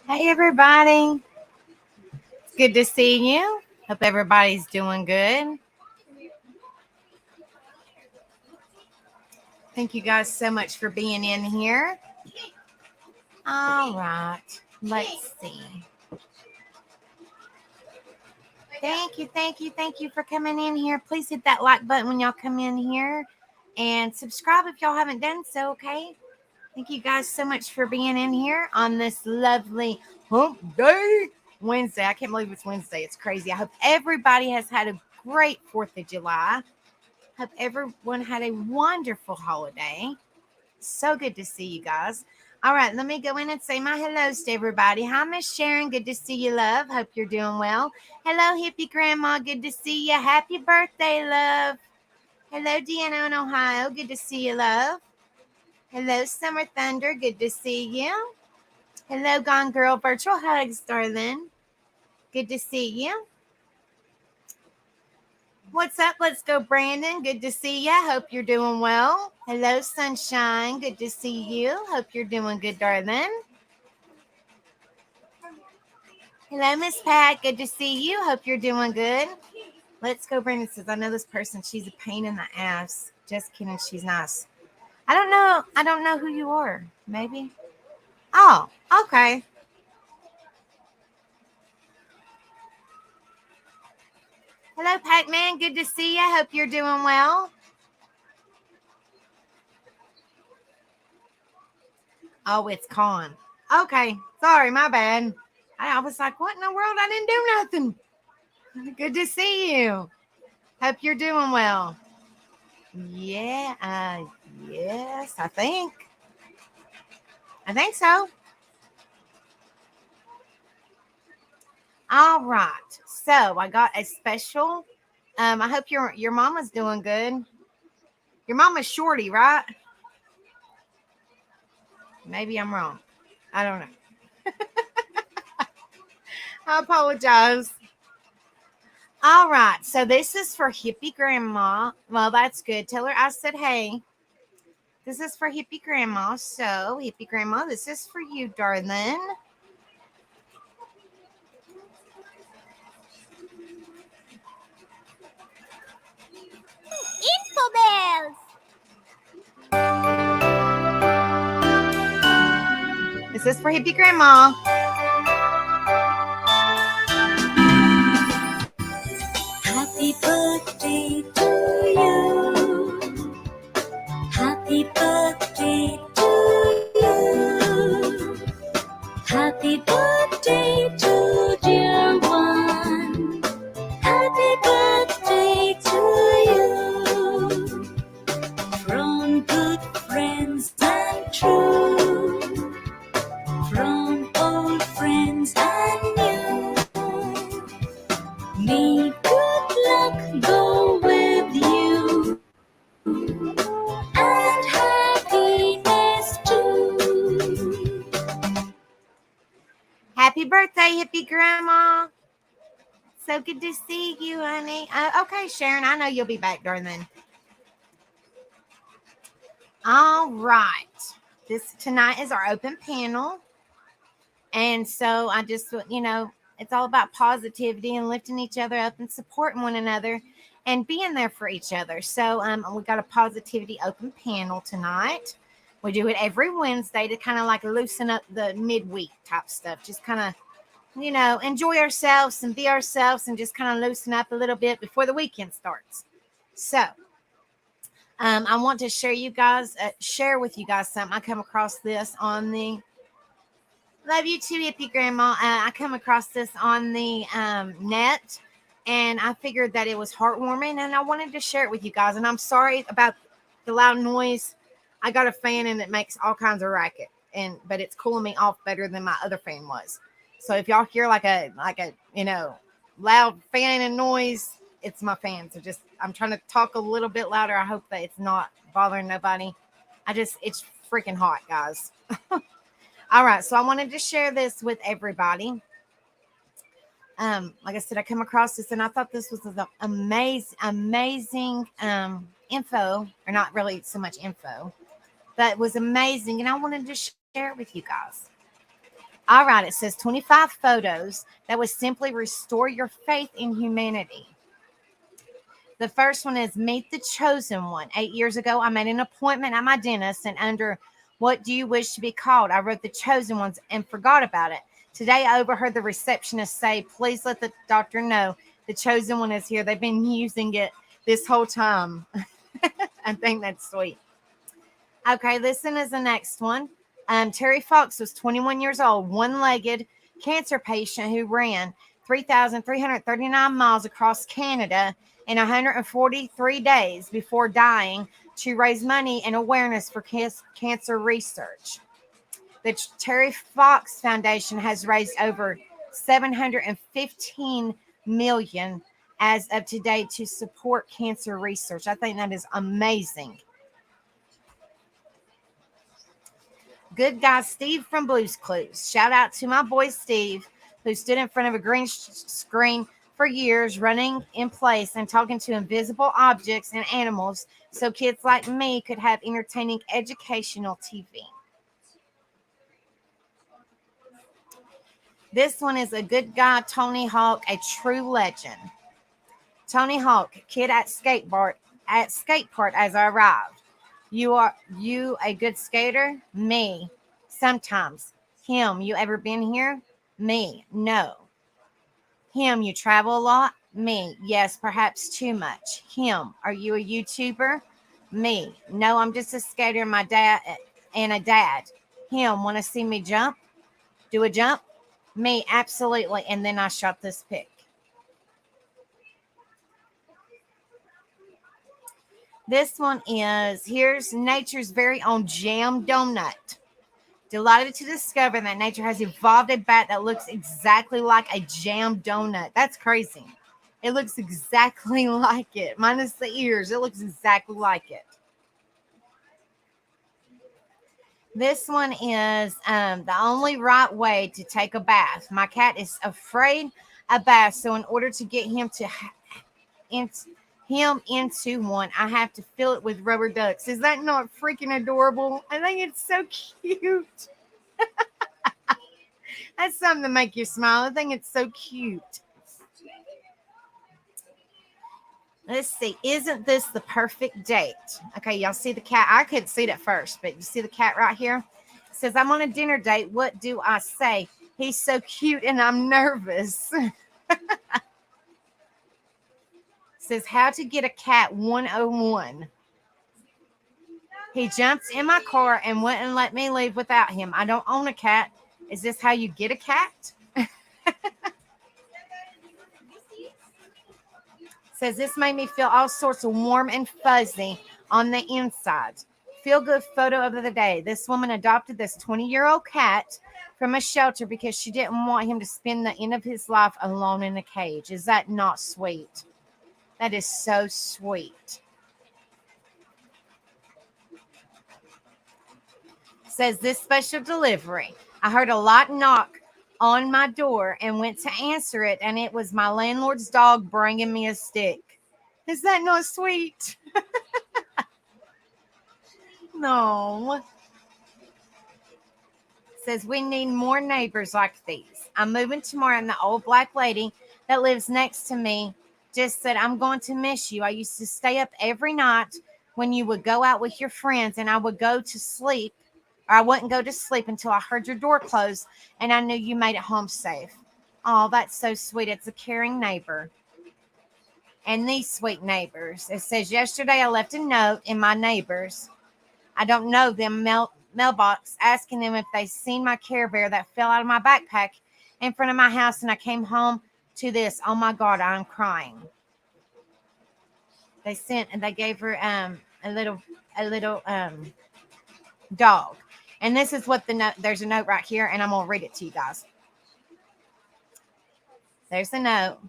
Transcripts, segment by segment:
Hey, everybody. It's good to see you. Hope everybody's doing good. Thank you guys so much for being in here. All right. Let's see. Thank you for coming in here. Please hit that like button when y'all come in here and subscribe if y'all haven't done so, okay? Thank you guys so much for being in here on this lovely hump day Wednesday. I can't believe it's Wednesday. It's crazy. I hope everybody has had a great 4th of July. Hope everyone had a wonderful holiday. So good to see you guys. All right, let me go in and say my hellos to everybody. Hi, Miss Sharon. Good to see you, love. Hope you're doing well. Hello, hippie grandma. Good to see you. Happy birthday, love. Hello, Deanna in Ohio. Good to see you, love. Hello, Summer Thunder. Good to see you. Hello, Gone Girl. Virtual hugs, darling. Good to see you. What's up? Let's go, Brandon. Good to see you. Hope you're doing well. Hello, Sunshine. Good to see you. Hope you're doing good, darling. Hello, Miss Pat. Good to see you. Hope you're doing good. Let's go, Brandon says, I know this person. She's a pain in the ass. Just kidding. She's nice. I don't know. I don't know who you are. Maybe. Oh, okay. Hello, Pac-Man. Good to see you. Hope you're doing well. Oh, it's Con. Okay. Sorry, my bad. I was like, what in the world? I didn't do nothing. Good to see you. Hope you're doing well. Yeah, yes, I think. I think so. All right. So I got a special. I hope your mama's doing good. Your mama's Shorty, right? Maybe I'm wrong. I don't know. I apologize. All right. So this is for hippie grandma. Well, that's good. Tell her I said hey. This is for hippie grandma. So hippie grandma, this is for you, darling. Info bells. This is for hippie grandma. Happy birthday to you. Happy birthday to you. Happy birthday to dear one. Happy birthday to you. From good friends and true. From old friends and new. May good luck go with you and happiness too. Happy birthday, hippie grandma. So good to see you, honey. Okay, Sharon, I know you'll be back during then. All right. This tonight is our open panel. And so I just, it's all about positivity and lifting each other up and supporting one another and being there for each other. So we got a positivity open panel tonight. We do it every Wednesday to kind of like loosen up the midweek type stuff. Just kind of, enjoy ourselves and be ourselves and just kind of loosen up a little bit before the weekend starts. So I want to share with you guys something. I come across this on the Love you too, hippie grandma. I come across this on the net, and I figured that it was heartwarming, and I wanted to share it with you guys. And I'm sorry about the loud noise. I got a fan, and it makes all kinds of racket, but it's cooling me off better than my other fan was. So if y'all hear like a loud fan and noise, it's my fan. So I'm trying to talk a little bit louder. I hope that it's not bothering nobody. It's freaking hot, guys. All right, so I wanted to share this with everybody. Like I said, I come across this and I thought this was an amazing info, or not really so much info, but it was amazing, and I wanted to share it with you guys. All right, it says 25 photos that would simply restore your faith in humanity. The first one is Meet the Chosen One. 8 years ago, I made an appointment at my dentist, and under What Do You Wish to Be Called, I wrote the Chosen Ones and forgot about it. Today, I overheard the receptionist say, please let the doctor know the Chosen One is here. They've been using it this whole time. I think that's sweet. Okay, listen is the next one. Terry Fox was 21 years old, one-legged cancer patient who ran 3,339 miles across Canada in 143 days before dying to raise money and awareness for cancer research. The Terry Fox Foundation has raised over $715 million as of today to support cancer research. I think that is amazing. Good guy Steve from Blue's Clues. Shout out to my boy Steve, who stood in front of a green screen for years, running in place and talking to invisible objects and animals so kids like me could have entertaining educational TV. This one is a good guy, Tony Hawk, a true legend. Tony Hawk, kid at skate park as I arrived. You a good skater? Me. Sometimes. Him, you ever been here? Me. No. Him, you travel a lot? Me. Yes, perhaps too much. Him, are you a YouTuber? Me. No, I'm just a skater and a dad. Him, want to see me jump? Do a jump? Me, absolutely. And then I shot this pic. This one is, here's nature's very own jam donut. Delighted to discover that nature has evolved a bat that looks exactly like a jam donut. That's crazy. It looks exactly like it, minus the ears. It looks exactly like it. This one is the only right way to take a bath. My cat is afraid of baths, so in order to get him into one, I have to fill it with rubber ducks. Is that not freaking adorable? I think it's so cute. That's something to make you smile. I think it's so cute. Let's see. Isn't this the perfect date? Okay, y'all see the cat? I couldn't see it at first, but you see the cat right here? It says, I'm on a dinner date. What do I say? He's so cute and I'm nervous. Says how to get a cat 101. He jumps in my car and wouldn't let me leave without him. I don't own a cat. Is this how you get a cat? Says this made me feel all sorts of warm and fuzzy on the inside. Feel good photo of the day. This woman adopted this 20-year-old cat from a shelter because she didn't want him to spend the end of his life alone in a cage. Is that not sweet? That is so sweet. Says this special delivery. I heard a loud knock on my door and went to answer it, and it was my landlord's dog bringing me a stick. Is that not sweet? No. Says we need more neighbors like these. I'm moving tomorrow, and the old black lady that lives next to me just said, I'm going to miss you. I used to stay up every night when you would go out with your friends, and I would go to sleep, or I wouldn't go to sleep until I heard your door close, and I knew you made it home safe. Oh, that's so sweet. It's a caring neighbor. And these sweet neighbors. It says, yesterday I left a note in my neighbors. I don't know them mailbox asking them if they seen my Care Bear that fell out of my backpack in front of my house, and I came home to this. Oh my God, I'm crying. They gave her a little dog. And this is what the note, there's a note right here, and I'm gonna read it to you guys. There's the note.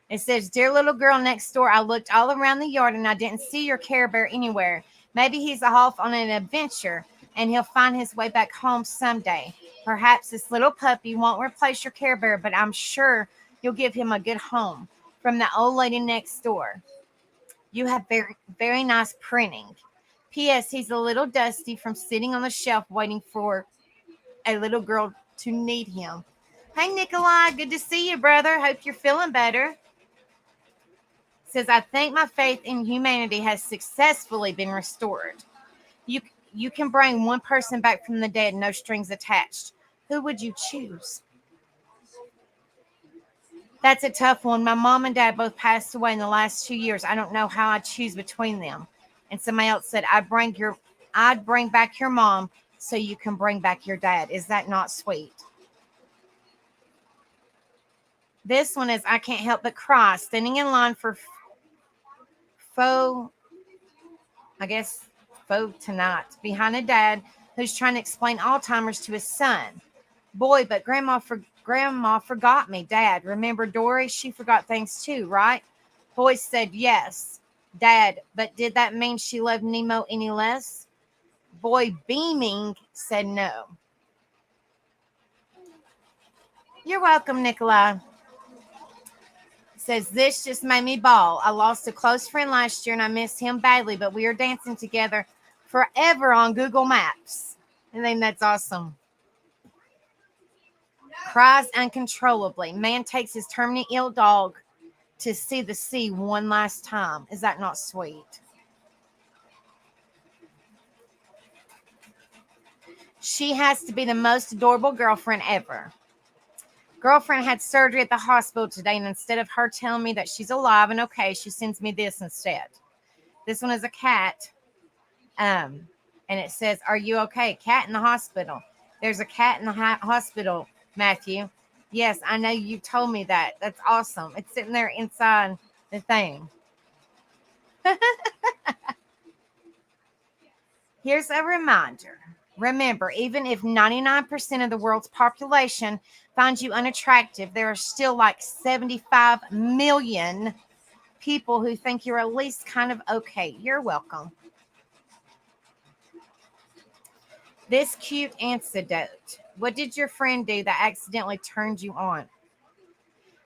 It says, dear little girl next door, I looked all around the yard and I didn't see your Care Bear anywhere. Maybe he's off on an adventure and he'll find his way back home someday. Perhaps this little puppy won't replace your Care Bear, but I'm sure you'll give him a good home. From the old lady next door. You have very, very nice printing. P.S. He's a little dusty from sitting on the shelf waiting for a little girl to need him. Hey, Nikolai, good to see you, brother. Hope you're feeling better. Says, I think my faith in humanity has successfully been restored. You, you can bring one person back from the dead, no strings attached. Who would you choose? That's a tough one. My mom and dad both passed away in the last 2 years. I don't know how I'd choose between them. And somebody else said, I'd bring back your mom so you can bring back your dad. Is that not sweet? This one is, I can't help but cry. Standing in line for faux, I guess, faux tonight, behind a dad who's trying to explain Alzheimer's to his son. Boy, but Grandma forgot me. Dad, remember Dory? She forgot things too, right? Boy said yes. Dad, but did that mean she loved Nemo any less? Boy, beaming, said no. You're welcome, Nikolai. Says, this just made me bawl. I lost a close friend last year and I miss him badly, but we are dancing together forever on Google Maps. I think that's awesome. Cries uncontrollably. Man takes his terminally ill dog to see the sea one last time. Is that not sweet? She has to be the most adorable girlfriend ever. Girlfriend had surgery at the hospital today, and instead of her telling me that she's alive and okay, she sends me this instead. This one is a cat. And it says, are you okay? Cat in the hospital. There's a cat in the hospital, Matthew. Yes, I know you told me that. That's awesome. It's sitting there inside the thing. Here's a reminder. Remember, even if 99% of the world's population finds you unattractive, there are still like 75 million people who think you're at least kind of okay. You're welcome. This cute antidote. What did your friend do that accidentally turned you on?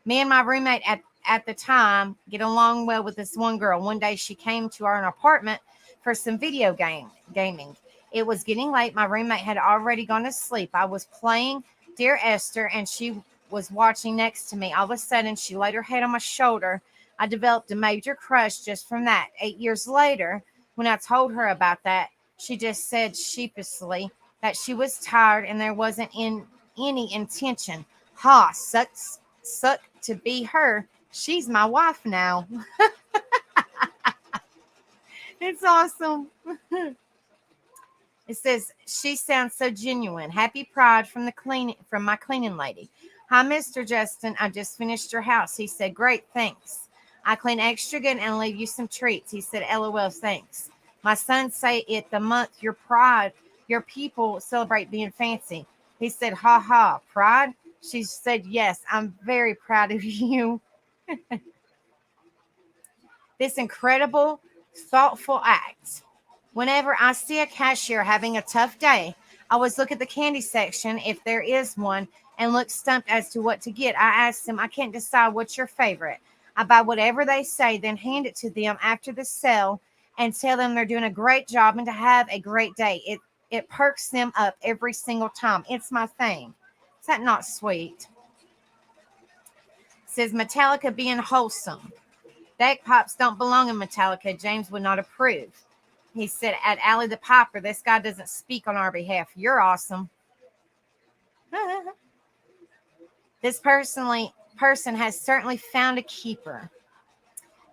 Me and my roommate at the time get along well with this one girl. One day she came to our apartment for some video gaming. It was getting late. My roommate had already gone to sleep. I was playing Dear Esther and she was watching next to me. All of a sudden, she laid her head on my shoulder. I developed a major crush just from that. 8 years later, when I told her about that, she just said sheepishly that she was tired and there wasn't any intention. Ha, sucks to be her. She's my wife now. It's awesome. It says, she sounds so genuine. Happy Pride from my cleaning lady. Hi, Mr. Justin. I just finished your house. He said, great, thanks. I clean extra good and leave you some treats. He said, LOL, thanks. My sons say it the month your people celebrate being fancy. He said, ha ha, pride? She said, yes, I'm very proud of you. This incredible, thoughtful act. Whenever I see a cashier having a tough day, I always look at the candy section if there is one and look stumped as to what to get. I ask them, I can't decide what's your favorite. I buy whatever they say, then hand it to them after the sale and tell them they're doing a great job and to have a great day. It perks them up every single time. It's my thing. Is that not sweet? It says Metallica being wholesome. Bagpipes don't belong in Metallica. James would not approve. He said, at Allie the Piper, this guy doesn't speak on our behalf. You're awesome. This person has certainly found a keeper.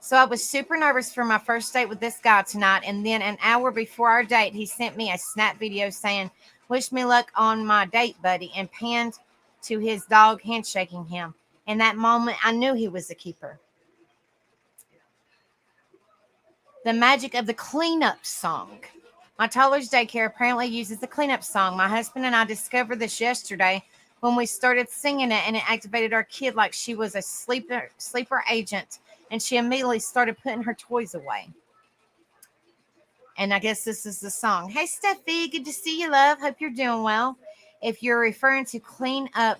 So I was super nervous for my first date with this guy tonight. And then an hour before our date, he sent me a snap video saying, wish me luck on my date, buddy, and panned to his dog handshaking him. In that moment, I knew he was a keeper. The magic of the cleanup song. My toddler's daycare apparently uses the cleanup song. My husband and I discovered this yesterday when we started singing it, and it activated our kid like she was a sleeper agent, and she immediately started putting her toys away. And I guess this is the song. Hey, Steffi, good to see you, love. Hope you're doing well. If you're referring to clean up,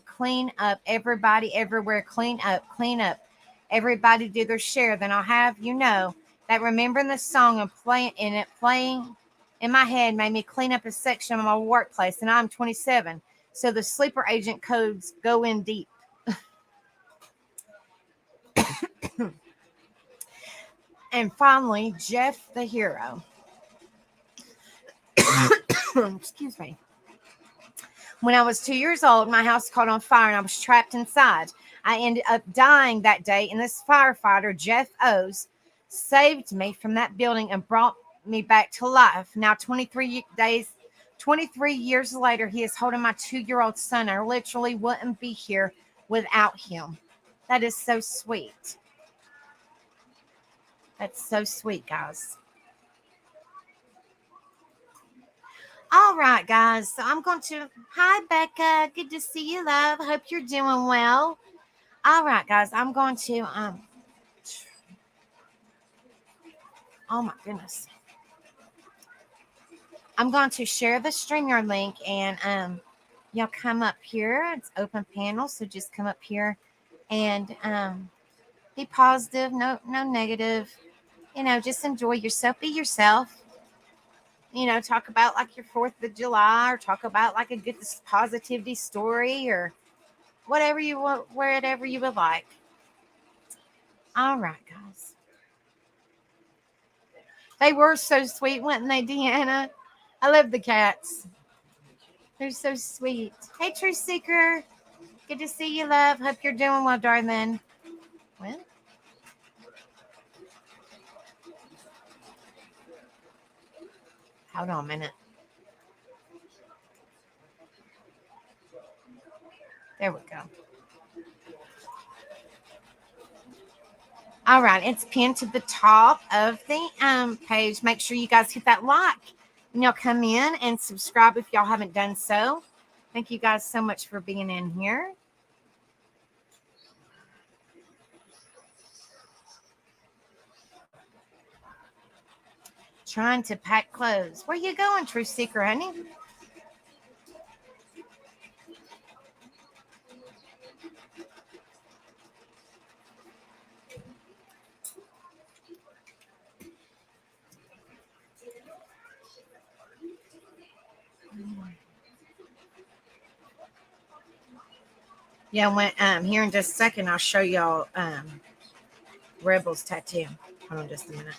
everybody, everywhere, clean up, everybody do their share, then I'll have you know that remembering the song and playing in my head made me clean up a section of my workplace, and I'm 27. So the sleeper agent codes go in deep. And finally, Jeff the hero. Excuse me. When I was 2 years old, my house caught on fire and I was trapped inside. I ended up dying that day, and this firefighter, Jeff O's, saved me from that building and brought me back to life. Now, 23 years later, he is holding my 2-year-old son. I literally wouldn't be here without him. That is so sweet. That's so sweet, guys. All right, guys. So I'm going to. Hi, Becca. Good to see you, love. Hope you're doing well. All right, guys. I'm going to. Oh my goodness. I'm going to share the StreamYard link, and y'all come up here. It's open panel, so just come up here and be positive. No negative. Just enjoy yourself. Be yourself. Talk about like your 4th of July, or talk about like a good positivity story, or whatever you want, wherever you would like. All right, guys. They were so sweet, weren't they, Deanna? I love the cats. They're so sweet. Hey, Truth Seeker. Good to see you, love. Hope you're doing well, darling. Well, hold on a minute. There we go. All right, it's pinned to the top of the page. Make sure you guys hit that like, and y'all come in and subscribe if y'all haven't done so. Thank you guys so much for being in here. Trying to pack clothes. Where you going, Truth Seeker, honey? Yeah, when here in just a second, I'll show y'all Rebel's tattoo. Hold on just a minute.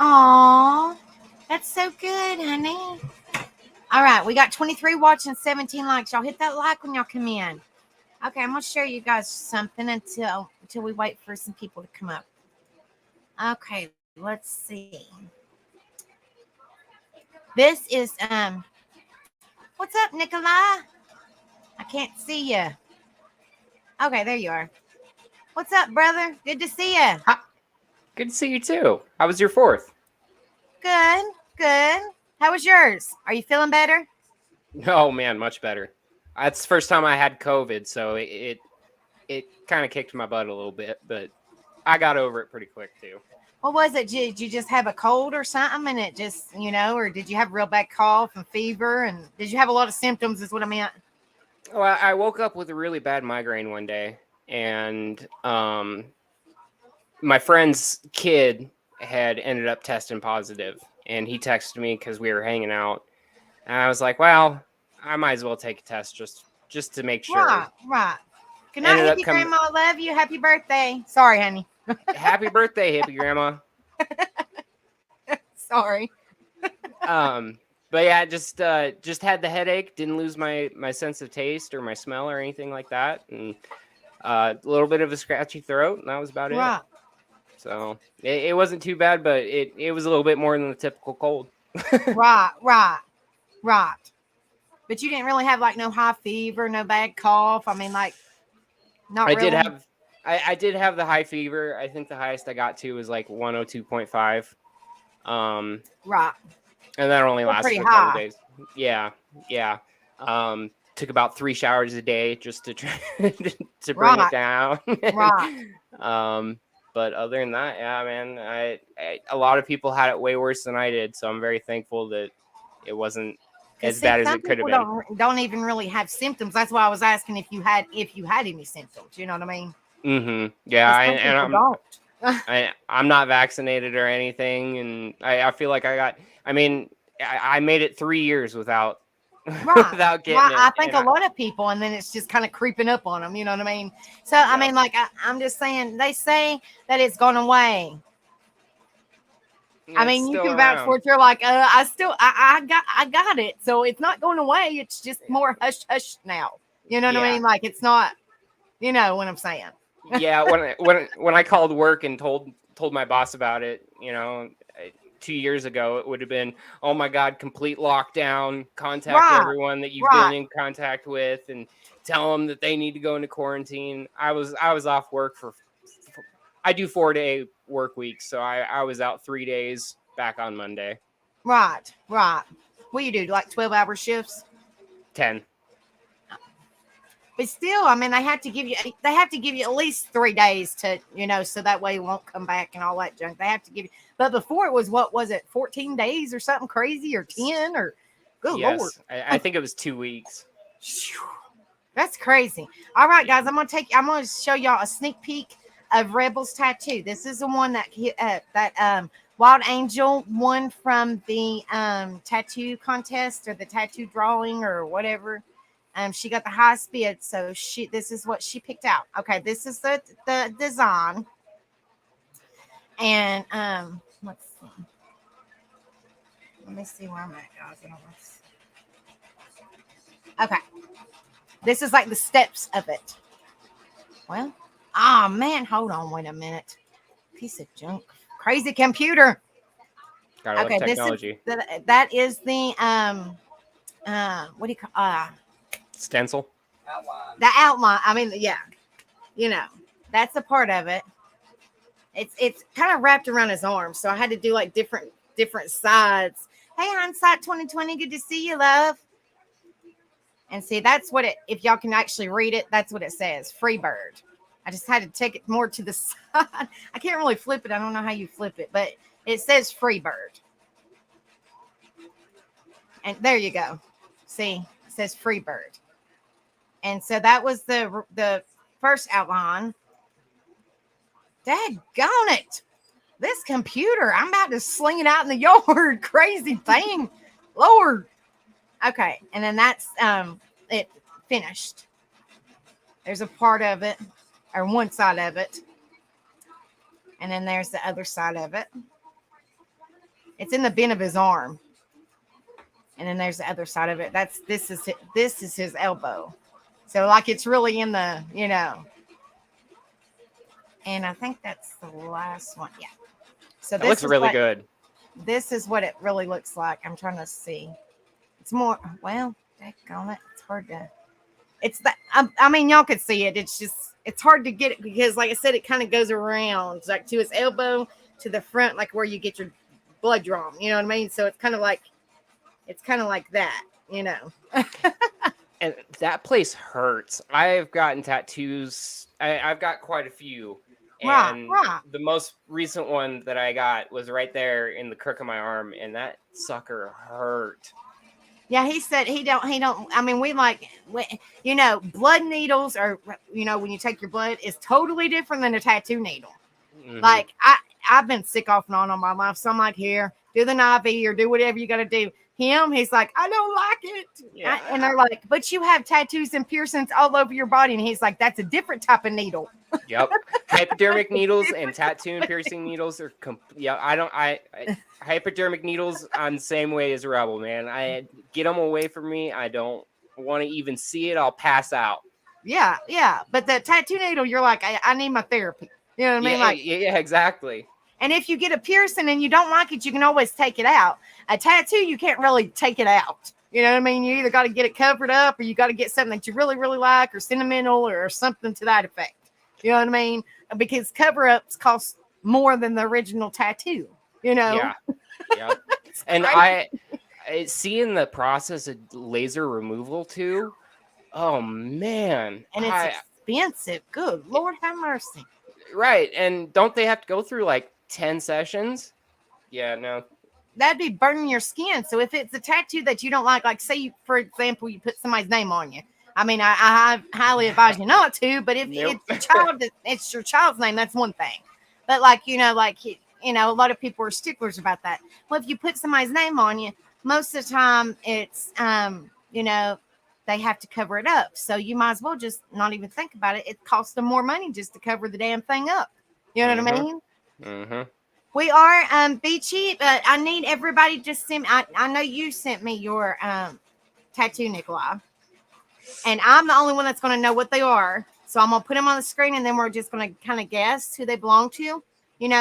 Aw, that's so good, honey. All right, we got 23 watching, 17 likes. Y'all hit that like when y'all come in. Okay, I'm gonna share you guys something until we wait for some people to come up. Okay, let's see. This is what's up, Nikolai? I can't see you. Okay, there you are. What's up, brother? Good to see you. Hi. Good to see you too. How was your 4th? Good. How was yours? Are you feeling better? Oh man, much better. That's the first time I had COVID, so it kind of kicked my butt a little bit, but I got over it pretty quick too. What was it? Did you just have a cold or something, and it just, or did you have a real bad cough and fever, and did you have a lot of symptoms is what I meant? Well, I woke up with a really bad migraine one day, and my friend's kid had ended up testing positive, and he texted me because we were hanging out, and I was like, well, I might as well take a test just to make sure. Right. Good night, hippie grandma. I love you. Happy birthday. Sorry, honey. Happy birthday, hippie grandma. Sorry. But yeah, just had the headache. Didn't lose my sense of taste or my smell or anything like that, and a little bit of a scratchy throat, and that was about it. So it wasn't too bad, but it was a little bit more than the typical cold. Right. But you didn't really have like no high fever, no bad cough. I mean, like, not really. I did have the high fever. I think the highest I got to was like 102.5. Right. And that only Still lasted pretty a couple high. days. Yeah, yeah. Took about 3 showers a day just to try to bring Right. it down. Right. But other than that, yeah, man, a lot of people had it way worse than I did, so I'm very thankful that it wasn't Because as see, bad as some it could have people been. don't even really have symptoms. That's why I was asking if you had any symptoms. You know what I mean? Yeah, 'Cause some and people don't. I'm not vaccinated or anything, and I feel like I mean, I made it 3 years without Right. without Well, getting it, I think and a lot of people, and then it's just kind of creeping up on them. You know what I mean? So, I Yep. mean, like, I'm just saying, they say that it's gone away. I It's mean, you still can vouch for around. it. You're like, I got it. So it's not going away. It's just more hush hush now. You know what I Yeah. mean? Like, it's not. You know what I'm saying? Yeah, when I called work and told my boss about it, 2 years ago, it would have been, oh my God, complete lockdown. Contact Right. everyone that you've Right. been in contact with, and tell them that they need to go into quarantine. I was off work I do 4-day work weeks, so I was out 3 days, back on Monday. Right. Right. What do you do? Like 12-hour shifts? 10. But still, I mean, they have to give you at least 3 days to, so that way it won't come back and all that junk. They have to give you. But before it was, what was it, 14 days or something crazy, or 10, or good Lord. Yes, I think it was 2 weeks. That's crazy. All right, guys, I'm gonna show y'all a sneak peek of Rebel's tattoo. This is the one that Wild Angel won from the tattoo contest, or the tattoo drawing, or whatever. She got the highest bid, so this is what she picked out. Okay, this is the design, and let's see. Let me see where I'm at, guys. Okay, this is like the steps of it. Well, man, hold on, wait a minute. Piece of junk, crazy computer. Gotta love Okay, technology. that is the what do you call Stencil. the outline. I mean, yeah, that's a part of it. It's kind of wrapped around his arm, so I had to do like different sides. Hey, Hindsight 2020, good to see you, love. And see, that's what if y'all can actually read it, that's what it says, Freebird. I just had to take it more to the side. I can't really flip it. I don't know how you flip it, but it says Freebird. And there you go. See, it says Freebird. And so that was the first outline. Daggone it. This computer, I'm about to sling it out in the yard. Crazy thing. Lord. Okay. And then that's it finished. There's a part of it, or one side of it. And then there's the other side of it. It's in the bend of his arm. And then there's the other side of it. This is his elbow. So like it's really in the, And I think that's the last one. Yeah. So That looks really good. This is what it really looks like. I'm trying to see. It's more, well, daggone it. It's hard to, it's that, I mean, y'all could see it. It's just, it's hard to get it because, like I said, it kind of goes around, like to his elbow, to the front, like where you get your blood drawn. You know what I mean? So it's kind of like that, And that place hurts. I've gotten tattoos. I've got quite a few. And Right. the most recent one that I got was right there in the crook of my arm, and that sucker hurt. Yeah, he said he don't. I mean, blood needles are, when you take your blood, is totally different than a tattoo needle. Mhm. Like I've been sick off and on my life, so I'm like, here, do the IV or do whatever you got to do. He's like, I don't like it. Yeah. And they're like, but you have tattoos and piercings all over your body, and he's like, that's a different type of needle. Yep. Hypodermic needles and tattoo and piercing needles are hypodermic needles, I'm the same way as Rebel, man. I get them away from me. I don't want to even see it. I'll pass out. Yeah. But the tattoo needle, you're like, I need my therapy. You know what I mean? Like, yeah, exactly. and if you get a piercing and you don't like it, you can always take it out. A tattoo, you can't really take it out. You know what I mean? You either got to get it covered up, or you got to get something that you really, really like, or sentimental, or something to that effect. You know what I mean? Because cover-ups cost more than the original tattoo. Yeah. And seeing the process of laser removal too. Oh man, And it's expensive. Good Lord have mercy. right. And don't they have to go through like 10 sessions? Yeah, no. That'd be burning your skin. So if it's a tattoo that you don't like say, for example, you put somebody's name on you. I mean, I highly advise you not to, but if Nope. it's your child's name, that's one thing. But like, a lot of people are sticklers about that. Well, if you put somebody's name on you, most of the time it's, they have to cover it up. So you might as well just not even think about it. It costs them more money just to cover the damn thing up. You know what I mean? Mm-hmm. We are Beachy, but I need everybody to send. I know you sent me your tattoo, Nikolai, and I'm the only one that's going to know what they are. So I'm gonna put them on the screen, and then we're just going to kind of guess who they belong to.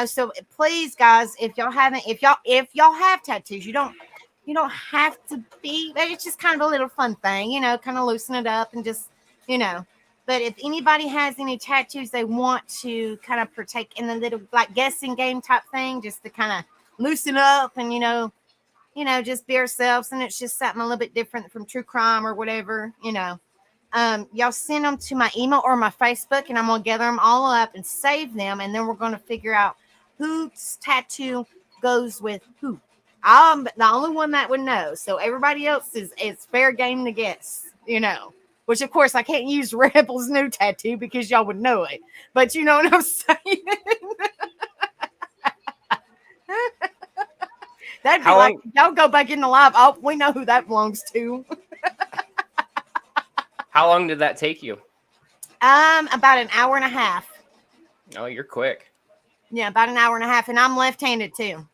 So please, guys, if y'all have tattoos, you don't have to be. It's just kind of a little fun thing, kind of loosen it up and just, But if anybody has any tattoos they want to kind of partake in the little like guessing game type thing, just to kind of loosen up and just be ourselves, and it's just something a little bit different from true crime or whatever, y'all send them to my email or my Facebook, and I'm gonna gather them all up and save them, and then we're gonna figure out whose tattoo goes with who. I'm the only one that would know, so everybody else is fair game to guess, Which, of course, I can't use Rebel's new tattoo because y'all would know it. But you know what I'm saying? That'd be like, y'all go back in the live. Oh, we know who that belongs to. How long did that take you? About an hour and a half. Oh, you're quick. Yeah, about an hour and a half. And I'm left-handed, too.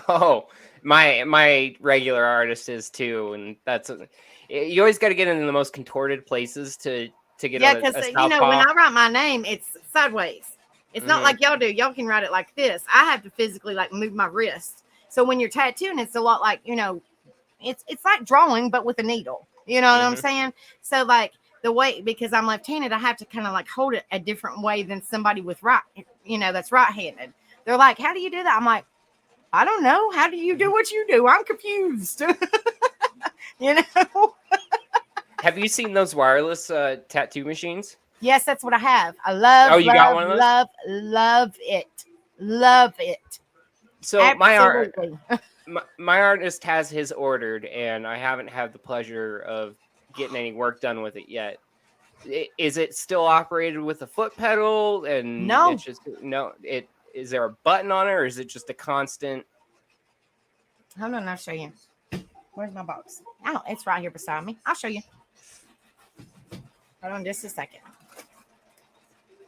Oh, my regular artist is, too. And you always got to get into the most contorted places to get yeah, because when I write my name, it's sideways. It's not like y'all do. Y'all can write it like this. I have to physically like move my wrist. So when you're tattooing, it's a lot like it's like drawing but with a needle. You know what I'm saying? So like the way, because I'm left-handed, I have to kind of like hold it a different way than somebody with that's right-handed. They're like, "How do you do that?" I'm like, "I don't know. How do you do what you do? I'm confused." Have you seen those wireless tattoo machines? Yes, that's what I have. I love. Oh, you got one of those? Love it. So absolutely. my artist has his ordered, and I haven't had the pleasure of getting any work done with it yet. Is it still operated with a foot pedal? And no, it's just is there a button on it, or is it just a constant? Hold on, I'll show you. Where's my box? Oh, it's right here beside me. I'll show you. Hold on just a second.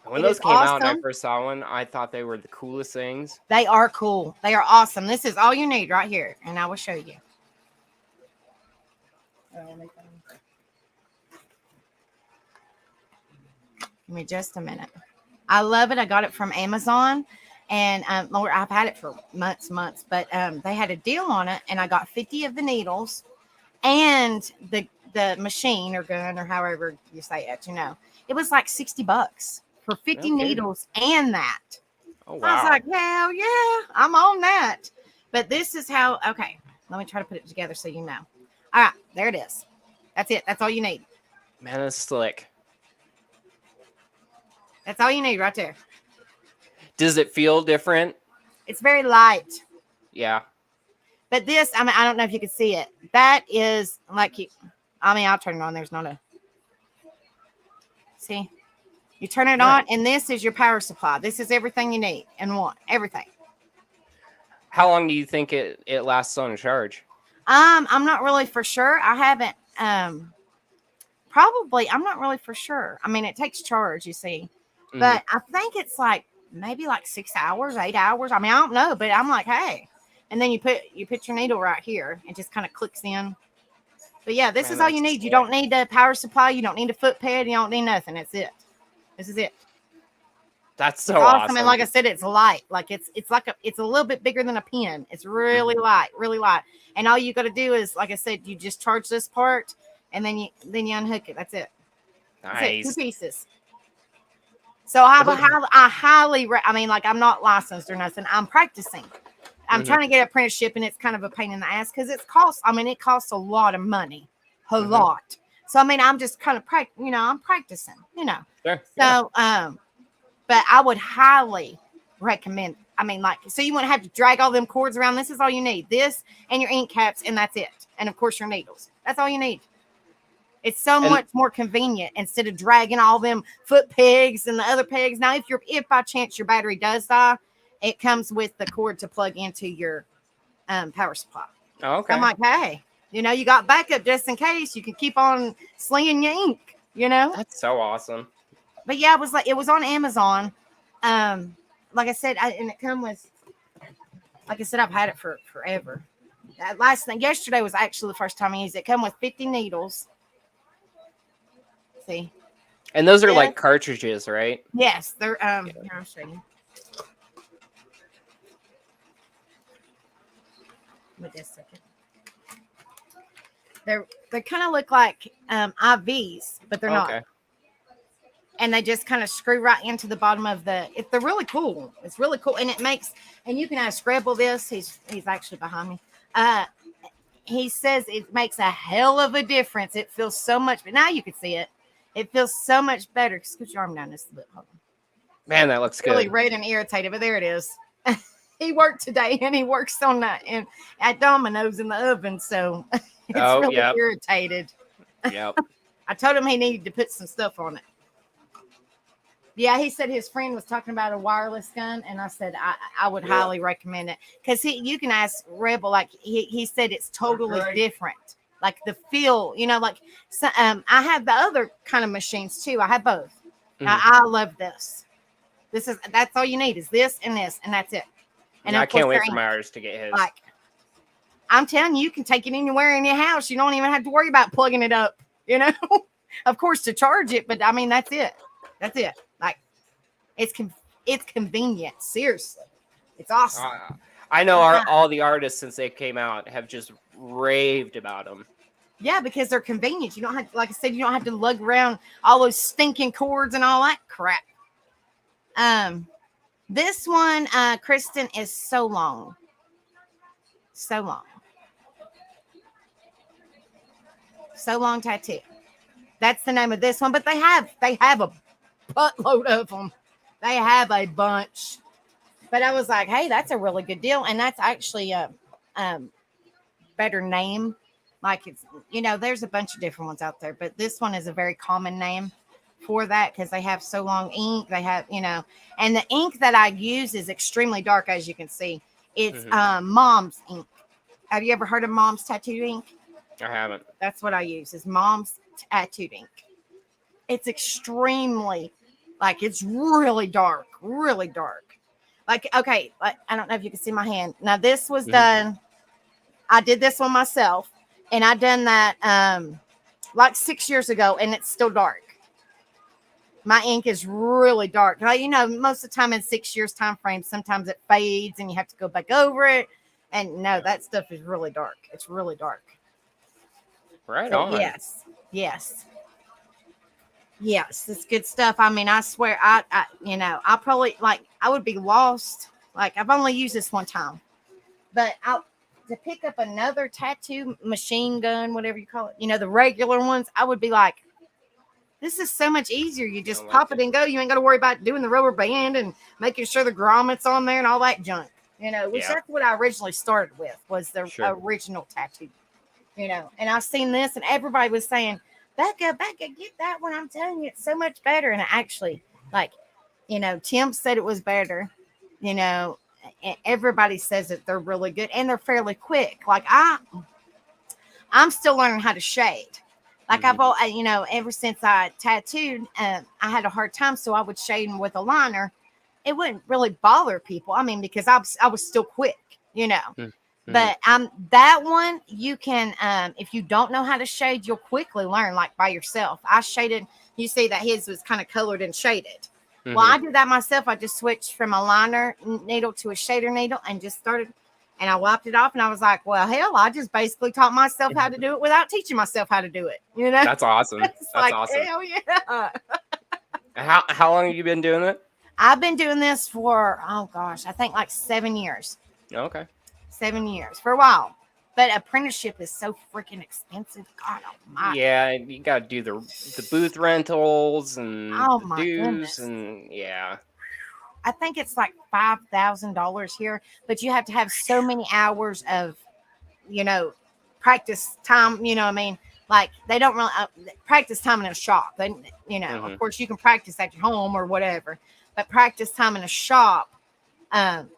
When those came out and I first saw one, I thought they were the coolest things. They are cool. They are awesome. This is all you need right here, and I will show you. Give me just a minute. I love it. I got it from Amazon, and Lord, I've had it for months, but they had a deal on it, and I got 50 of the needles and the machine or gun or however you say it. It was like $60 for 50 needles and that. Oh wow! I was like, hell yeah, I'm on that. But this is how. Okay, let me try to put it together so you know. All right, there it is. That's it. That's all you need. Man, that's slick. That's all you need right there. Does it feel different? It's very light. Yeah. But this, I don't know if you can see it. That is like, I'll turn it on. There's not a, see, you turn it on, and this is your power supply. This is everything you need and want, everything. How long do you think it lasts on a charge? I'm not really for sure. I haven't, probably, I'm not really for sure. I mean, it takes charge, you see, but I think it's like, maybe like 6 hours, 8 hours. I mean, I don't know, but I'm like, hey. And then you put your needle right here. It just kind of clicks in. But yeah, this is all you need. You don't need a power supply. You don't need a foot pad. You don't need nothing. That's it. This is it. That's so awesome. And like I said, it's light. Like it's a little bit bigger than a pen. It's really light, really light. And all you got to do is, like I said, you just charge this part, and then you unhook it. That's it. Nice. That's it. 2 pieces. So I highly, I mean, like I'm not licensed or nothing. I'm practicing. I'm trying to get it apprenticeship, and it's kind of a pain in the ass because it costs a lot of money, a lot. So I mean, I'm just kind of I'm practicing, Sure. So but I would highly recommend. I mean, like, so you wouldn't have to drag all them cords around. This is all you need. This and your ink caps, and that's it. And of course, your needles. That's all you need. It's so much more convenient instead of dragging all them foot pegs and the other pegs. Now, if by chance your battery does die, it comes with the cord to plug into your power supply. Oh, okay. So I'm like, hey, you got backup just in case. You can keep on slinging your ink. That's so awesome. But yeah, it was on Amazon. Like I said, and it come with, like I said, I've had it for forever. Yesterday was actually the first time I used it. It come with 50 needles. See, and those are like cartridges, right? Yes, they're here, I'll show you. Wait just a second. They kind of look like IVs, but they're not. And they just kind of screw right into the bottom of they're really cool. It's really cool, and you can ask Rebel this. He's actually behind me. He says it makes a hell of a difference. It feels so much, but now you can see it. It feels so much better. Scoot your arm down just a bit. Hold on. Man, that looks good. Really red and irritated, but there it is. He worked today, and he works on that and at Domino's in the oven, so it's really irritated. Yep. I told him he needed to put some stuff on it. Yeah, he said his friend was talking about a wireless gun, and I said I would highly recommend it because you can ask Rebel. Like he said, it's totally different. Like the feel, I have the other kind of machines too. I have both. I love this. That's all you need is this, and that's it. And I can't wait for my artist to get his. Like, I'm telling you, you can take it anywhere in your house. You don't even have to worry about plugging it up, Of course, to charge it, but I mean, that's it. That's it. Like, it's convenient. Seriously. It's awesome. I know all the artists since they came out have just raved about them. Yeah, because they're convenient. You don't have, like I said, you don't have to lug around all those stinking cords and all that crap. This one, Kristen, is so long. So long. So Long Tattoo. That's the name of this one, but they have a buttload of them. They have a bunch. But I was like, hey, that's a really good deal. And that's actually a better name. Like it's, there's a bunch of different ones out there, but this one is a very common name for that because they have So Long ink. They have, and the ink that I use is extremely dark, as you can see. It's Mom's ink. Have you ever heard of Mom's Tattoo ink? I haven't. That's what I use is Mom's Tattoo ink. It's extremely, it's really dark, really dark. Okay, I don't know if you can see my hand. Now this was done. I did this one myself, and I done that 6 years ago, and it's still dark. My ink is really dark. Now, most of the time in 6 years time frame, sometimes it fades and you have to go back over it. And no, that stuff is really dark. It's really dark. Right on. Yes, it's good stuff. I mean, I swear, I probably I would be lost. I've only used this one time, but to pick up another tattoo machine gun, whatever you call it, the regular ones, I would be like, this is so much easier. You just pop it and go. You ain't got to worry about doing the rubber band and making sure the grommets on there and all that junk, which that's what I originally started with was the original tattoo, and I've seen this and everybody was saying, Becca, get that one. I'm telling you, it's so much better. And actually, Tim said it was better, everybody says that they're really good and they're fairly quick. I'm still learning how to shade. I've all, ever since I tattooed, I had a hard time. So I would shade with a liner. It wouldn't really bother people. I mean, because I was still quick, but that one you can, if you don't know how to shade, you'll quickly learn by yourself. I shaded, you see that his was kind of colored and shaded. Well, I did that myself. I just switched from a liner needle to a shader needle and just started, and I wiped it off and I was like, well, hell, I just basically taught myself how to do it without teaching myself how to do it. That's awesome. That's awesome. Hell yeah. How long have you been doing it? I've been doing this for, I think 7 years. Okay. 7 years for a while. But apprenticeship is so freaking expensive. God almighty. Yeah, you got to do the booth rentals and Oh the my dues goodness. and yeah. I think it's like $5,000 here, but you have to have so many hours of, you know, practice time. You know what I mean? Like they don't really practice time in a shop. They, you know, Mhm. of course you can practice at your home or whatever, but practice time in a shop, um,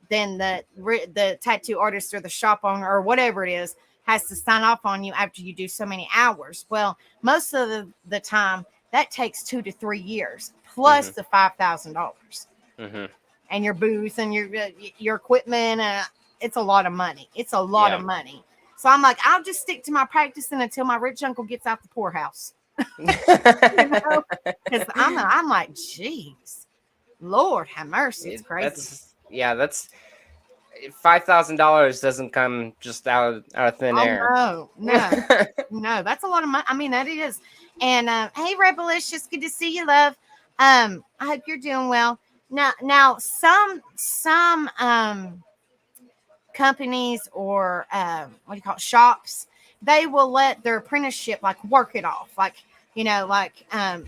then the tattoo artist or the shop owner or whatever it is has to sign off on you after you do so many hours. Well, most of the time that takes 2 to 3 years plus Mhm. the $5,000 Mhm. and your booth and your equipment. It's a lot of money. It's a lot of Yeah. money. So I'm like, I'll just stick to my practicing until my rich uncle gets out the poorhouse. You know, because I'm like, geez, Lord have mercy, it's crazy. That's $5,000 doesn't come just out of thin Oh air. no, that's a lot of money. I mean, that is. And hey, Rebelicious, good to see you, love. I hope you're doing well. Now, some companies or what do you call it, shops, they will let their apprenticeship like work it off, like like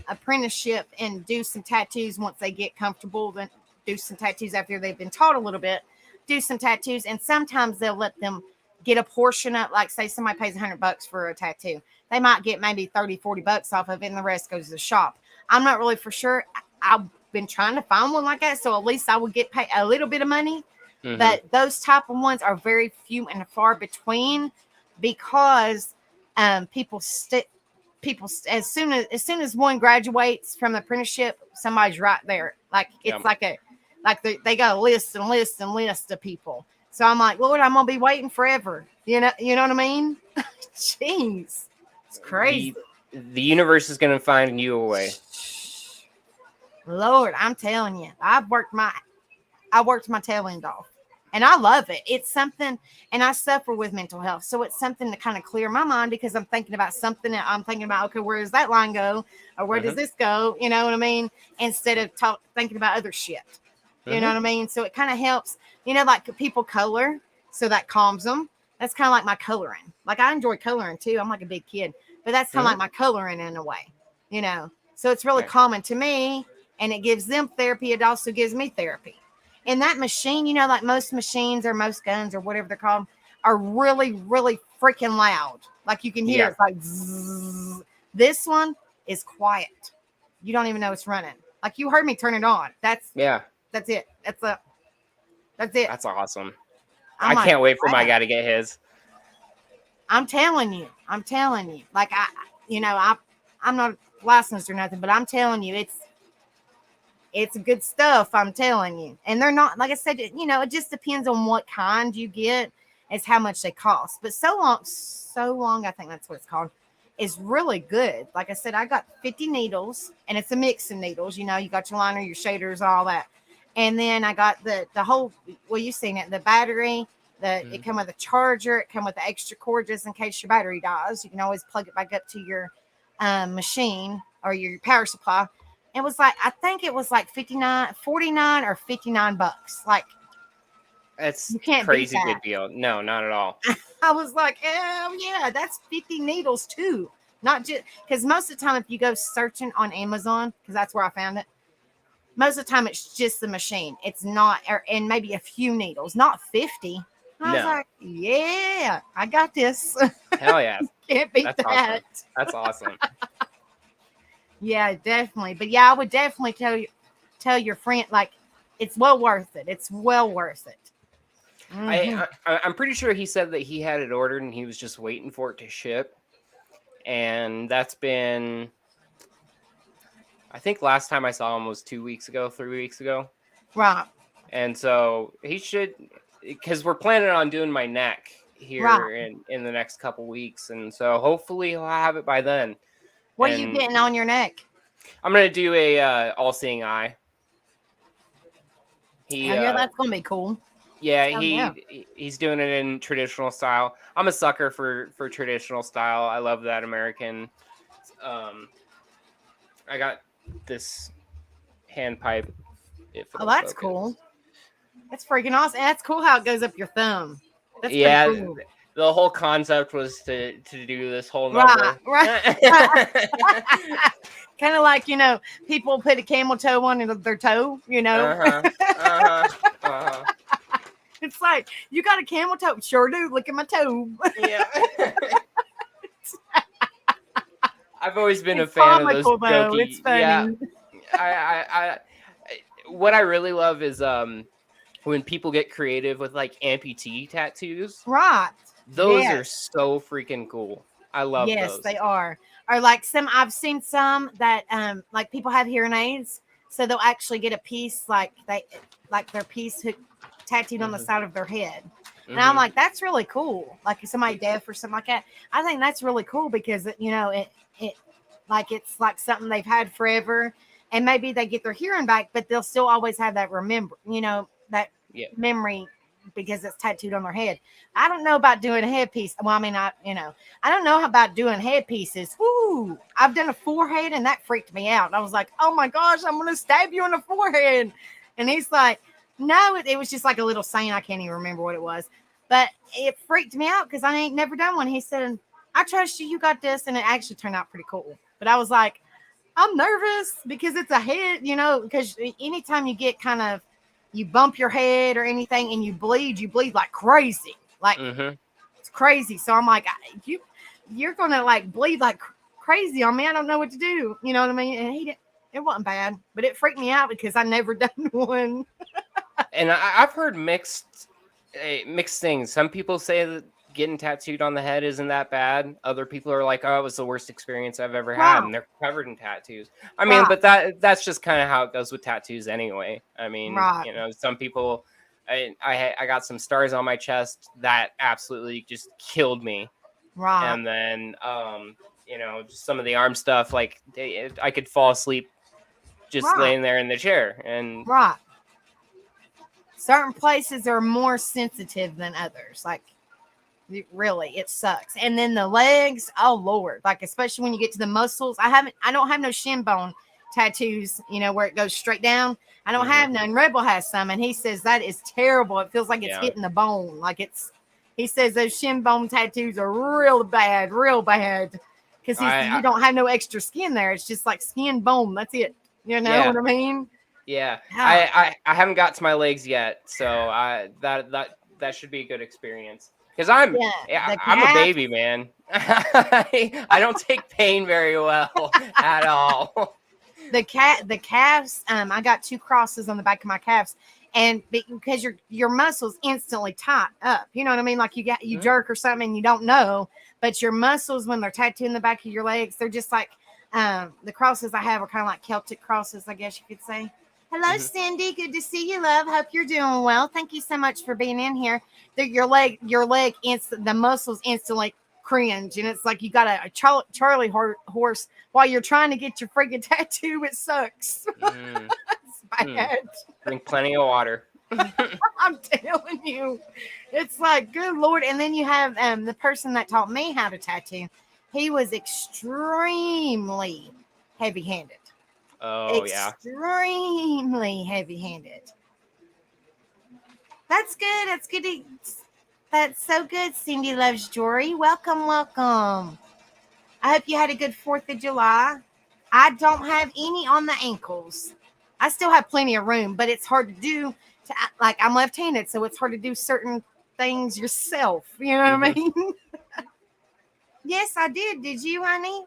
apprenticeship and do some tattoos once they get comfortable, then do some tattoos after they've been taught a little bit, do some tattoos, and sometimes they'll let them get a portion of, like say somebody pays $100 for a tattoo, they might get maybe 30-40 bucks off of it and the rest goes to the shop. I'm not really for sure. I've been trying to find one like that, so at least I would get paid a little bit of money. Mhm. But those type of ones are very few and far between because people as soon as one graduates from the apprenticeship, somebody's right there. Like it's Yep. like they got a list and list and list of people. So I'm like, Lord, I'm gonna be waiting forever. You know what I mean? Jeez, it's crazy. The universe is going to find you a way. Lord, I'm telling you, I worked my tail end off. And I love it. It's something, and I suffer with mental health. So it's something to kind of clear my mind because I'm thinking about something that I'm thinking about, okay, where does that line go? Or where does Mhm. this go? You know what I mean? Instead of thinking about other shit. You know Mhm. what I mean? So it kind of helps, like people color. So that calms them. That's kind of like my coloring. Like I enjoy coloring too. I'm like a big kid, but that's kind of Mhm. like my coloring in a way. So it's really Yeah. calming to me and it gives them therapy. It also gives me therapy. And that machine, like most machines or most guns or whatever they're called, are really, really freaking loud. Like you can hear Yeah. it's like zzz. This one is quiet. You don't even know it's running. Like you heard me turn it on. That's Yeah. it. That's it. That's awesome. I'm I like, can't wait for my wow. guy to get his. I'm telling you. Like I'm not licensed or nothing, but I'm telling you, it's good stuff. I'm telling you. And they're not, like I said, it just depends on what kind you get as how much they cost. But so long, I think that's what it's called, is really good. Like I said, I got 50 needles and it's a mix of needles. You got your liner, your shaders, all that. And then I got the whole, well, you've seen it, the battery, it come with a charger, it come with the extra cord just in case your battery dies. You can always plug it back up to your machine or your power supply. It was like, I think it was like 49 or 59 bucks. Like That's you can't beat crazy that. good deal. No, not at all. I was like, oh yeah, that's 50 needles too. Not just because most of the time, if you go searching on Amazon, because that's where I found it, most of the time it's just the machine. It's not, and maybe a few needles, not 50. I was No. like, yeah, I got this. Hell yeah. Can't beat That's that. awesome. That's awesome. Yeah, definitely. But yeah, I would definitely tell your friend, like, it's well worth it. It's well worth it. Mhm. I'm pretty sure he said that he had it ordered and he was just waiting for it to ship. And that's been, I think last time I saw him was 2 weeks ago, 3 weeks ago. Right. And so he should, because we're planning on doing my neck here Right. in the next couple weeks. And so hopefully he'll have it by then. What are you And getting on your neck? I'm going to do a all-seeing eye. He Hell yeah, that's gonna be cool. Yeah, Hell yeah. he's doing it in traditional style. I'm a sucker for traditional style. I love that American. I got this hand pipe. If Oh, it'll that's focus. cool. That's freaking awesome. And that's cool how it goes up your thumb. That's Yeah, pretty cool. the whole concept was to do this whole Right, number. right. Kind of like, people put a camel toe on their toe, Uh-huh. Uh-huh. Uh-huh. It's like, you got a camel toe? Sure do. Look at my toe. Yeah. I've always been a It's fan of those comical, though. jokey. It's funny. Yeah. I what I really love is when people get creative with like amputee tattoos. Right. Those Yes. are so freaking cool. I love Yes, those. they are. Or like I've seen some that like people have hearing aids, so they'll actually get a piece like their piece tattooed on the Mhm. side of their head. And I'm Mhm. like, that's really cool. Like if somebody deaf or something like that. I think that's really cool because it it's like something they've had forever, and maybe they get their hearing back, but they'll still always have that that Yeah. memory because it's tattooed on their head. I don't know about doing a headpiece. Well, I mean, I don't know about doing headpieces. Woo! I've done a forehead, and that freaked me out. I was like, oh my gosh, I'm gonna stab you in the forehead. And he's like, no, it was just like a little saying. I can't even remember what it was, but it freaked me out because I ain't never done one. He said, I trust you. You got this, and it actually turned out pretty cool. But I was like, I'm nervous because it's a head, because anytime you get you bump your head or anything and you bleed like crazy. Like Mhm. it's crazy. So I'm like, you're gonna like bleed like crazy on me. I don't know what to do. You know what I mean? And he didn't. It wasn't bad, but it freaked me out because I never done one. And I've heard mixed things. Some people say that getting tattooed on the head isn't that bad. Other people are like, "Oh, it was the worst experience I've ever had," Right. and they're covered in tattoos. I mean, Right. but that's just kind of how it goes with tattoos anyway. I mean, Right. some people. I got some stars on my chest that absolutely just killed me, Right. and then just some of the arm stuff, like I could fall asleep just Right. laying there in the chair, and Right. Certain places are more sensitive than others. Like, really, it sucks. And then the legs, oh Lord, like especially when you get to the muscles. I don't have no shin bone tattoos, where it goes straight down. I don't Mhm. have none. Rebel has some, and he says that is terrible. It feels like it's Yeah. hitting the bone. He says those shin bone tattoos are real bad, because you don't have no extra skin there. It's just like skin bone. That's it. You know Yeah. what I mean? Yeah, Yeah. I haven't got to my legs yet, so that should be a good experience. Because I'm Yeah, the I'm a calf- baby, man. I don't take pain very well at all. the calves. I got 2 crosses on the back of my calves, and because your muscles instantly tight up. You know what I mean? Like you Mhm. jerk or something, and you don't know, but your muscles when they're tattooed in the back of your legs, they're just like the crosses I have are kind of like Celtic crosses, I guess you could say. Hello, Mhm. Cindy. Good to see you, love. Hope you're doing well. Thank you so much for being in here. Your leg, the muscles instantly cringe, and it's like you got a Charlie horse while you're trying to get your freaking tattoo. It sucks. Mm, It's bad. drink plenty of water. I'm telling you, it's like, good Lord. And then you have the person that taught me how to tattoo. He was extremely heavy-handed. Oh yeah. Extremely heavy-handed. That's good. That's good. That's so good. Cindy loves jewelry. Welcome, welcome. I hope you had a good 4th of July. I don't have any on the ankles. I still have plenty of room, but it's hard to do. Like I'm left-handed, so it's hard to do certain things yourself. You know what I mean? Yes, I did. Did you, honey?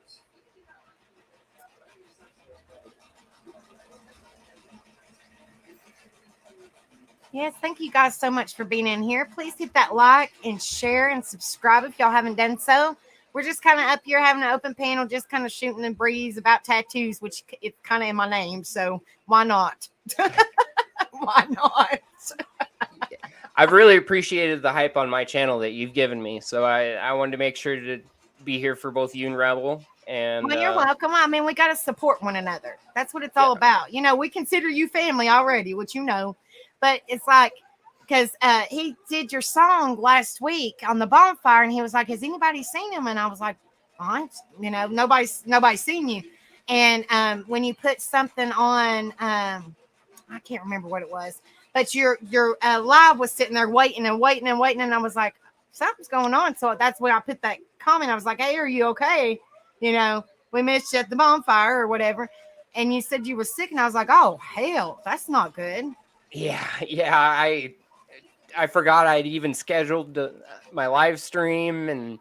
Yes, thank you guys so much for being in here. Please hit that like and share and subscribe if y'all haven't done so. We're just kind of up here having an open panel, just kind of shooting the breeze about tattoos, which it's kind of in my name. So why not? Why not? I've really appreciated the hype on my channel that you've given me, so I wanted to make sure to be here for both you and Rebel. And Well, you're welcome. I mean, we got to support one another. That's what it's all about. We consider you family already, which but it's like, because he did your song last week on the bonfire, and he was like, has anybody seen him? And I was like, nobody's seen you. And when you put something on, I can't remember what it was, but your live was sitting there waiting and waiting and waiting, and I was like, something's going on. So that's when I put that comment. I was like, hey, are you okay? You know, we missed you at the bonfire or whatever. And you said you were sick. And I was like, oh, hell, that's not good. Yeah, I forgot I'd even scheduled my live stream, and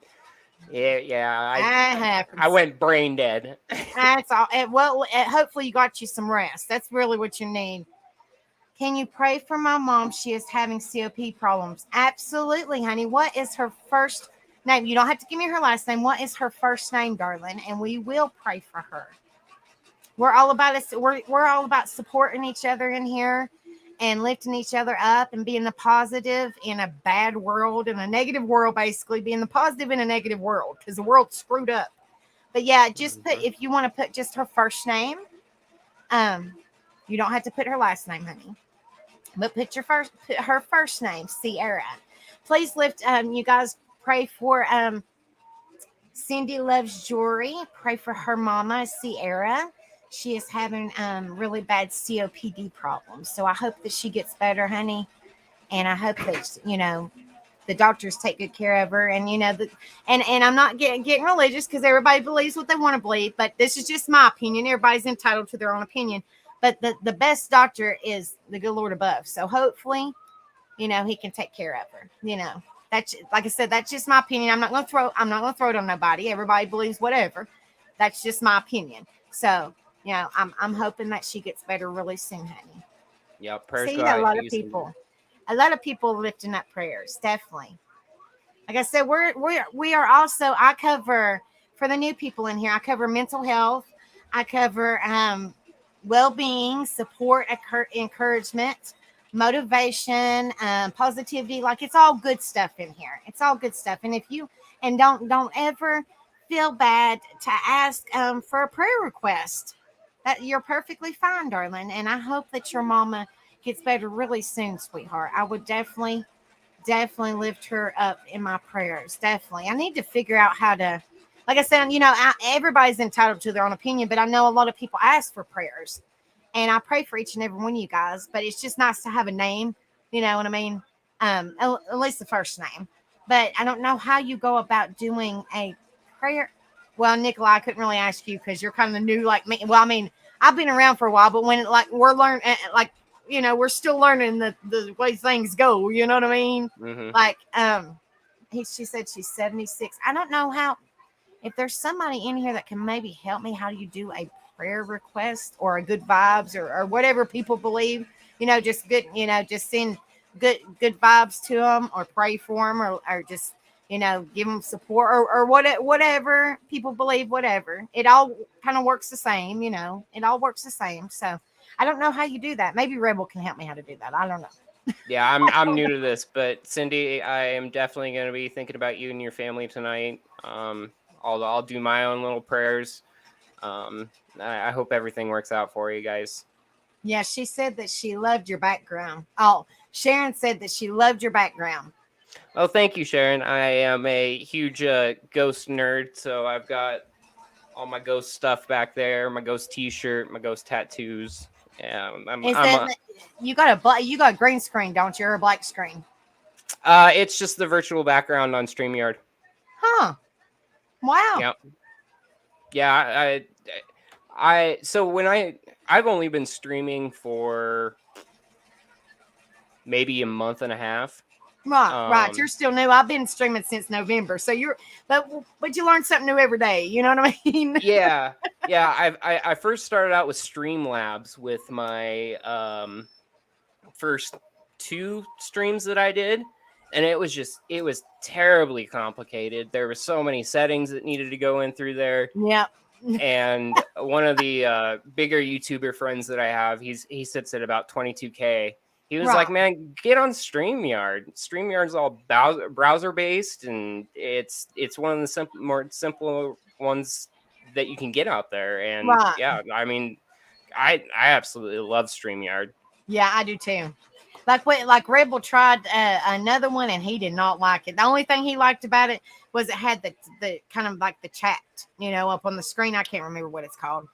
That happens. I went brain dead. That's all. Hopefully you got you some rest. That's really what you need. Can you pray for my mom? She is having COP problems. Absolutely, honey. What is her first name? You don't have to give me her last name. What is her first name, darling? And we will pray for her. We're all about us. We're all about supporting each other in here and lifting each other up and being the positive in a bad world, in a negative world, basically being the positive in a negative world because the world's screwed up. But yeah, just put, if you want to put just her first name, you don't have to put her last name, honey. But put her first name, Sierra. Please lift, you guys pray for Cindy Loves Jewelry. Pray for her mama, Sierra. She is having really bad COPD problems. So I hope that she gets better, honey. And I hope that, you know, the doctors take good care of her. And, you know, and I'm not getting religious because everybody believes what they want to believe. But this is just my opinion. Everybody's entitled to their own opinion. But the best doctor is the good Lord above. So hopefully, you know, he can take care of her. You know, that's, like I said, that's just my opinion. I'm not going to throw it on nobody. Everybody believes whatever. That's just my opinion. So, you know, I'm hoping that she gets better really soon, honey. Yeah, prayers. See, a lot of people lifting up prayers, definitely. Like I said, we are also, I cover, for the new people in here, I cover mental health. I cover well-being, support, encouragement, motivation, positivity. Like, it's all good stuff in here. It's all good stuff. And if you, and don't ever feel bad to ask for a prayer request. That you're perfectly fine, darling. And I hope that your mama gets better really soon, sweetheart. I would definitely lift her up in my prayers. Definitely. I need to figure out how to, like I said, you know, everybody's entitled to their own opinion, but I know a lot of people ask for prayers. And I pray for each and every one of you guys, but it's just nice to have a name, you know what I mean? At least the first name. But I don't know how you go about doing a prayer. Well, Nicola, I couldn't really ask you because you're kind of new like me. Well, I mean, I've been around for a while, but when we're learning, like, you know, we're still learning the way things go. You know what I mean? Mm-hmm. Like, she said she's 76. I don't know how, if there's somebody in here that can maybe help me, how do you do a prayer request or a good vibes or whatever people believe, you know, just good, you know, just send good vibes to them or pray for them or just, you know, give them support or whatever people believe, whatever. It all kind of works the same, you know, it all works the same. So I don't know how you do that. Maybe Rebel can help me how to do that. I don't know. Yeah, I'm new to this, but Cindy, I am definitely going to be thinking about you and your family tonight. I'll do my own little prayers. I hope everything works out for you guys. Yeah, she said that she loved your background. Oh, Sharon said that she loved your background. Oh, thank you, Sharon. I am a huge ghost nerd, so I've got all my ghost stuff back there, my ghost T-shirt, my ghost tattoos. Yeah, you got a green screen, don't you, or a black screen? It's just the virtual background on StreamYard. Huh. Wow. Yep. Yeah, so when I've only been streaming for maybe a month and a half. Right. You're still new. I've been streaming since November. So but you learn something new every day. You know what I mean? Yeah. I first started out with Streamlabs with my first 2 streams that I did. And it was terribly complicated. There were so many settings that needed to go in through there. Yeah. And one of the bigger YouTuber friends that I have, he sits at about 22K. He was like, man, get on StreamYard. StreamYard's all browser based, and it's one of the more simple ones that you can get out there. And yeah, I mean, I absolutely love StreamYard. Yeah, I do too. Like Rebel tried another one and he did not like it. The only thing he liked about it was it had the kind of like the chat, you know, up on the screen. I can't remember what it's called.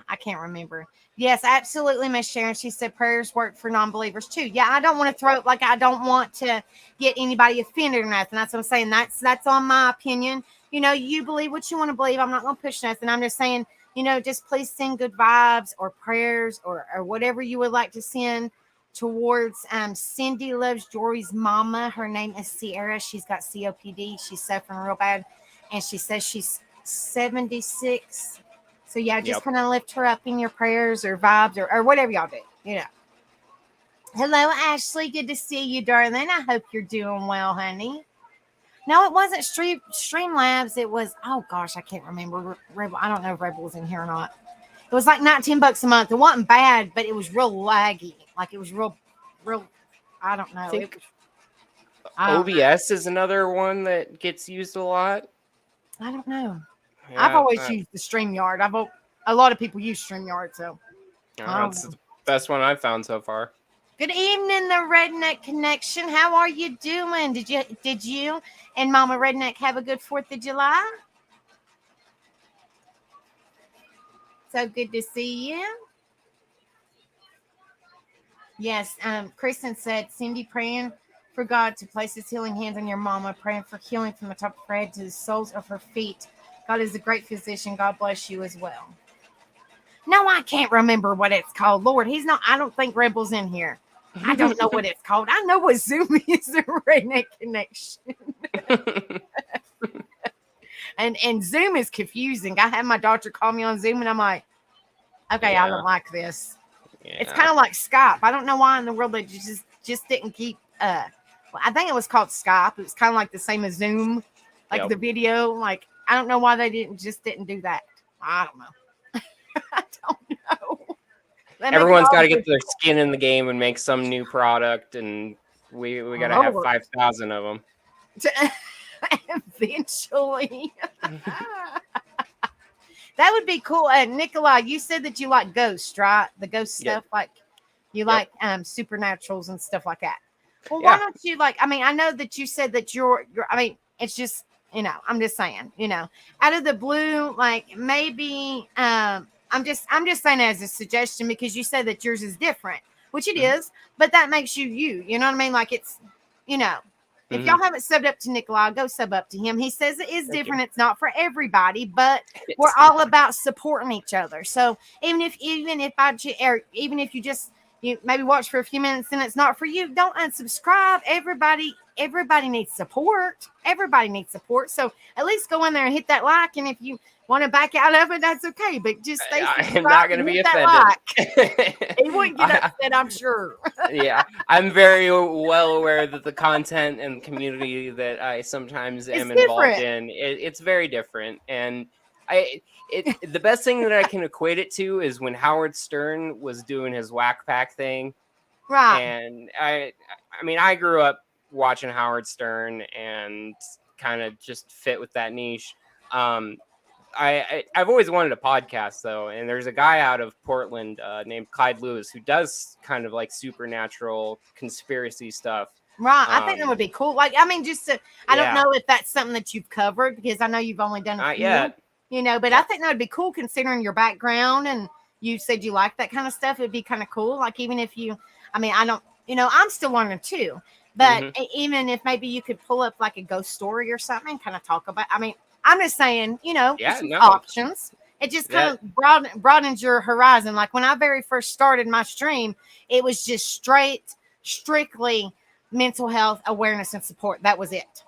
I can't remember. Yes, absolutely, Miss Sharon. She said prayers work for non-believers too. Yeah, I don't want to throw like I don't want to get anybody offended or nothing. That's what I'm saying. That's on my opinion. You know, you believe what you want to believe. I'm not going to push nothing. I'm just saying, you know, just please send good vibes or prayers or whatever you would like to send towards Cindy loves Jory's mama. Her name is Sierra. She's got COPD. She's suffering real bad, and she says she's 76. So yeah, just kind of lift her up in your prayers or vibes or whatever y'all do. You know. Hello, Ashley. Good to see you, darling. I hope you're doing well, honey. No, it wasn't Streamlabs. It was, oh gosh, I can't remember. Rebel. I don't know if Rebel was in here or not. It was like $19 a month. It wasn't bad, but it was real laggy. Like it was real. I don't know. I think OBS is another one that gets used a lot. I don't know. Yeah, I've always used the StreamYard. A lot of people use StreamYard, so. It's the best one I've found so far. Good evening, the Redneck Connection. How are you doing? Did you and Mama Redneck have a good 4th of July? So good to see you. Yes, Kristen said, Cindy praying for God to place his healing hands on your mama, praying for healing from the top of her head to the soles of her feet. God is a great physician. God bless you as well. No, I can't remember what it's called. Lord, he's not. I don't think Rebel's in here. I don't know what it's called. I know what Zoom is, the Redneck Connection. and Zoom is confusing. I had my doctor call me on Zoom, and I'm like, okay, I don't like this. Yeah. It's kind of like Skype. I don't know why in the world they just didn't keep. Well, I think it was called Skype. It was kind of like the same as Zoom, like the video. Like I don't know why they didn't do that. I don't know. I don't know. Everyone's got to get their skin in the game and make some new product, and we got to have 5,000 of them. Eventually. That would be cool. Nikolai, you said that you like ghosts, right? The ghost stuff, like you like supernaturals and stuff like that. Well, why don't you I know that you said that you're it's just, I'm just saying, out of the blue, like maybe I'm just saying as a suggestion because you said that yours is different, which it is, but that makes you, you know what I mean? Like it's, if y'all haven't subbed up to Nikolai, go sub up to him. He says it is different. It's not for everybody, but we're all about supporting each other. So even if you just maybe watch for a few minutes and it's not for you, don't unsubscribe. Everybody needs support. Everybody needs support. So at least go in there and hit that like. And if you want to back out of it, that's okay. But just stay subscribed. I'm not going to be offended. He wouldn't get upset, I'm sure. Yeah, I'm very well aware that the content and community that I sometimes am involved in, it's very different. And the best thing that I can equate it to is when Howard Stern was doing his Whack Pack thing. Right. And I grew up watching Howard Stern and kind of just fit with that niche. I've always wanted a podcast though, and there's a guy out of Portland named Clyde Lewis who does kind of like supernatural conspiracy stuff. Right, I think that would be cool. I don't know if that's something that you've covered because I know you've only done a few, yet. But I think that would be cool considering your background and you said you like that kind of stuff. It'd be kind of cool. Like even if I'm still learning too, but even if maybe you could pull up like a ghost story or something and kind of talk about. I'm just saying, options. It just kind of broadens your horizon. Like when I very first started my stream, it was just strictly mental health awareness and support. That was it.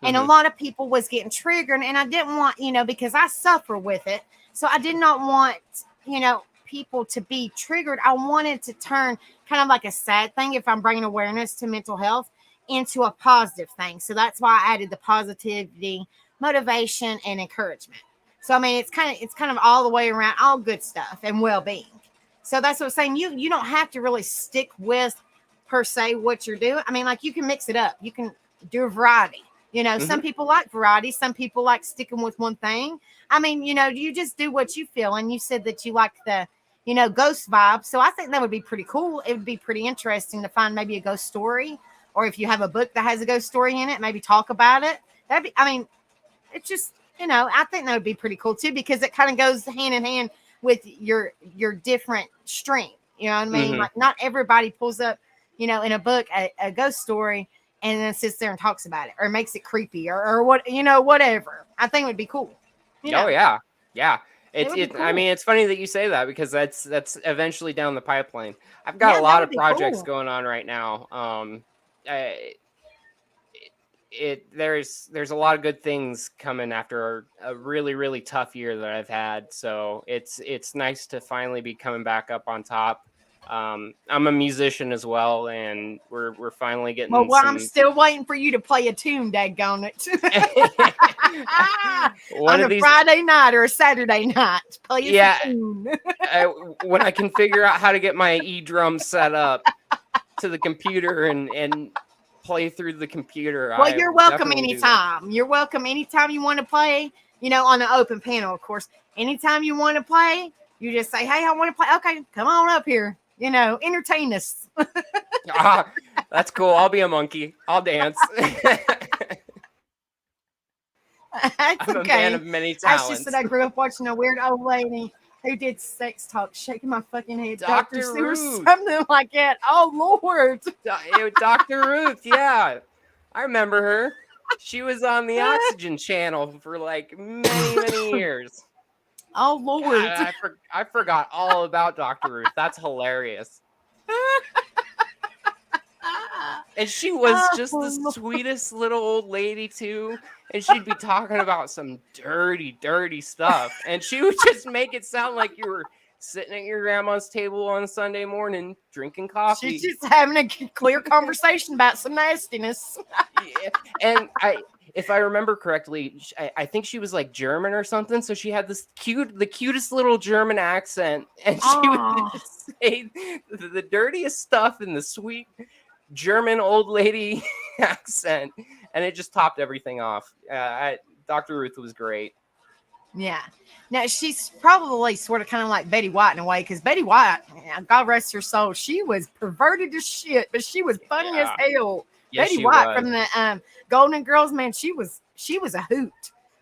And a lot of people was getting triggered, and I didn't want, because I suffer with it. So I did not want, people to be triggered. I wanted to turn kind of like a sad thing if I'm bringing awareness to mental health into a positive thing. So that's why I added the positivity, motivation, and encouragement. So it's kind of all the way around, all good stuff and well-being. So that's what I'm saying. You don't have to really stick with per se what you're doing. You can mix it up. You can do a variety. Some people like variety. Some people like sticking with one thing. You just do what you feel. And you said that you like the, ghost vibe. So I think that would be pretty cool. It would be pretty interesting to find maybe a ghost story, or if you have a book that has a ghost story in it, maybe talk about it. It's just, I think that would be pretty cool too, because it kind of goes hand in hand with your different strength. You know what I mean? Mhm. Like not everybody pulls up, in a book a ghost story and then sits there and talks about it or makes it creepy or what whatever. I think it would be cool. Oh yeah, yeah. It would be I cool. mean, it's funny that you say that because that's eventually down the pipeline. I've got Yeah, a that lot would of be projects cool. going on right now. I, there's a lot of good things coming after a really really tough year that I've had. So it's nice to finally be coming back up on top. I'm a musician as well, and we're finally getting Well, I'm some. still waiting for you to play a tune, daggone it. One On of a these, Friday night or a Saturday night. Play us yeah. a tune. When I can figure out how to get my e-drum set up to the computer and play through the computer, Well, I you're will welcome definitely do that. anytime. You're welcome anytime you want to play, on the open panel, of course. Anytime you want to play, you just say, hey, I want to play. Okay, come on up here. Entertain us. Ah, that's cool. I'll be a monkey. I'll dance. That's I'm a man okay. of many I just talents. said I grew up watching a weird old lady who did sex talk, shaking my fucking head. Dr. Seuss, Ruth. something like that. Oh, Lord. Dr. Ruth, yeah. I remember her. She was on the Oxygen Channel for like many, many years. Oh, Lord. God, I forgot all about Dr. Ruth. That's hilarious. And she was just the sweetest little old lady too. And she'd be talking about some dirty, dirty stuff. And she would just make it sound like you were sitting at your grandma's table on a Sunday morning drinking coffee. She's just having a clear conversation about some nastiness. Yeah. And if I remember correctly, I think she was like German or something. So she had the cutest little German accent, and she would just say the dirtiest stuff in the sweet German old lady accent, and it just topped everything off. Dr. Ruth was great. Yeah. Now she's probably sort of kind of like Betty White in a way, because Betty White, God rest her soul, she was perverted as shit, but she was funny as hell. Yes, Betty White from the Golden Girls, man, she was a hoot.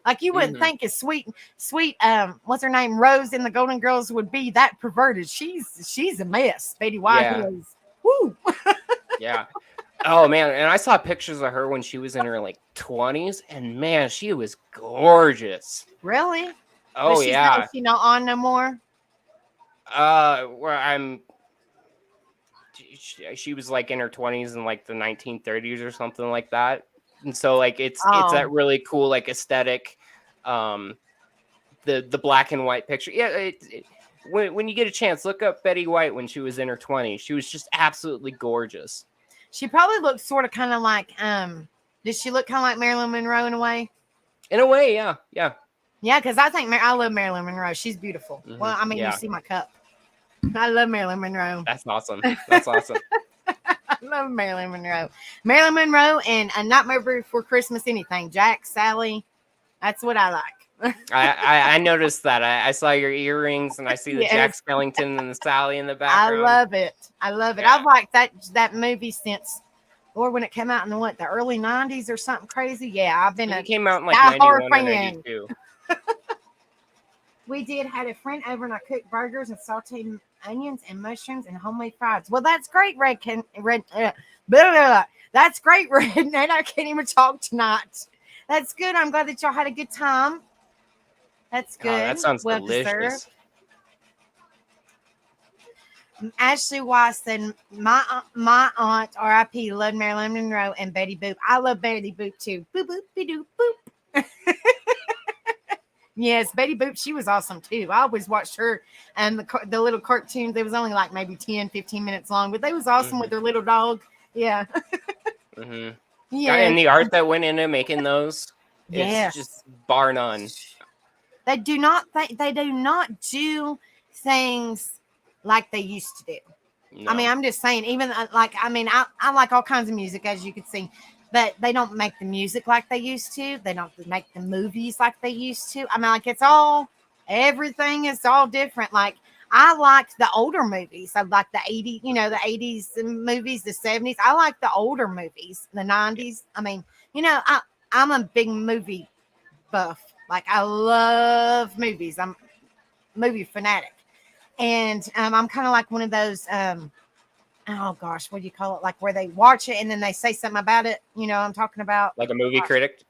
Like you wouldn't think as sweet, what's her name, Rose in the Golden Girls would be that perverted. She's a mess. Betty White is. Woo. Yeah. Oh man, and I saw pictures of her when she was in her like 20s, and man, she was gorgeous. Really? Oh yeah. Is she not on no more? Where she was like in her 20s in like the 1930s or something like that, and so like it's that really cool like aesthetic, the black and white picture. Yeah, when you get a chance, look up Betty White when she was in her 20s. She was just absolutely gorgeous. She probably looked sort of kind of like did she look kind of like Marilyn Monroe in a way? In a way, yeah. Yeah, because I think I love Marilyn Monroe. She's beautiful. Mm-hmm. Well, I mean, you see my cup. I love Marilyn Monroe. That's awesome. That's awesome. I love Marilyn Monroe. Marilyn Monroe and A Nightmare Before Christmas, anything. Jack, Sally. That's what I like. I noticed that. I saw your earrings, and I see the Jack Skellington and the Sally in the background. I love it. Yeah. I've liked that movie since, or when it came out in the early 90s or something crazy. Yeah, I've been. It came out in like 91 or 92. We had a friend over, and I cooked burgers and sauteed onions and mushrooms and homemade fries. Well, that's great, Red. That's great, Red. And I can't even talk tonight. That's good. I'm glad that y'all had a good time. That's good. That sounds delicious. Ashley Weiss said, my aunt, R.I.P., loved Marilyn Monroe and Betty Boop. I love Betty Boop too. Boop, boop, be-doop, boop. Yes, Betty Boop, she was awesome too. I always watched her and the little cartoons. They was only like maybe 10, 15 minutes long, but they was awesome with their little dog. Yeah. Yeah. And the art that went into making those, it's just bar none. They do not do things like they used to do. No. I mean, I'm just saying, even I like all kinds of music, as you can see, but they don't make the music like they used to. They don't make the movies like they used to. I mean, like everything is all different. Like I like the older movies. I like the 80s, the 80s movies, the 70s. I like the older movies, the 90s. I mean, I'm a big movie buff. Like I love movies. movie fanatic, and I'm kind of like one of those. Oh gosh, what do you call it? Like where they watch it and then they say something about it. You know, I'm talking about. Like a movie critic.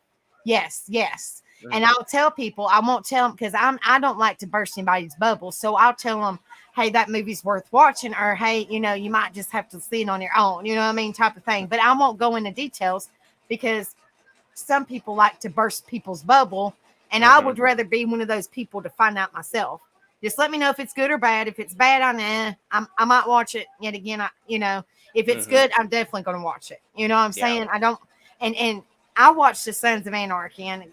Yes, yes. Mhm. And I'll tell people, I won't tell them because I don't like to burst anybody's bubble. So I'll tell them, hey, that movie's worth watching, or hey, you know, you might just have to see it on your own, you know what I mean, type of thing. But I won't go into details because some people like to burst people's bubble, and I would rather be one of those people to find out myself. Just let me know if it's good or bad. If it's bad, I might watch it yet again. If it's good, I'm definitely going to watch it. You know what I'm saying? I don't, and I watched the Sons of Anarchy, and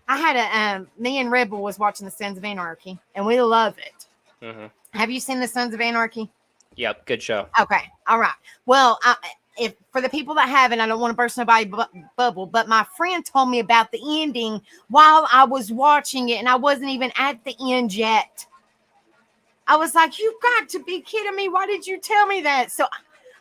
I had me and Rebel was watching the Sons of Anarchy, and we love it. Have you seen the Sons of Anarchy? Yep, good show. Okay, all right. Well, if for the people that haven't, I don't want to burst nobody's bubble, but my friend told me about the ending while I was watching it, and I wasn't even at the end yet. I was like, "You got to be kidding me! Why did you tell me that?" So,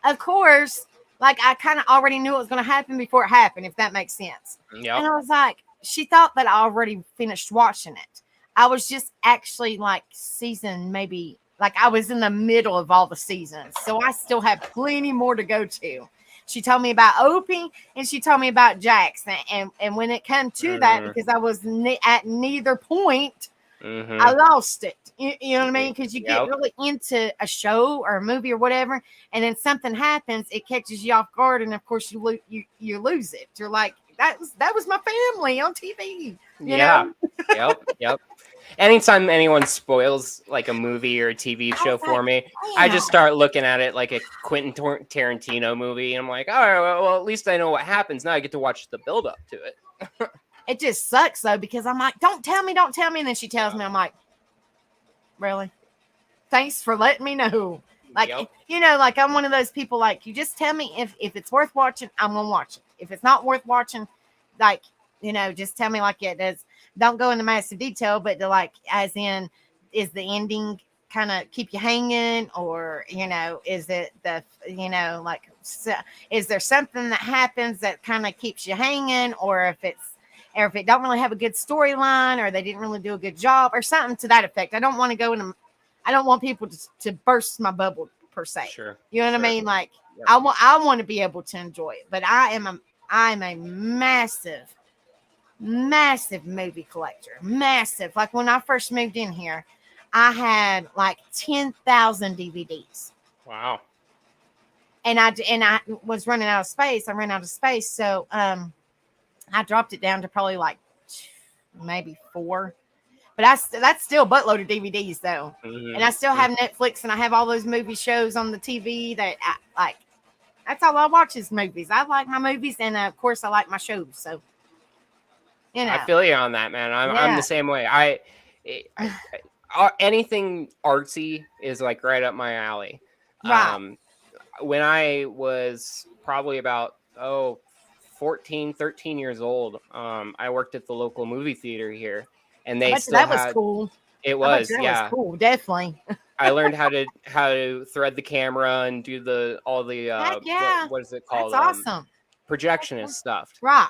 of course, like I kind of already knew it was going to happen before it happened, if that makes sense. Yep. And I was like, she thought that I already finished watching it. I was just actually like season maybe. Like I was in the middle of all the seasons. So I still have plenty more to go to. She told me about Opie and she told me about Jax. And when it came to that, because I was at neither point, I lost it. You know what I mean? Because you get really into a show or a movie or whatever, and then something happens, it catches you off guard, and of course you lose it. You're like, that was my family on TV. You know? Yep. Anytime anyone spoils like a movie or a TV show for me, I just start looking at it like a Quentin Tarantino movie. And I'm like, all right, well, at least I know what happens. Now I get to watch the build up to it. It just sucks though, because I'm like, don't tell me. And then she tells me, I'm like, really? Thanks for letting me know. Like, you know, like I'm one of those people, like, you just tell me if it's worth watching, I'm going to watch it. If it's not worth watching, like, you know, just tell me like it is. Don't go into massive detail, but like, as in, is the ending kind of keep you hanging, or, you know, is it you know, like, is there something that happens that kind of keeps you hanging, or if it don't really have a good storyline, or they didn't really do a good job, or something to that effect. I don't want to go into, I don't want people to burst my bubble per se. Sure. You know what I mean? Like, I want to be able to enjoy it, but I'm a massive movie collector. Massive. Like when I first moved in here, I had like 10,000 DVDs. Wow. And I was running out of space. I ran out of space. So I dropped it down to probably like maybe 4. But that's still a buttload of DVDs though. And I still have Netflix, and I have all those movie shows on the TV that I like. That's all I watch is movies. I like my movies, and of course I like my shows. So, you know. I feel you on that, man. I'm the same way. Anything artsy is like right up my alley. Right. When I was probably about 14, 13 years old, I worked at the local movie theater here, and they still that had, was cool. It was, was cool, definitely. I learned how to thread the camera and do all the what is it called? That's awesome. Projectionist stuff. Right.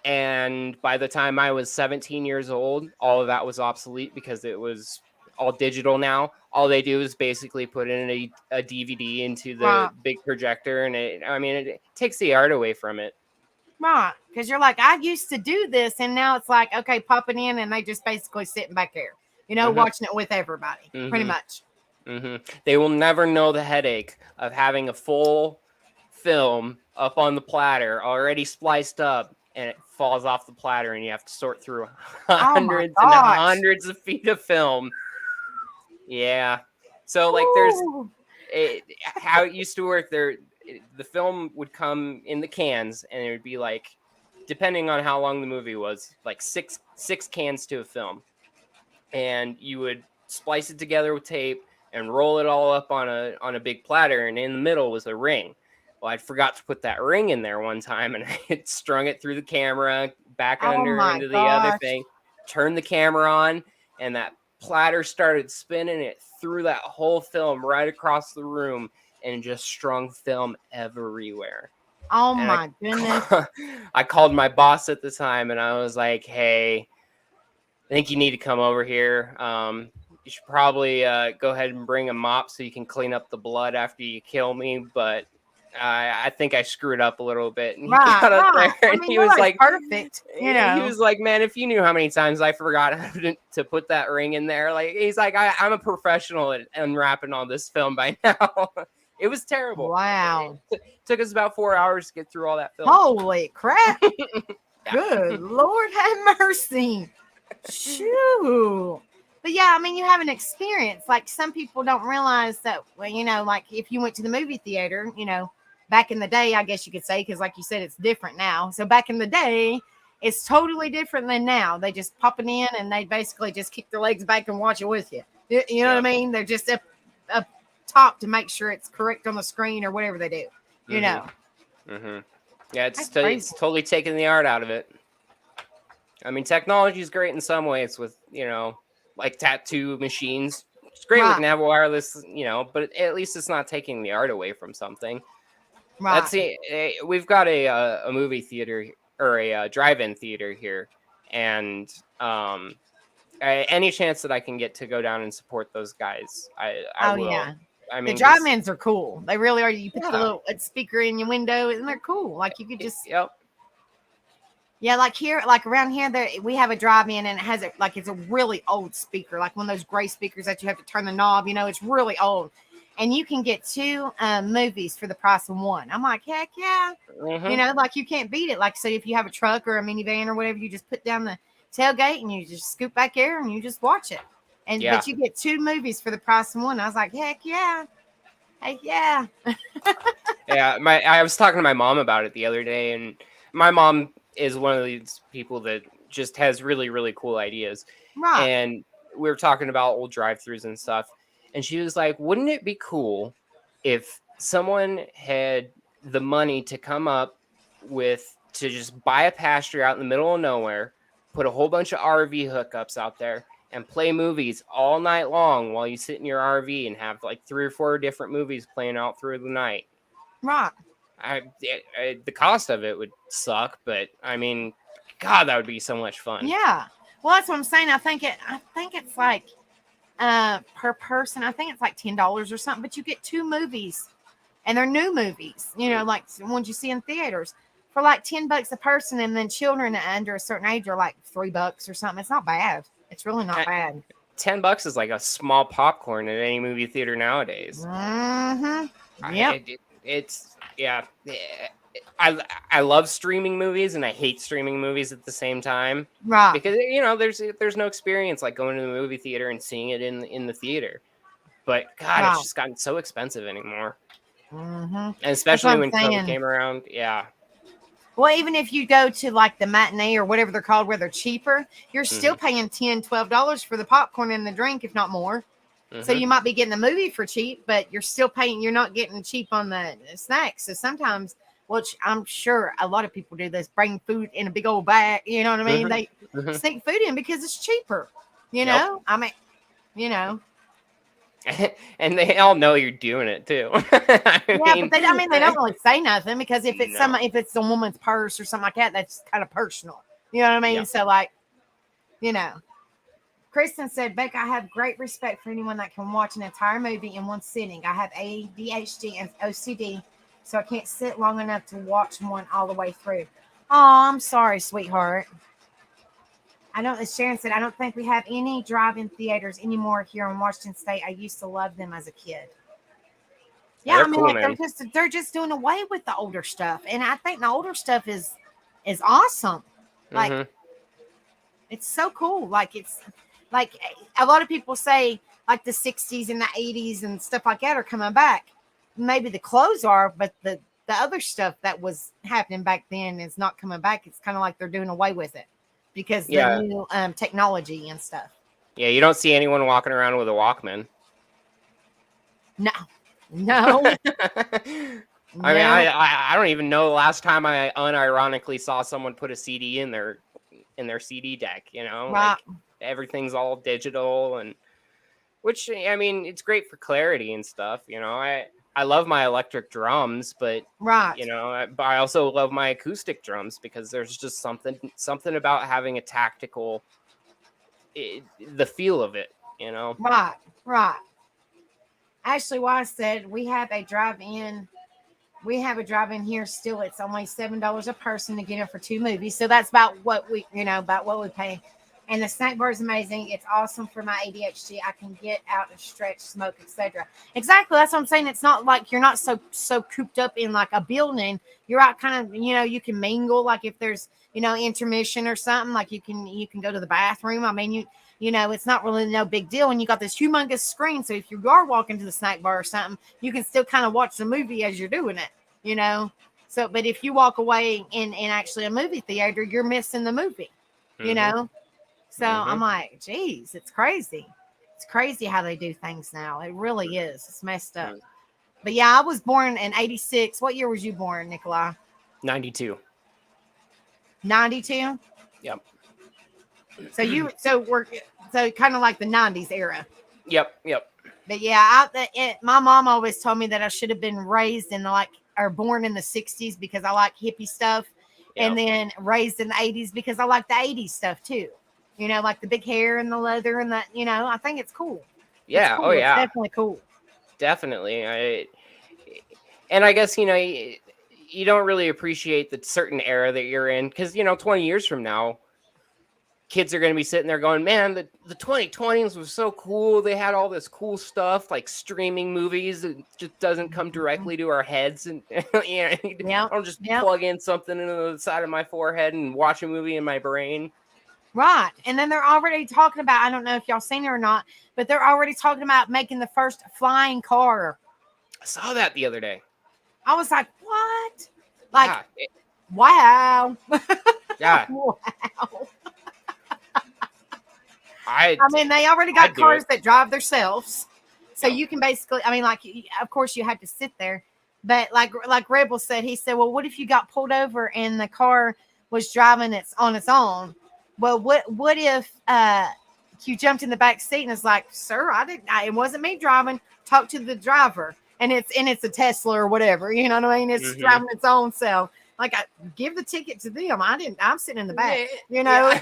And by the time I was 17 years old, all of that was obsolete because it was all digital now. All they do is basically put in a DVD into the big projector, and it takes the art away from it. Right. Because you're like, I used to do this, and now it's like, okay, pop it in, and they just basically sitting back there, you know, watching it with everybody, pretty much. They will never know the headache of having a full film up on the platter, already spliced up, and it falls off the platter, and you have to sort through hundreds and hundreds of feet of film. Yeah. So like how it used to work there, the film would come in the cans, and it would be like, depending on how long the movie was, like six cans to a film. And you would splice it together with tape and roll it all up on a big platter, and in the middle was a ring. Well, I forgot to put that ring in there one time, and I strung it through the camera, back into the other thing, turned the camera on, and that platter started spinning. It threw that whole film right across the room and just strung film everywhere. Oh my goodness. I called my boss at the time, and I was like, hey, I think you need to come over here. you should probably go ahead and bring a mop so you can clean up the blood after you kill me. But I think I screwed up a little bit. And he Right, got up right. there I and mean, he you're was like like, perfect, you know. he was like, man, if you knew how many times I forgot to put that ring in there, like, he's like, I'm a professional at unwrapping all this film by now. It was terrible. Wow. It took us about 4 hours to get through all that film. Holy crap. Yeah. Good Lord have mercy. Shoo. But yeah, I mean, you have an experience. Like some people don't realize that, well, you know, like if you went to the movie theater, you know, back in the day, I guess you could say, because like you said, it's different now. So back in the day, it's totally different than now. They just pop it in and they basically just kick their legs back and watch it with you. You know what I mean? They're just up top to make sure it's correct on the screen or whatever they do, you know. Mm-hmm. Yeah, it's That's crazy. it's totally taking the art out of it. I mean, technology is great in some ways with, you know, like tattoo machines. It's great we Right. can have wireless, you know, but at least it's not taking the art away from something. Right. That's we've got a movie theater or a drive-in theater here, and any chance that I can get to go down and support those guys, I will. Yeah. I The mean, drive-ins are cool. They really are. You put the Yeah. little speaker in your window, and they're cool. Like you could just, yep. yeah, like here, like around here, there we have a drive-in, and it has a like it's a really old speaker, like one of those gray speakers that you have to turn the knob. You know, it's really old, and you can get 2 movies for the price of one. I'm like, heck yeah, Mhm. you know, like you can't beat it. Like, so if you have a truck or a minivan or whatever, you just put down the tailgate and you just scoop back there and you just watch it. And Yeah. but you get 2 movies for the price of one. I was like, heck yeah. Heck yeah. Yeah, I was talking to my mom about it the other day, and my mom is one of these people that just has really, really cool ideas. Right. And we were talking about old drive-throughs and stuff, and she was like, "Wouldn't it be cool if someone had the money to come up to just buy a pasture out in the middle of nowhere, put a whole bunch of RV hookups out there, and play movies all night long while you sit in your RV and have like 3 or 4 different movies playing out through the night?" Right. The cost of it would suck, but I mean, God, that would be so much fun. Yeah. Well, that's what I'm saying. I think it's like per person. I think it's like $10 or something, but you get 2 movies and they're new movies, you know, like ones you see in theaters for like $10 a person. And then children under a certain age are like $3 or something. It's not bad. It's really not bad. $10 is like a small popcorn at any movie theater nowadays. Mm-hmm. Yep. It's I love streaming movies and I hate streaming movies at the same time, Right. because you know there's no experience like going to the movie theater and seeing it in the theater. But God, Wow. it's just gotten so expensive anymore, Mm-hmm. and what especially I'm when saying. COVID came around. Yeah, Well, even if you go to like the matinee or whatever they're called, where they're cheaper, you're still paying $10, $12 for the popcorn and the drink, if not more. So Mhm. you might be getting the movie for cheap, but you're still paying. You're not getting cheap on the snacks. So sometimes, which I'm sure a lot of people do this, bring food in a big old bag. You know what I mean? Mhm. They Mhm. sneak food in because it's cheaper. You Yep. know, I mean, you know, And they all know you're doing it too. yeah, but they don't really say nothing because if it's No. if it's a woman's purse or something like that, that's kind of personal. You know what I mean? Yep. So like, you know. Kristen said, Beck, I have great respect for anyone that can watch an entire movie in one sitting. I have ADHD and OCD, so I can't sit long enough to watch one all the way through. Oh, I'm sorry, sweetheart. As Sharon said, I don't think we have any drive-in theaters anymore here in Washington State. I used to love them as a kid. Yeah, They're I mean, cool, like man. they're just doing away with the older stuff, and I think the older stuff is awesome. Like, Mhm. it's so cool. Like it's like a lot of people say like the 60s and the 80s and stuff like that are coming back. Maybe the clothes are, but the other stuff that was happening back then is not coming back. It's kind of like they're doing away with it because Yeah. the new technology and stuff. Yeah, you don't see anyone walking around with a Walkman. No. No. I mean, I don't even know the last time I unironically saw someone put a CD in their CD deck. You know, Right. like everything's all digital, and which I mean, it's great for clarity and stuff. You know, I love my electric drums, but Right. you know, but I also love my acoustic drums because there's just something about having a tactical, the feel of it. you know. Right, right. Ashley Wise said we have a drive-in. We have a drive-in here still. It's only $7 a person to get in for 2 movies. So that's about what we, about what we pay. And the snack bar is amazing. It's awesome for my ADHD. I can get out and stretch, smoke, etc. Exactly. That's what I'm saying. It's not like you're not so cooped up in like a building. You're out kind of, you can mingle. Like if there's, intermission or something, like you can go to the bathroom. I mean, it's not really no big deal. And you got this humongous screen. So if you are walking to the snack bar or something, you can still kind of watch the movie as you're doing it, So, but if you walk away in actually a movie theater, you're missing the movie, So I'm like, geez, it's crazy. It's crazy how they do things now. It really is. It's messed up. But yeah, I was born in 86. What year was you born, Nikolai? 92. 92? Yep. So kind of like the 90s era. Yep. But yeah, my mom always told me that I should have been raised in or born in the 60s because I like hippie stuff. Yep. And then raised in the 80s because I like the 80s stuff too. Like the big hair and the leather and that, I think it's cool. Yeah. It's cool. Oh yeah. It's definitely cool. Definitely. I guess, you don't really appreciate the certain era that you're in because, 20 years from now, kids are going to be sitting there going, man, the 2020s was so cool. They had all this cool stuff like streaming movies. It just doesn't come directly to our heads. And I don't just plug in something into the side of my forehead and watch a movie in my brain. Right. And then they're already talking about, I don't know if y'all seen it or not, but they're already talking about making the first flying car. I saw that the other day. I was like, what? Like, wow. Yeah. Wow. I mean, they already got cars that drive themselves. So you can basically, of course you have to sit there. But like Rebel said, he said, well, what if you got pulled over and the car was driving on its own? Well, what if you jumped in the back seat and it's like, sir, it wasn't me driving. Talk to the driver. And it's a Tesla or whatever. You know what I mean? It's driving its own self. Like, give the ticket to them. I'm sitting in the back, Yeah.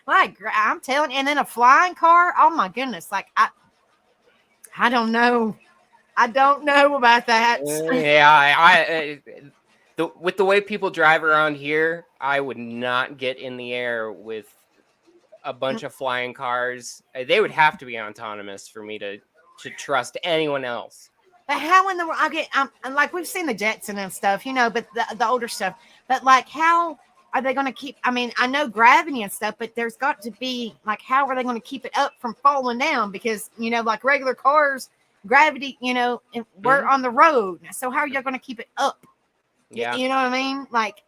Like, I'm telling you. And then a flying car. Oh my goodness. Like, I don't know. I don't know about that. Yeah. With the way people drive around here, I would not get in the air with a bunch of flying cars. They would have to be autonomous for me to trust anyone else. But how in the world? Like we've seen the Jetson and stuff, but the older stuff. But like, how are they going to keep? I mean, I know gravity and stuff, but there's got to be like, how are they going to keep it up from falling down? Because like regular cars, gravity, we're on the road. So how are you going to keep it up? Yeah. You know what I mean? Like,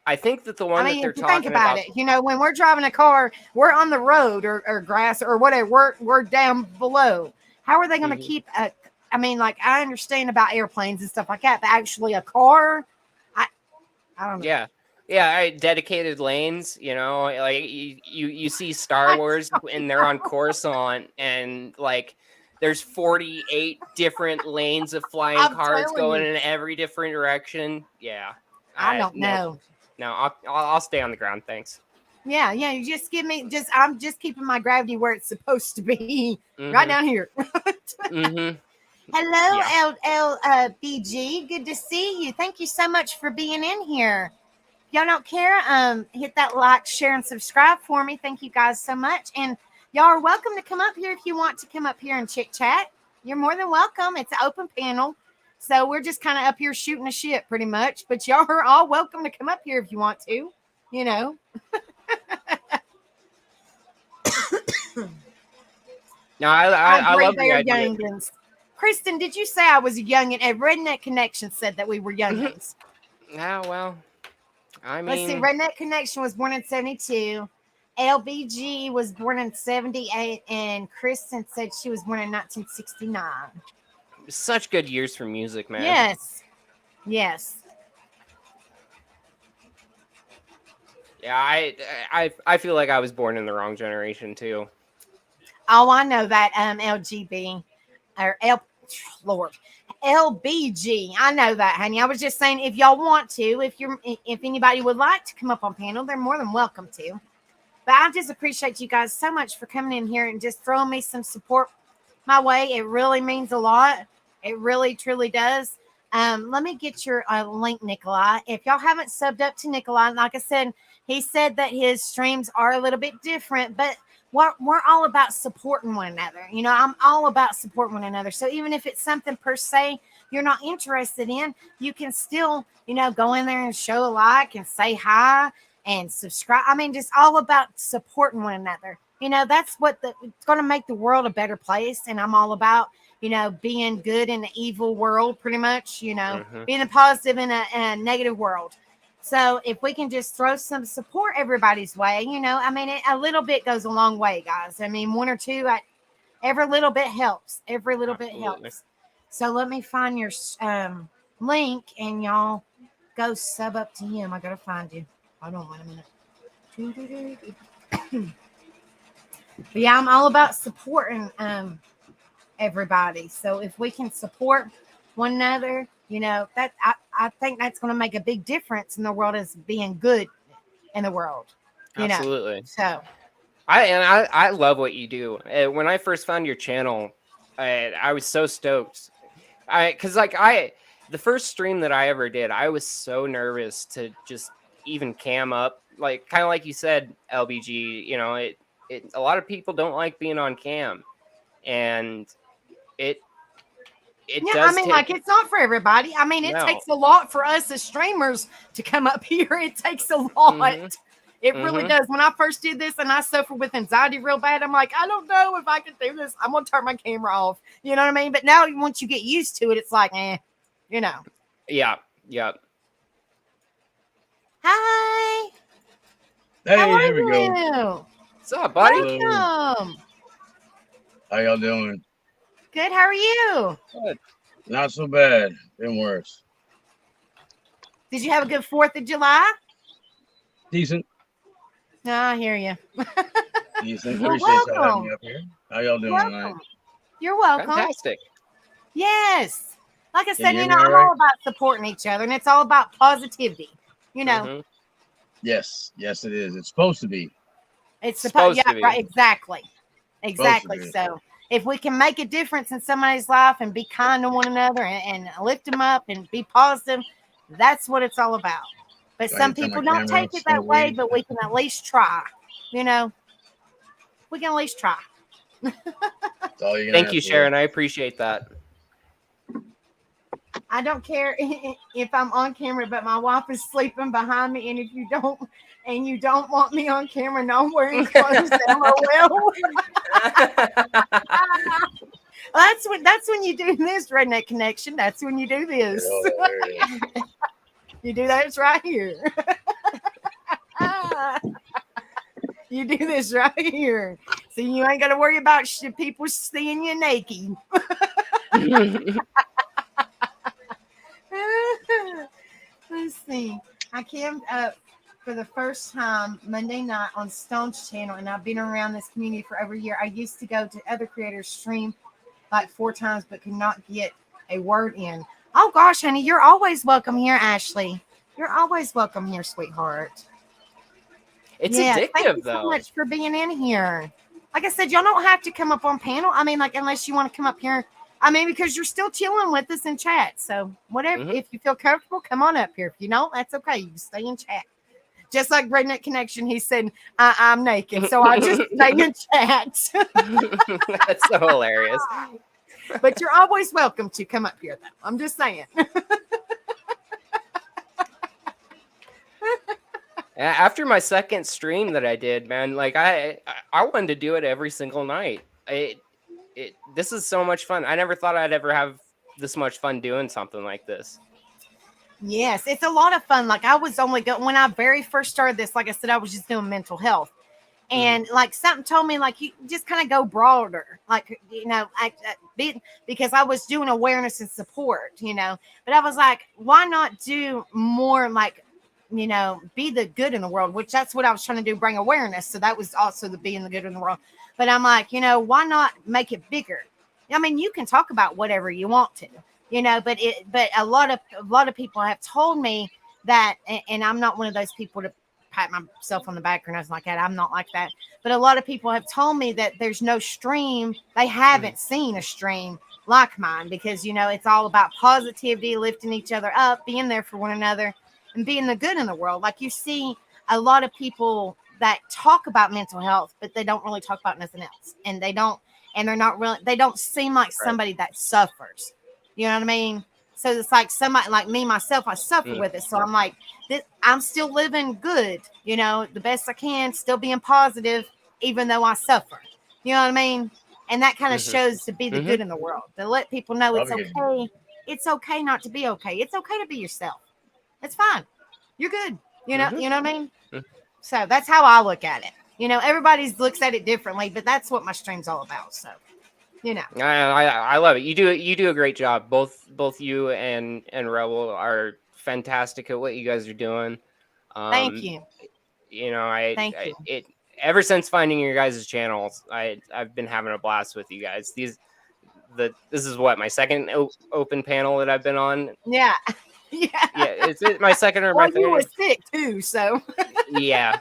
I think that the one that they're talking think about it, when we're driving a car, we're on the road or grass or whatever, we're down below. How are they going to keep I I understand about airplanes and stuff like that, but actually a car, I don't know. Yeah. Dedicated lanes, like you see Star Wars and they're on Coruscant and like there's 48 different lanes of flying cars going in every different direction. Yeah. I don't know. No, I'll stay on the ground. Thanks. Yeah. You just give me I'm just keeping my gravity where it's supposed to be, right down here. Hello, LLBG. Good to see you. Thank you so much for being in here. If y'all don't care, hit that like, share, and subscribe for me. Thank you guys so much. And y'all are welcome to come up here if you want to come up here and chit chat. You're more than welcome. It's an open panel. So we're just kind of up here shooting a shit pretty much. But y'all are all welcome to come up here if you want to, No, I love the idea. Youngins. Kristen, did you say I was a youngin? And Redneck Connection said that we were youngins. Yeah, well, I mean. Let's see. Redneck Connection was born in 72. LBG was born in 78. And Kristen said she was born in 1969. Such good years for music, man. Yes. Yeah, I feel like I was born in the wrong generation too. Oh, I know that LGB or LBG. I know that, honey. I was just saying, if y'all want to, if anybody would like to come up on panel, they're more than welcome to. But I just appreciate you guys so much for coming in here and just throwing me some support my way. It really means a lot. It really, truly does. Let me get your link, Nikolai. If y'all haven't subbed up to Nikolai, like I said, he said that his streams are a little bit different, but we're all about supporting one another. You know, I'm all about supporting one another. So even if it's something per se you're not interested in, you can still, you know, go in there and show a like and say hi and subscribe. I mean, just all about supporting one another. You know, that's what it's going to make the world a better place. And I'm all about, you know, being good in an evil world, pretty much, you know, being a positive in a negative world. So if we can just throw some support everybody's way, you know, I mean, a little bit goes a long way, guys. I mean, one or two, every little bit helps. Every little bit helps. So let me find your link and y'all go sub up to him. I got to find you. Hold on 1 minute. But yeah, I'm all about supporting everybody. So if we can support one another, you know, that I think that's going to make a big difference in the world as being good in the world. You Absolutely. know? So I love what you do. When I first found your channel, I was so stoked. Because the first stream that I ever did, I was so nervous to just even cam up. Like, kind of like you said, LBG, you know, a lot of people don't like being on cam, and it does. I mean, like, it's not for everybody. I mean, it takes a lot for us as streamers to come up here. It takes a lot. It really does. When I first did this and I suffered with anxiety real bad, I'm like, I don't know if I can do this. I'm going to turn my camera off. You know what I mean? But now once you get used to it, it's like, you know. Yeah. Hi. Hey, here we go. What's up, buddy? Welcome. How y'all doing? Good. How are you? Good. Not so bad. Been worse. Did you have a good 4th of July? Decent. No, I hear you. Decent. Appreciate y'all having me up here. How y'all doing tonight? You're welcome. Fantastic. Yes. Like I said, you you know, I'm all about supporting each other, and it's all about positivity. You know. Yes, it is. It's supposed to be. It's supposed to be. Right, exactly. Be. So if we can make a difference in somebody's life and be kind to one another and lift them up and be positive, that's what it's all about. But some people don't take it that way, but we can at least try. You know, we can at least try. Thank you, Sharon. I appreciate that. I don't care if I'm on camera, but my wife is sleeping behind me. And if you don't want me on camera, no worries. LOL. That's when you do this, Redneck Connection. That's when you do this. You do that right here. You do this right here. So you ain't got to worry about people seeing you naked. Let's see. I came up for the first time Monday night on Stone's channel, and I've been around this community for over a year. I used to go to other creators' stream like 4 times, but could not get a word in. Oh gosh, honey, you're always welcome here, Ashley. You're always welcome here, sweetheart. It's addictive, thank you though. So much for being in here. Like I said, y'all don't have to come up on panel. I mean, like, unless you want to come up here. I mean, because you're still chilling with us in chat. So whatever, if you feel comfortable, come on up here. If you don't, that's okay. You can stay in chat. Just like Redneck Connection, he said, I'm naked. So I just stay in chat. That's so hilarious. But you're always welcome to come up here, though. I'm just saying. After my second stream that I did, man, like I wanted to do it every single night. This is so much fun. I never thought I'd ever have this much fun doing something like this. Yes, it's a lot of fun. Like, I was only when I very first started this, like I said, I was just doing mental health. And like something told me, like, you just kind of go broader, like, you know, because I was doing awareness and support, you know, but I was like, why not do more, like, you know, be the good in the world, which that's what I was trying to do, bring awareness. So that was also the being the good in the world. But I'm like, you know, why not make it bigger? I mean, you can talk about whatever you want to, you know, but a lot of people have told me that, and I'm not one of those people to pat myself on the back or nothing like that. I'm not like that. But a lot of people have told me that there's no stream. They haven't seen a stream like mine because, it's all about positivity, lifting each other up, being there for one another, and being the good in the world. Like you see a lot of people that talk about mental health, but they don't really talk about nothing else. And they don't seem like somebody that suffers. You know what I mean? So it's like somebody like me, myself, I suffer with it. So I'm like, I'm still living good, the best I can, still being positive, even though I suffer. You know what I mean? And that kind of shows to be the good in the world, to let people know it's okay. It's okay not to be okay. It's okay to be yourself. It's fine. You're good. You know what I mean? So that's how I look at it. Everybody looks at it differently, but that's what my stream's all about. So, I love it. You do a great job. Both you and Rebel are fantastic at what you guys are doing. Thank you. Thank you. Ever since finding your guys' channels, I've been having a blast with you guys. This is what, my second open panel that I've been on. Yeah. Yeah, it's my second or my third. You were sick too, so. yeah.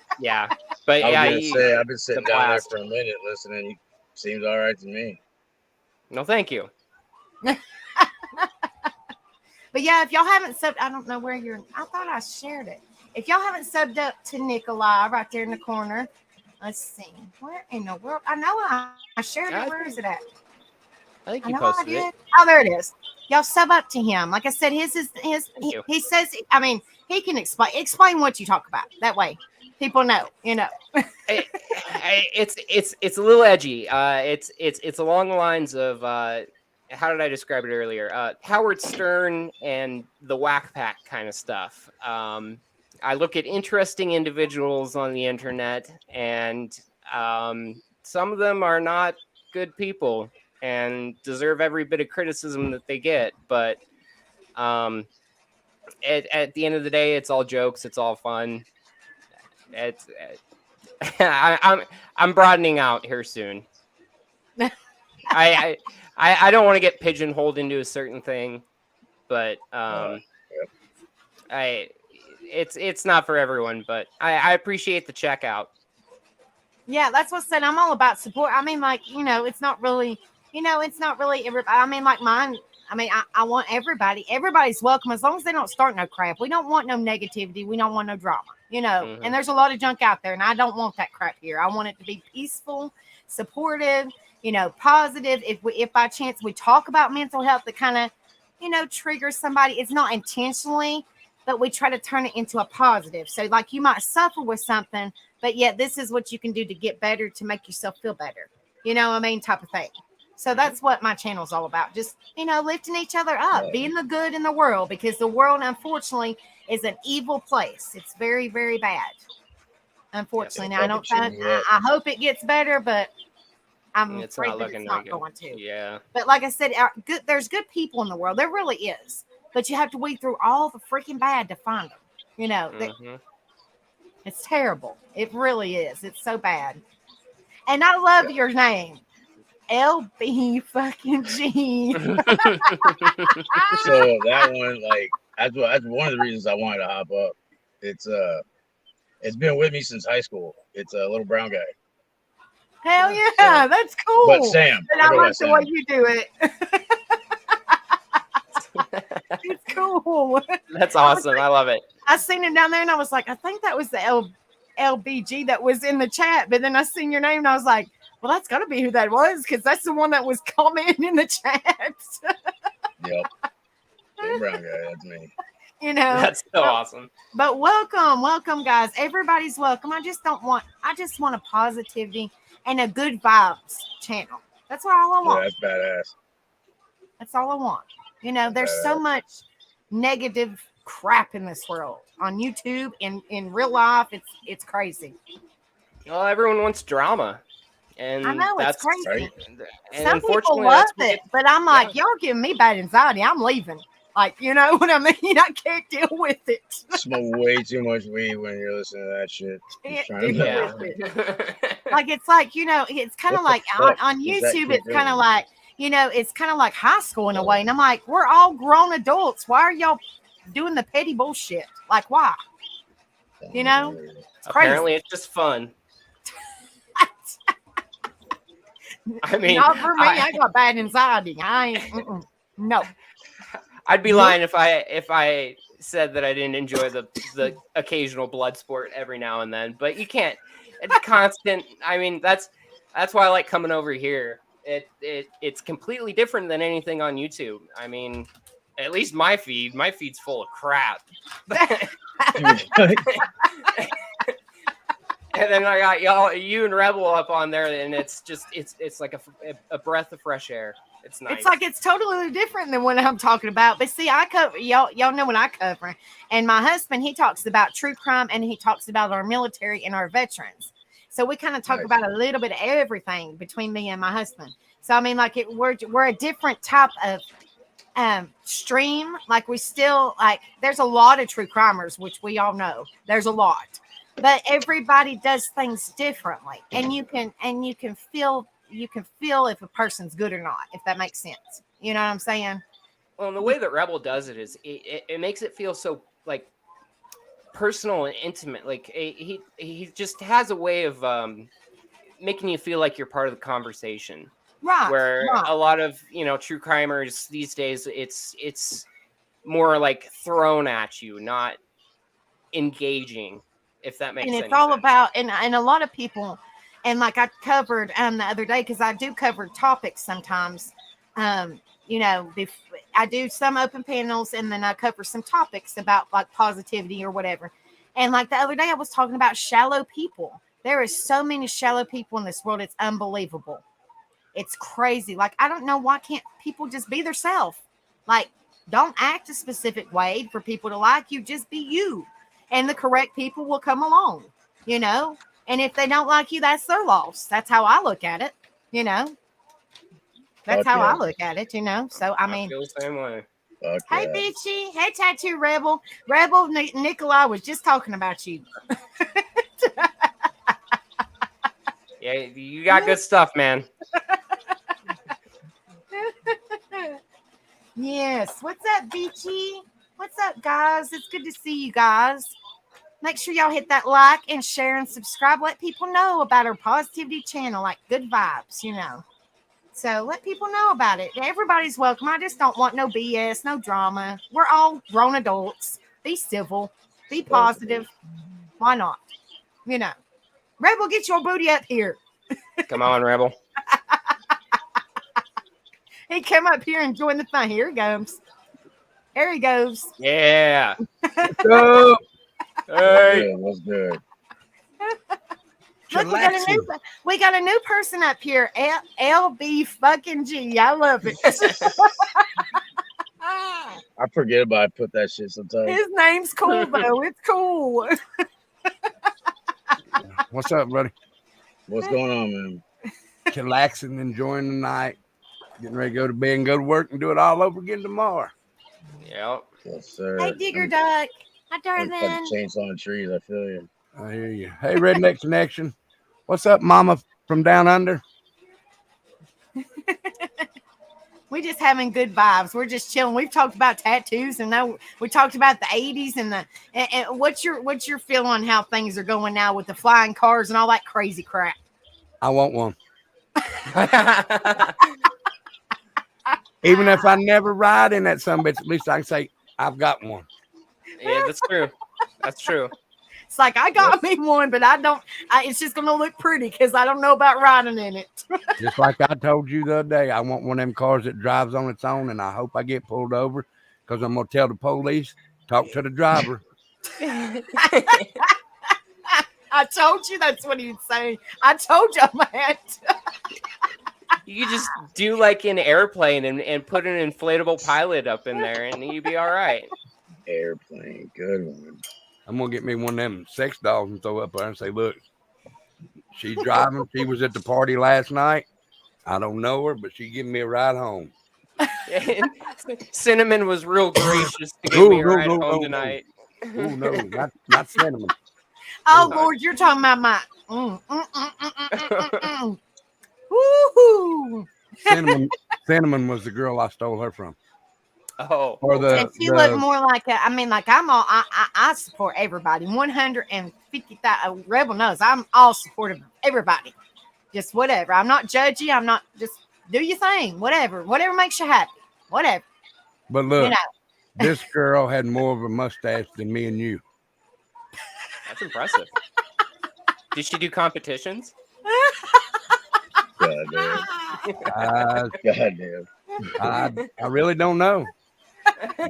But I've been sitting down there for a minute listening. Seems all right to me. No, thank you. But yeah, if y'all haven't subbed, I don't know where I thought I shared it. If y'all haven't subbed up to Nikolai right there in the corner, let's see. Where in the world? I know I shared it. Where is it at? I think you posted it. Oh, there it is. Y'all sub up to him. Like I said, he says, he can explain what you talk about. That way people know, It's a little edgy. It's along the lines of, how did I describe it earlier? Howard Stern and the Whack Pack kind of stuff. I look at interesting individuals on the internet, and some of them are not good people and deserve every bit of criticism that they get. But at the end of the day, it's all jokes. It's all fun. I'm broadening out here soon. I don't want to get pigeonholed into a certain thing, but it's not for everyone. But I appreciate the checkout. Yeah, that's what I said. I'm all about support. I mean, like, it's not really, everybody. I mean, like mine. I mean, I want everybody. Everybody's welcome as long as they don't start no crap. We don't want no negativity. We don't want no drama, And there's a lot of junk out there, and I don't want that crap here. I want it to be peaceful, supportive, positive. If by chance we talk about mental health, that kind of, triggers somebody. It's not intentionally, but we try to turn it into a positive. So, like, you might suffer with something, but yet this is what you can do to get better, to make yourself feel better. Type of thing. So that's what my channel's all about. Just, lifting each other up, being the good in the world, because the world, unfortunately, is an evil place. It's very, very bad. Unfortunately. Now, I hope it gets better, but I'm afraid that it's not going to. Yeah. But like I said, there's good people in the world. There really is. But you have to weed through all the freaking bad to find them. It's terrible. It really is. It's so bad. And I love your name. LB fucking G. So that one, like, that's one of the reasons I wanted to hop up. It's been with me since high school. It's a little brown guy. Hell yeah, that's cool. But Sam, and I like the way you do it. It's cool. That's awesome. I love it. I seen it down there, and I was like, I think that was the LBG that was in the chat. But then I seen your name, and I was like, well, that's got to be who that was, because that's the one that was commenting in the chat. Yep. Little brown guy, that's me. That's so awesome. But welcome, guys. Everybody's welcome. I just want a positivity and a good vibes channel. That's all I want. Yeah, that's badass. That's all I want. There's so much negative crap in this world on YouTube and in real life. It's crazy. Well, everyone wants drama. And I know, it's crazy. Right. And some people love it, but I'm like, y'all giving me bad anxiety. I'm leaving. Like, you know what I mean? I can't deal with it. Smoke way too much weed when you're listening to that shit. Can't deal with it. Like, it's like, it's kind of like on YouTube, it's kind of like, it's kind of like high school in a way. And I'm like, we're all grown adults. Why are y'all doing the petty bullshit? Like, why? Apparently, it's just fun. I mean, not for me. I got bad anxiety. I ain't. No. I'd be lying if I said that I didn't enjoy the occasional blood sport every now and then. But you can't. It's constant. I mean, that's why I like coming over here. It's completely different than anything on YouTube. I mean, at least my feed's full of crap. And then I got you and Rebel up on there, and it's just it's like a breath of fresh air. It's nice. It's like it's totally different than what I'm talking about. But see, I cover y'all know what I cover, and my husband, he talks about true crime, and he talks about our military and our veterans. So we kind of talk about a little bit of everything between me and my husband. So I mean, like we're a different type of stream. Like we still like there's a lot of true crimers, which we all know. There's a lot. But everybody does things differently, and you can feel if a person's good or not, if that makes sense. You know what I'm saying? Well, and the way that Rebel does it is it makes it feel so like personal and intimate. Like he just has a way of making you feel like you're part of the conversation. Right. Where a lot of true crimers these days, it's more like thrown at you, not engaging. If that makes sense. And it's all about, and a lot of people, and like I covered the other day, because I do cover topics sometimes. I do some open panels, and then I cover some topics about like positivity or whatever. And like the other day, I was talking about shallow people. There is so many shallow people in this world. It's unbelievable. It's crazy. Like, I don't know, why can't people just be themselves? Like, don't act a specific way for people to like you. Just be you. And the correct people will come along, And if they don't like you, that's their loss. That's how I look at it, That's how I look at it, So, I mean. I feel the same way. Hey, Bitchy. Hey, Tattoo Rebel. Rebel, Nikolai was just talking about you. Yeah, you got good stuff, man. Yes. What's up, Beachy? What's up, guys? It's good to see you guys. Make sure y'all hit that like and share and subscribe. Let people know about our positivity channel, like good vibes, So let people know about it. Everybody's welcome. I just don't want no BS, no drama. We're all grown adults. Be civil. Be positive. Why not? Rebel, get your booty up here. Come on, Rebel. He come up here and join the fun. Here he goes. There he goes. Yeah. What's up? Hey. What's good? Look, we got a new person up here. LB fucking G. I love it. I forget about I put that shit sometimes. His name's cool though. It's cool. What's up, buddy? What's going on, man? Chillaxing, enjoying the night, getting ready to go to bed and go to work and do it all over again tomorrow. Yep. Yes, sir. Hey, Digger Duck. Hi, I'm darling. fucking chainsaw on trees. I feel you. I hear you. Hey, Redneck Connection. What's up, Mama from down under? We just having good vibes. We're just chilling. We've talked about tattoos, and now we talked about the 80s and what's your feel on how things are going now with the flying cars and all that crazy crap? I want one. Even if I never ride in that sumbitch, at least I can say I've got one. Yeah, that's true. That's true. It's like I got me one, but I don't. It's just gonna look pretty because I don't know about riding in it. Just like I told you the other day, I want one of them cars that drives on its own, and I hope I get pulled over because I'm gonna tell the police, talk to the driver. I told you that's what he'd say. I told you, man. You just do like an airplane and put an inflatable pilot up in there, and you'd be all right. Airplane, good one. I'm gonna get me one of them sex dolls and throw up there and say, "Look, she's driving. She was at the party last night. I don't know her, but she giving me a ride home." Cinnamon was real gracious to give me a ride home tonight. Oh no, not Cinnamon. Oh Lord, you're talking about my. Woohoo! Cinnamon was the girl I stole her from. Oh, or And she looked more like I mean, like I support everybody. 150,000 Rebel knows I'm all supportive of everybody. Just whatever. I'm not judgy. I'm not just do your thing. Whatever makes you happy. Whatever. but look, You know. this girl had more of a mustache than me and you. that's impressive. Did she do competitions? God damn. I, God damn. I really don't know,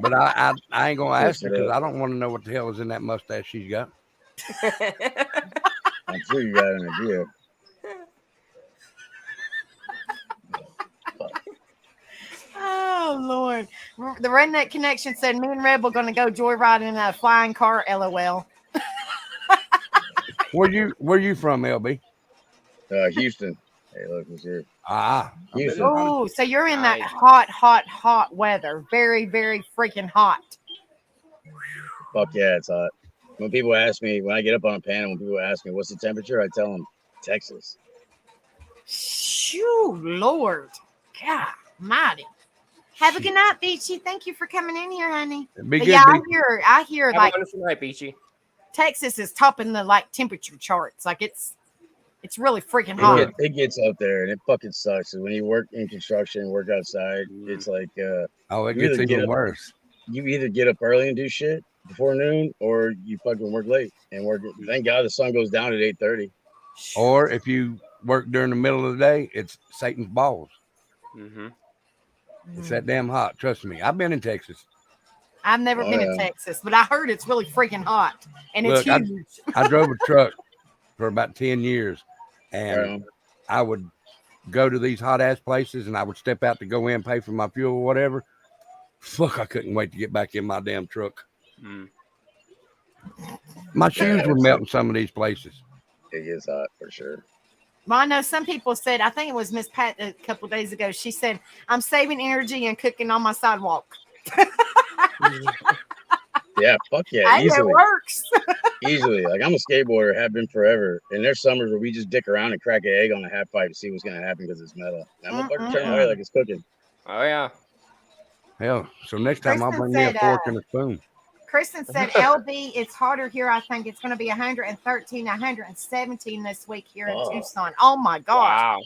but I ain't gonna ask her Yes, it because is. I don't want to know what the hell is in that mustache she's got. I'm sure you got an idea. Oh Lord. The Redneck Connection said me and Rebel gonna go joyriding in a flying car, LOL. Where you from, LB? Houston. Hey, look, who's here? I've been Houston. in- Oh, so you're in that Nice. hot weather. Very, very freaking hot. Fuck yeah, it's hot. When people ask me, when I get up on a panel, when people ask me what's the temperature, I tell them Texas. Shoo, Lord. God mighty. Have a good night, Beachy. Thank you for coming in here, honey. Be But good, yeah, B. I hear Have like a wonderful night, Beachy. Texas is topping the like temperature charts. Like it's really freaking It, hot. get, it gets up there and it fucking sucks. When you work in construction, work outside, it's like Oh, it you gets either get even up- worse. you either get up early and do shit before noon, or you fucking work late and work. Thank God the sun goes down at 8:30. Or if you work during the middle of the day, it's Satan's balls. Mm-hmm. It's that damn hot. Trust me. I've been in Texas. I've never Oh, been in yeah. Texas, but I heard it's really freaking hot and it's Look, huge. I drove a truck for about 10 years, and Right on. I would go to these hot ass places and I would step out to go in, pay for my fuel or whatever. Fuck, I couldn't wait to get back in my damn truck. Mm. My shoes were melting some of these places. It gets hot for sure. Well, I know some people said, I think it was Miss Pat a couple of days ago. She said, I'm saving energy and cooking on my sidewalk. Yeah, fuck yeah, Hey, it easily. works. Easily. Like I'm a skateboarder, have been forever. And there's summers where we just dick around and crack an egg on a half pipe to see what's gonna happen because it's metal. That motherfucker turn away like it's cooking. Oh yeah. Hell, so next time I'll Kristen bring me a said, fork and a spoon. Kristen said, LB, it's hotter here. I think it's going to be 113, 117 this week here in Oh. Tucson. Oh my God. Wow.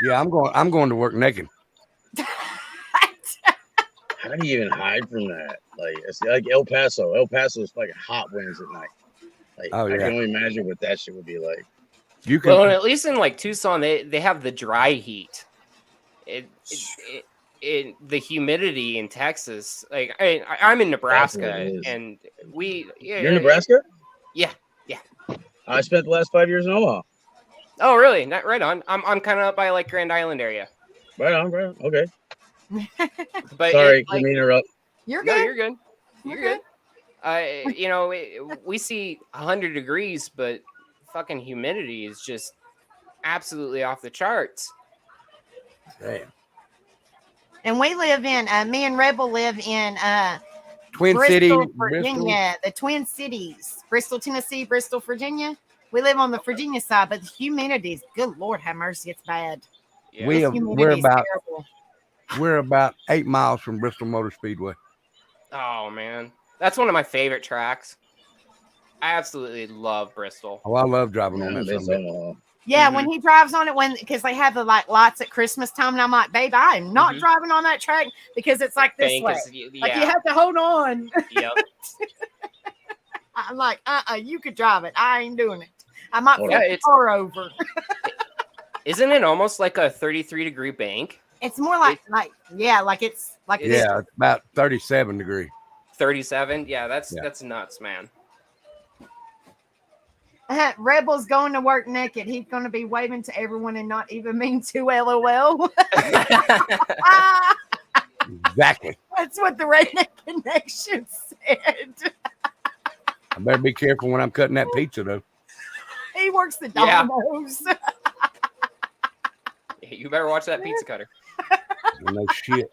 Yeah, I'm going to work naked. How do you even hide from that? Like it's like El Paso. El Paso is fucking hot winds at night. Like Oh, I yeah. can only imagine what that shit would be like. You can Well, at least in like Tucson, they have the dry heat. The humidity in Texas, like I'm in Nebraska, it is. and we. You're in Nebraska? Yeah. I spent the last 5 years in Omaha. Oh, really? Not right on. I'm kind of up by like Grand Island area. Right on, bro. Okay. But Sorry, it, didn't like, mean to interrupt. You're no, good. you're good. You're good. We see 100 degrees, but fucking humidity is just absolutely off the charts. damn. And we live in, me and Rebel live in Twin Bristol, City, Virginia, the Twin Cities, Bristol, Tennessee, Bristol, Virginia. We live on the Virginia side, but the humidity is, good Lord, have mercy, it's bad. Yeah. We This have- humidity is terrible. We're about 8 miles from Bristol Motor Speedway. Oh man, that's one of my favorite tracks. I absolutely love Bristol. Oh, I love driving I on that miss something. Omaha. Yeah, Mhm. when he drives on it, because they have the like lights at Christmas time, and I'm like, babe, I am not Mhm. driving on that track because it's like this Bank way. is- Like you yeah. have to hold on. Yep. I'm like, you could drive it. I ain't doing it. I might Hold flip on. the car over. Isn't it almost like a 33-degree bank? It's more like like it's like It this. Yeah, it's about 37 degrees. 37? Yeah, that's Yeah. that's nuts, man. Rebel's going to work naked. He's going to be waving to everyone and not even mean to. LOL. Ah, Exactly. that's what the Redneck Connection said. I better be careful when I'm cutting that pizza, though. He works the Yeah. Domino's. You better watch that pizza cutter. No shit.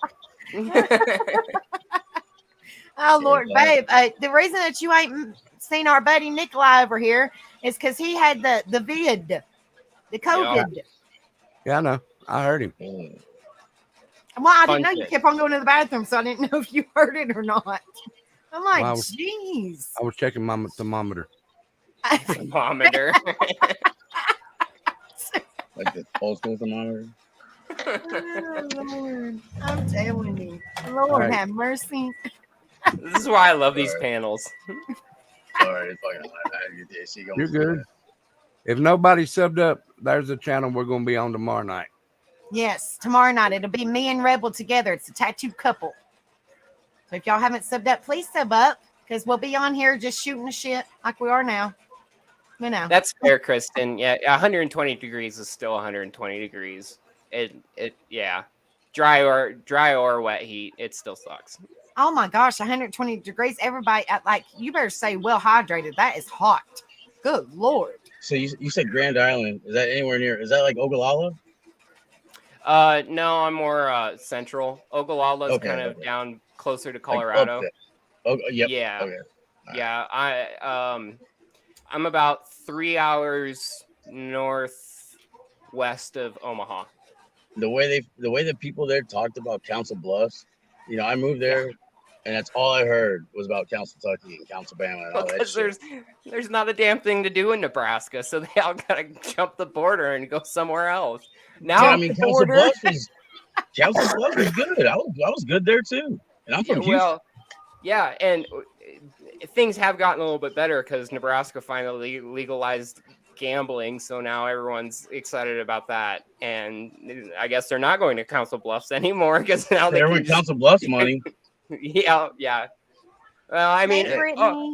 Oh Lord, Yeah. babe. The reason that you ain't seen our buddy Nikolai over here is because he had the vid, the COVID. Yeah, I know. I heard him. Mm. Well, I Fun didn't know you shit. kept on going to the bathroom, so I didn't know if you heard it or not. I'm like, Wow. jeez. I was checking my thermometer. Thermometer. Like the old school thermometer. Oh, Lord. I'm telling you. Lord All right. have mercy. This is why I love these Sorry. panels. Sorry, it's fucking hot. I had to get the AC going. You're good. If nobody subbed up, there's a channel we're going to be on tomorrow night. Yes, tomorrow night it'll be me and Rebel together. It's a tattoo couple. So if y'all haven't subbed up, please sub up because we'll be on here just shooting the shit like we are now. You know. That's fair, Kristen. Yeah, 120 degrees is still 120 degrees. Yeah. Dry or wet heat, it still sucks. Oh my gosh, 120 degrees. Everybody, like, you better say well hydrated. That is hot. Good Lord. So you said Grand Island. Is that anywhere near? Is that like Ogallala? No, I'm more central. Ogallala's Okay, kind of okay. down closer to Like, Colorado. up there. Oh, yep. Yeah. Okay. Yeah, I'm about 3 hours northwest of Omaha. The way the people there talked about Council Bluffs, I moved there, and that's all I heard was about Council Kentucky and Council Bama and all that Because shit. there's not a damn thing to do in Nebraska, so they all gotta jump the border and go somewhere else. Now, Yeah, I mean, Council Bluffs was good. I was good there too, and I'm from Houston. well, yeah, and things have gotten a little bit better because Nebraska finally legalized gambling, so now everyone's excited about that. And I guess they're not going to Council Bluffs anymore because now There went Council Bluffs money. Yeah. Well, I mean, Hey, Brittany.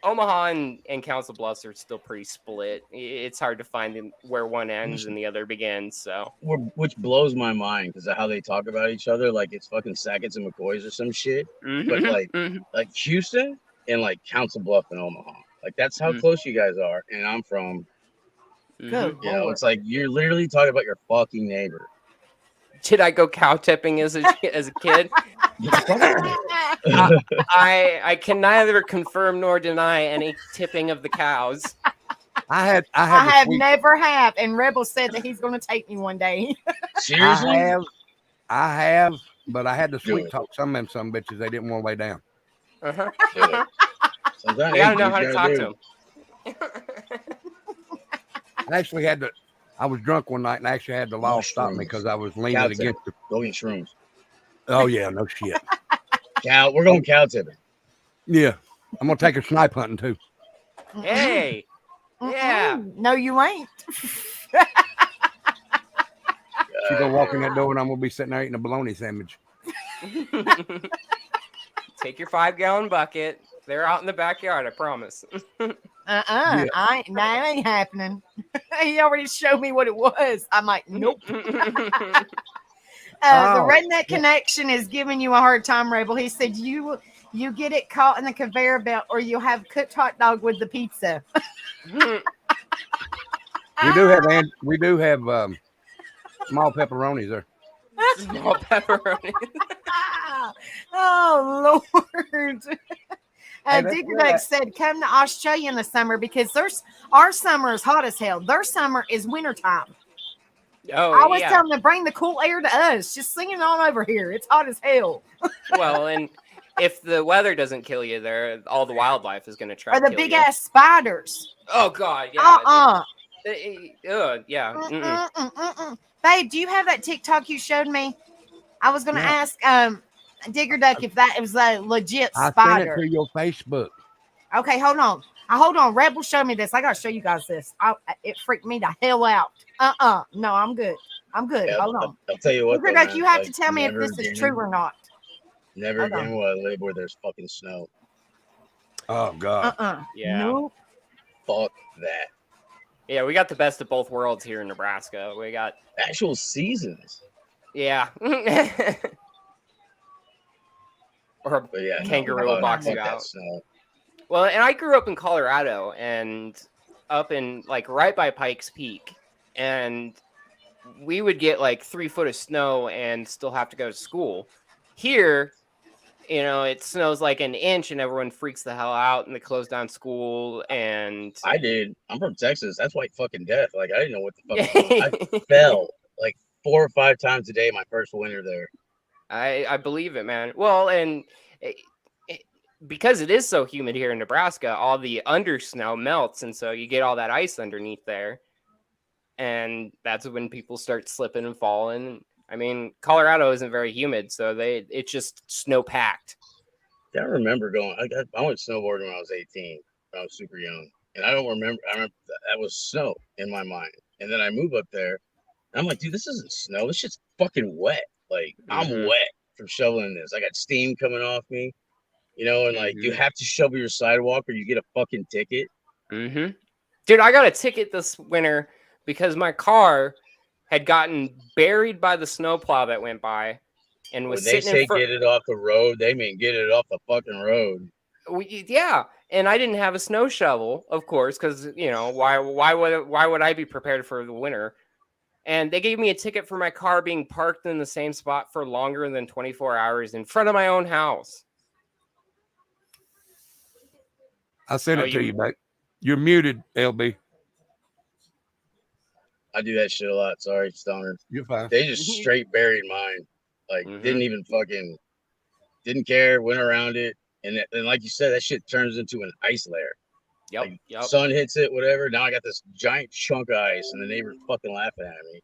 Omaha and Council Bluffs are still pretty split. It's hard to find where one ends and the other begins. So, Which blows my mind because of how they talk about each other, like it's fucking Sackett's and McCoys or some shit. But like Houston and like Council Bluff and Omaha, like that's how close you guys are. And I'm from. Good Lord. It's like you're literally talking about your fucking neighbor. Did I go cow tipping as a kid? I can neither confirm nor deny any tipping of the cows. I I have never have. And Rebel said that he's going to take me one day. Seriously? I have, but I had to sweet Good. talk some of them some bitches. They didn't want to lay down. Uh-huh. Sometimes You gotta know you how to gotta talk do. to them. I actually had to. I was drunk one night and I actually had the law stop me because I was leaning Cow against the. Go get shrooms. Oh yeah, no shit. We're going cow tipping. Yeah, I'm gonna take her snipe hunting too. Hey, yeah. No, you ain't. She gonna walk in that door and I'm gonna be sitting there eating a bologna sandwich. Take your 5-gallon bucket. They're out in the backyard, I promise. Yeah. That ain't happening. He already showed me what it was. I'm like, nope. The redneck connection is giving you a hard time, Rebel. He said you get it caught in the conveyor belt, or you'll have cooked hot dog with the pizza. We do have small pepperonis there. Small pepperoni. Oh Lord. That's Digger right. Duck said, come to Australia in the summer because our summer is hot as hell. Their summer is wintertime. Oh, I was yeah. telling them to bring the cool air to us. Just sing it on over here. It's hot as hell. Well, and if the weather doesn't kill you there, all the wildlife is going to try Or to the kill big you. ass spiders. Oh, God. Yeah. Yeah. Babe, do you have that TikTok you showed me? I was going to Yeah. ask Digger Duck if that was a legit I sent it spider. to your Facebook. Okay, hold on. Hold on. Rebel showed me this. I got to show you guys this. It freaked me the hell out. No, I'm good. I'm good. Yeah, Hold on. I'll tell you what. Digger though, Duck, man, you have like, to tell me if never this is again- true or not. Never Hold again on. will I live where there's fucking snow. Oh God. Yeah. Nope. Fuck that. Yeah, we got the best of both worlds here in Nebraska. We got, Actual seasons. yeah. Or But yeah, no, Kangaroo will fuck- box fuck you that out. snow. Well, and I grew up in Colorado and up in like right by Pikes Peak. And we would get like 3 foot of snow and still have to go to school. Here, it snows like an inch and everyone freaks the hell out and they close down school. And I did. I'm from Texas. That's white fucking death. Like I didn't know what the fuck. I fell like 4 or 5 times a day my first winter there. I believe it, man. Well, and because it is so humid here in Nebraska, all the under snow melts, and so you get all that ice underneath there, and that's when people start slipping and falling. I mean, Colorado isn't very humid, so it's just snow packed. Yeah, I remember going. I went snowboarding when I was 18. When I was super young, and I don't remember. I remember that was snow in my mind, and then I move up there. And I'm like, dude, this isn't snow. This shit's fucking wet. Like I'm wet from shoveling this. I got steam coming off me, and like you have to shovel your sidewalk or you get a fucking ticket. Dude, I got a ticket this winter because my car had gotten buried by the snowplow that went by, and was when they sitting say get it off the road, they mean get it off the fucking road. Yeah, and I didn't have a snow shovel, of course, because why would I be prepared for the winter? And they gave me a ticket for my car being parked in the same spot for longer than 24 hours in front of my own house. I sent it to you, mate. You're muted, LB. I do that shit a lot. Sorry, Stoner. You're fine. They just straight buried mine. Like, didn't even didn't care, went around it. And like you said, that shit turns into an ice layer. Yep. Sun hits it, whatever. Now I got this giant chunk of ice, and the neighbor's fucking laughing at me.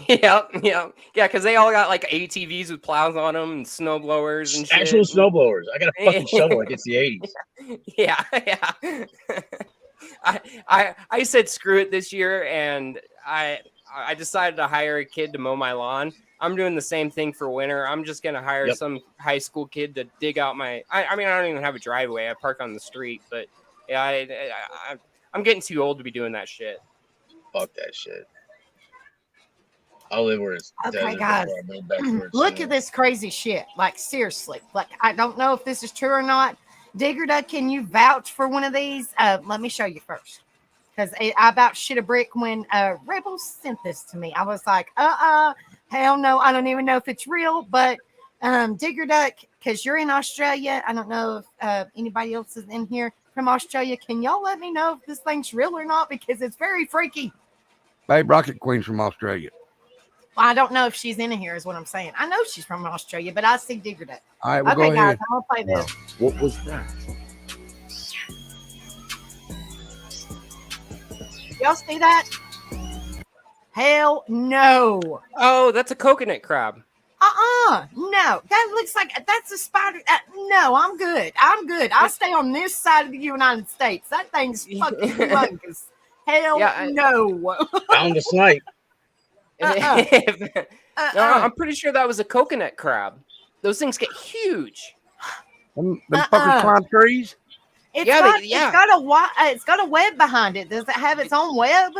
Yeah, because they all got like ATVs with plows on them and snow blowers and shit. Actual snow blowers. I got a fucking shovel like it's the 80s. Yeah. I said screw it this year, and I decided to hire a kid to mow my lawn. I'm doing the same thing for winter. I'm just gonna hire some high school kid to dig out my. I mean, I don't even have a driveway. I park on the street, but yeah, I'm getting too old to be doing that shit. Fuck that shit. I'll live where it's okay, guys. Look at this crazy shit. Like seriously, like I don't know if this is true or not. Digger Duck, can you vouch for one of these? Let me show you first, because I about shit a brick when Rebels sent this to me. I was like, hell no, I don't even know if it's real. But Digger Duck, because you're in Australia, I don't know if anybody else is in here from Australia. Can y'all let me know if this thing's real or not? Because it's very freaky. Babe Rocket Queen's from Australia. Well, I don't know if she's in here, is what I'm saying. I know she's from Australia, but I see Digger Duck. All right, we'll okay, go guys, ahead. I'm gonna play this. What was that? Y'all see that? Hell no. Oh, that's a coconut crab. No, that looks like that's a spider. No, I'm good. I stay on this side of the United States. That thing's fucking humongous. Hell no. Found the snipe. No, I'm pretty sure that was a coconut crab. Those things get huge. Them fuckers climb trees. It's got a web behind it. Does it have its own web?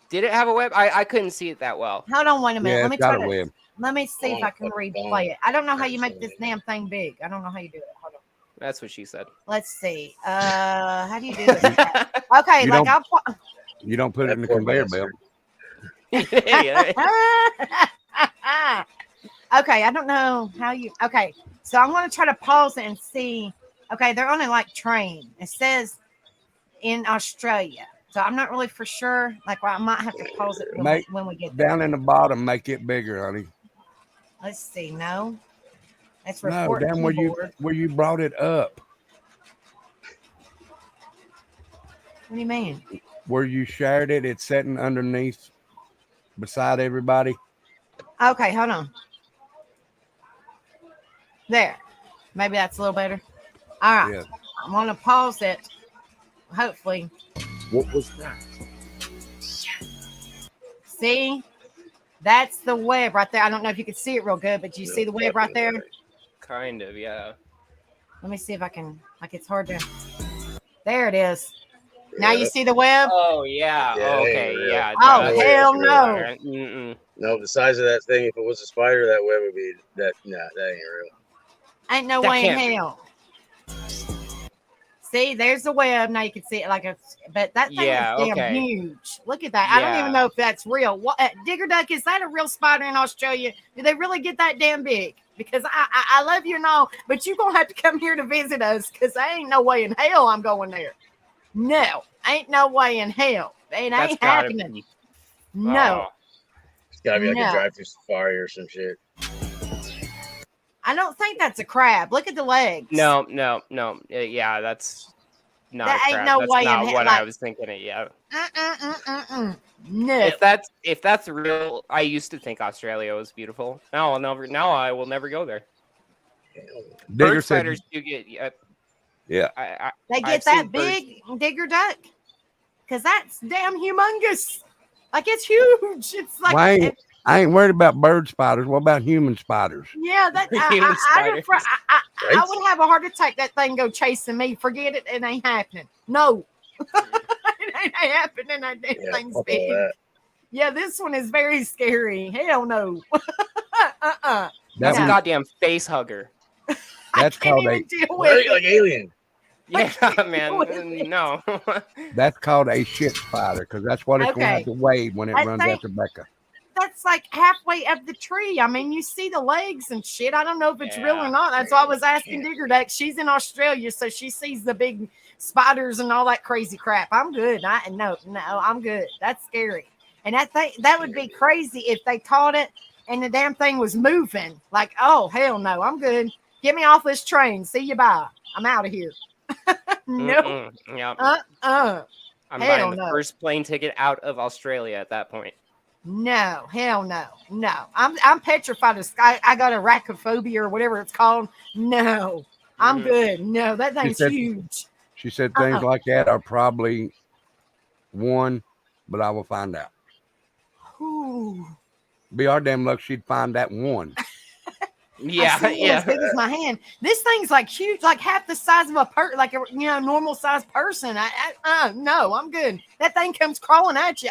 Did it have a web? I couldn't see it that well. Hold on, wait a minute. Yeah, Let me it's got try a to. web. Let me see if I can replay it. I don't know how you make this damn thing big. I don't know how you do it. Hold on. That's what she said. Let's see. How do you do this? Okay, you don't put it in the conveyor belt. Okay, I don't know how you. Okay, so I'm going to try to pause it and see. Okay, they're on a train. It says in Australia, so I'm not really for sure. I might have to pause it when we get there. Down in the bottom, make it bigger, honey. Let's see. No, that's No, report down where you brought it up. What do you mean? Where you shared it, it's sitting underneath, beside everybody. Okay, hold on. There. Maybe that's a little better. All right. Yeah. I'm going to pause it. Hopefully. What was that? See? That's the web right there. I don't know if you can see it real good, but you see the web right there? Kind of, yeah. Let me see if I can. It's hard to. There it is. Now you see the web? Oh, yeah. Okay, yeah. Oh, hell no. No, the size of that thing, if it was a spider, that web would be that. Nah, that ain't real. Ain't no way in hell. See, there's the web. Now you can see it but that thing is damn huge. Look at that. I don't even know if that's real. What, Digger Duck, is that a real spider in Australia? Do they really get that damn big? Because I love you and all, but you're going to have to come here to visit us because there ain't no way in hell I'm going there. No, ain't no way in hell. It ain't happening. No. It's got to be a drive-through safari or some shit. I don't think that's a crab. Look at the legs. No. Yeah, that's not. That a ain't crab. no That's way in not hell, what like- I was thinking. Yeah. No. If that's real, I used to think Australia was beautiful. Now I will never go there. Digger Bird said, spiders do get. yeah. They I've get seen that birds- big digger duck because that's damn humongous. Like it's huge. It's like Well, I ain't worried about bird spiders. What about human spiders? yeah, that Human spiders. I would have a heart attack. That thing go chasing me. Forget it. It ain't happening. No, it ain't happening. That damn Yeah, thing's fuck all big. that. Yeah, this one is very scary. Hell no. That That's a Yeah. one, goddamn face hugger. that's I can't called a even deal Why are with you like it. alien? Yeah, with man. it. No. that's called a shit spider because that's what it's going to Okay. have to wave when it I runs think- after Becca. That's like halfway up the tree. I mean, you see the legs and shit. I don't know if it's real Yeah. or not. That's why I was asking Digger Duck. She's in Australia, so she sees the big spiders and all that crazy crap. I'm good. No, I'm good. That's scary. And that would be crazy if they caught it and the damn thing was moving. Like, oh hell no, I'm good. Get me off this train. See you bye. I'm out of here. No. Mm-mm. Yeah. I'm hell buying the no. first plane ticket out of Australia at that point. No, hell no. I'm petrified of sky. I got arachnophobia or whatever it's called. No, I'm Mhm. good. No, that thing's said- huge. She said things like that are probably one, but I will find out. Ooh. Be our damn luck she'd find that one. Yeah, I see it as yeah. big as my hand. This thing's like huge, like half the size of a like a normal sized person. No, I'm good. That thing comes crawling at you.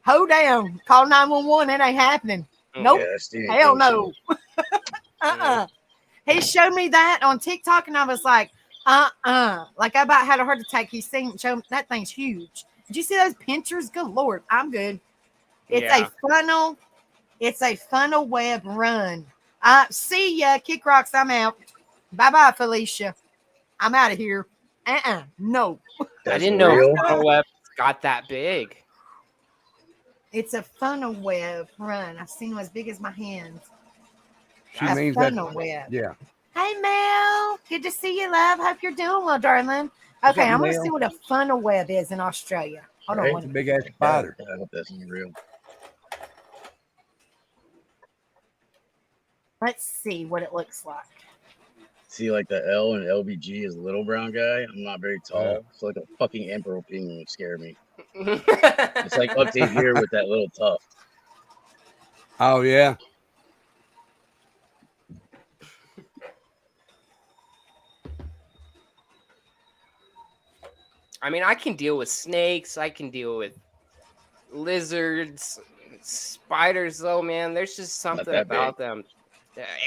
Hold down. Call 911. It ain't happening. Nope. Yeah, that's Stephen Hell King no. shit. He showed me that on TikTok, and I was like, like I about had a heart attack. He showed that thing's huge. Did you see those pinchers? Good lord, I'm good. It's Yeah. a funnel. It's a funnel web run. See ya, Kick Rocks. I'm out. Bye bye, Felicia. I'm out of here. No. I That's didn't know real? funnel web got that big. It's a funnel web run. I've seen them as big as my hands. She A means that. funnel web. Yeah. Hey, Mel. Good to see you, love. Hope you're doing well, darling. What's Okay, up, I'm going to Mel? see what a funnel web is in Australia. Hold Right. on. It's a One. big ass spider. I hope that's real. Let's see what it looks like. See, like the L and LBG is a little brown guy. I'm not very tall, so like a fucking emperor penguin would scare me. It's like up to here with that little tuft. Oh yeah. I mean, I can deal with snakes. I can deal with lizards, spiders. Though, man, there's just something that about them.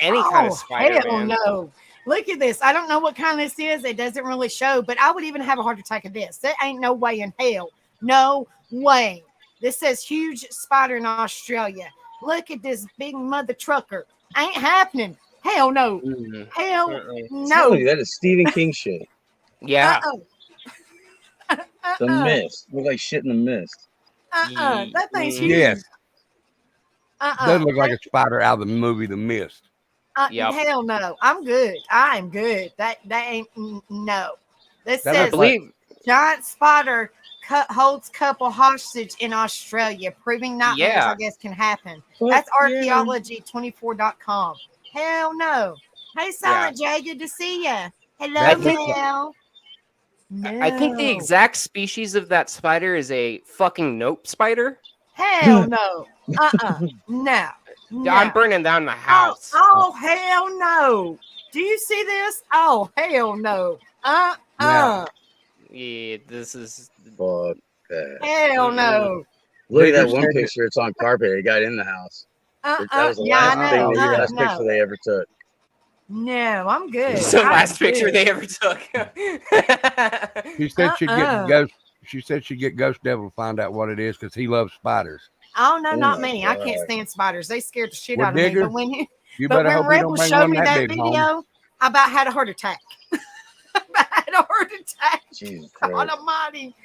Any kind of spider, hell man. no. Look at this. I don't know what kind this is. It doesn't really show, but I would even have a heart attack of this. There ain't no way in hell. No way. This says huge spider in Australia. Look at this big mother trucker. Ain't happening. Hell no. Mm, Hell mm-mm. no. That is Stephen King shit. Yeah. The mist. Look like shit in the mist. That thing's Mm. huge. Yes. Doesn't look like a spider out of the movie The Mist. Yep. Hell no. I'm good. I'm good. That ain't no. This That I says looks like- believe. giant spider holds couple hostage in Australia, proving nightmares, Yeah. I guess, can happen. That's archaeology24.com. Hell no. Hey, Silent J, good to see you. Hello, That looks like- Mel. I think the No. exact species of that spider is a fucking nope spider. Hell no. No. No. I'm burning down the house. Oh, hell no. Do you see this? Oh, hell no. No. Yeah, this is. Fuck that. Hell no. Look at that Digger one said- picture. It's on carpet. It got in the house. That was the Yeah, I last thing. know. The last No. picture they ever took. No, I'm good. It's the I'm last picture good. they ever took. She said she'd Uh-uh. get ghost. She said she'd get Ghost Devil to find out what it is because he loves spiders. Oh no, Oh not my me. I can't God. stand spiders. They scared the shit Well, out of me. Digger, But when You but better when hope you Rebel don't bring showed one me that that big home. video, I about had a heart attack. I about had a heart attack. Jesus God Christ. Almighty.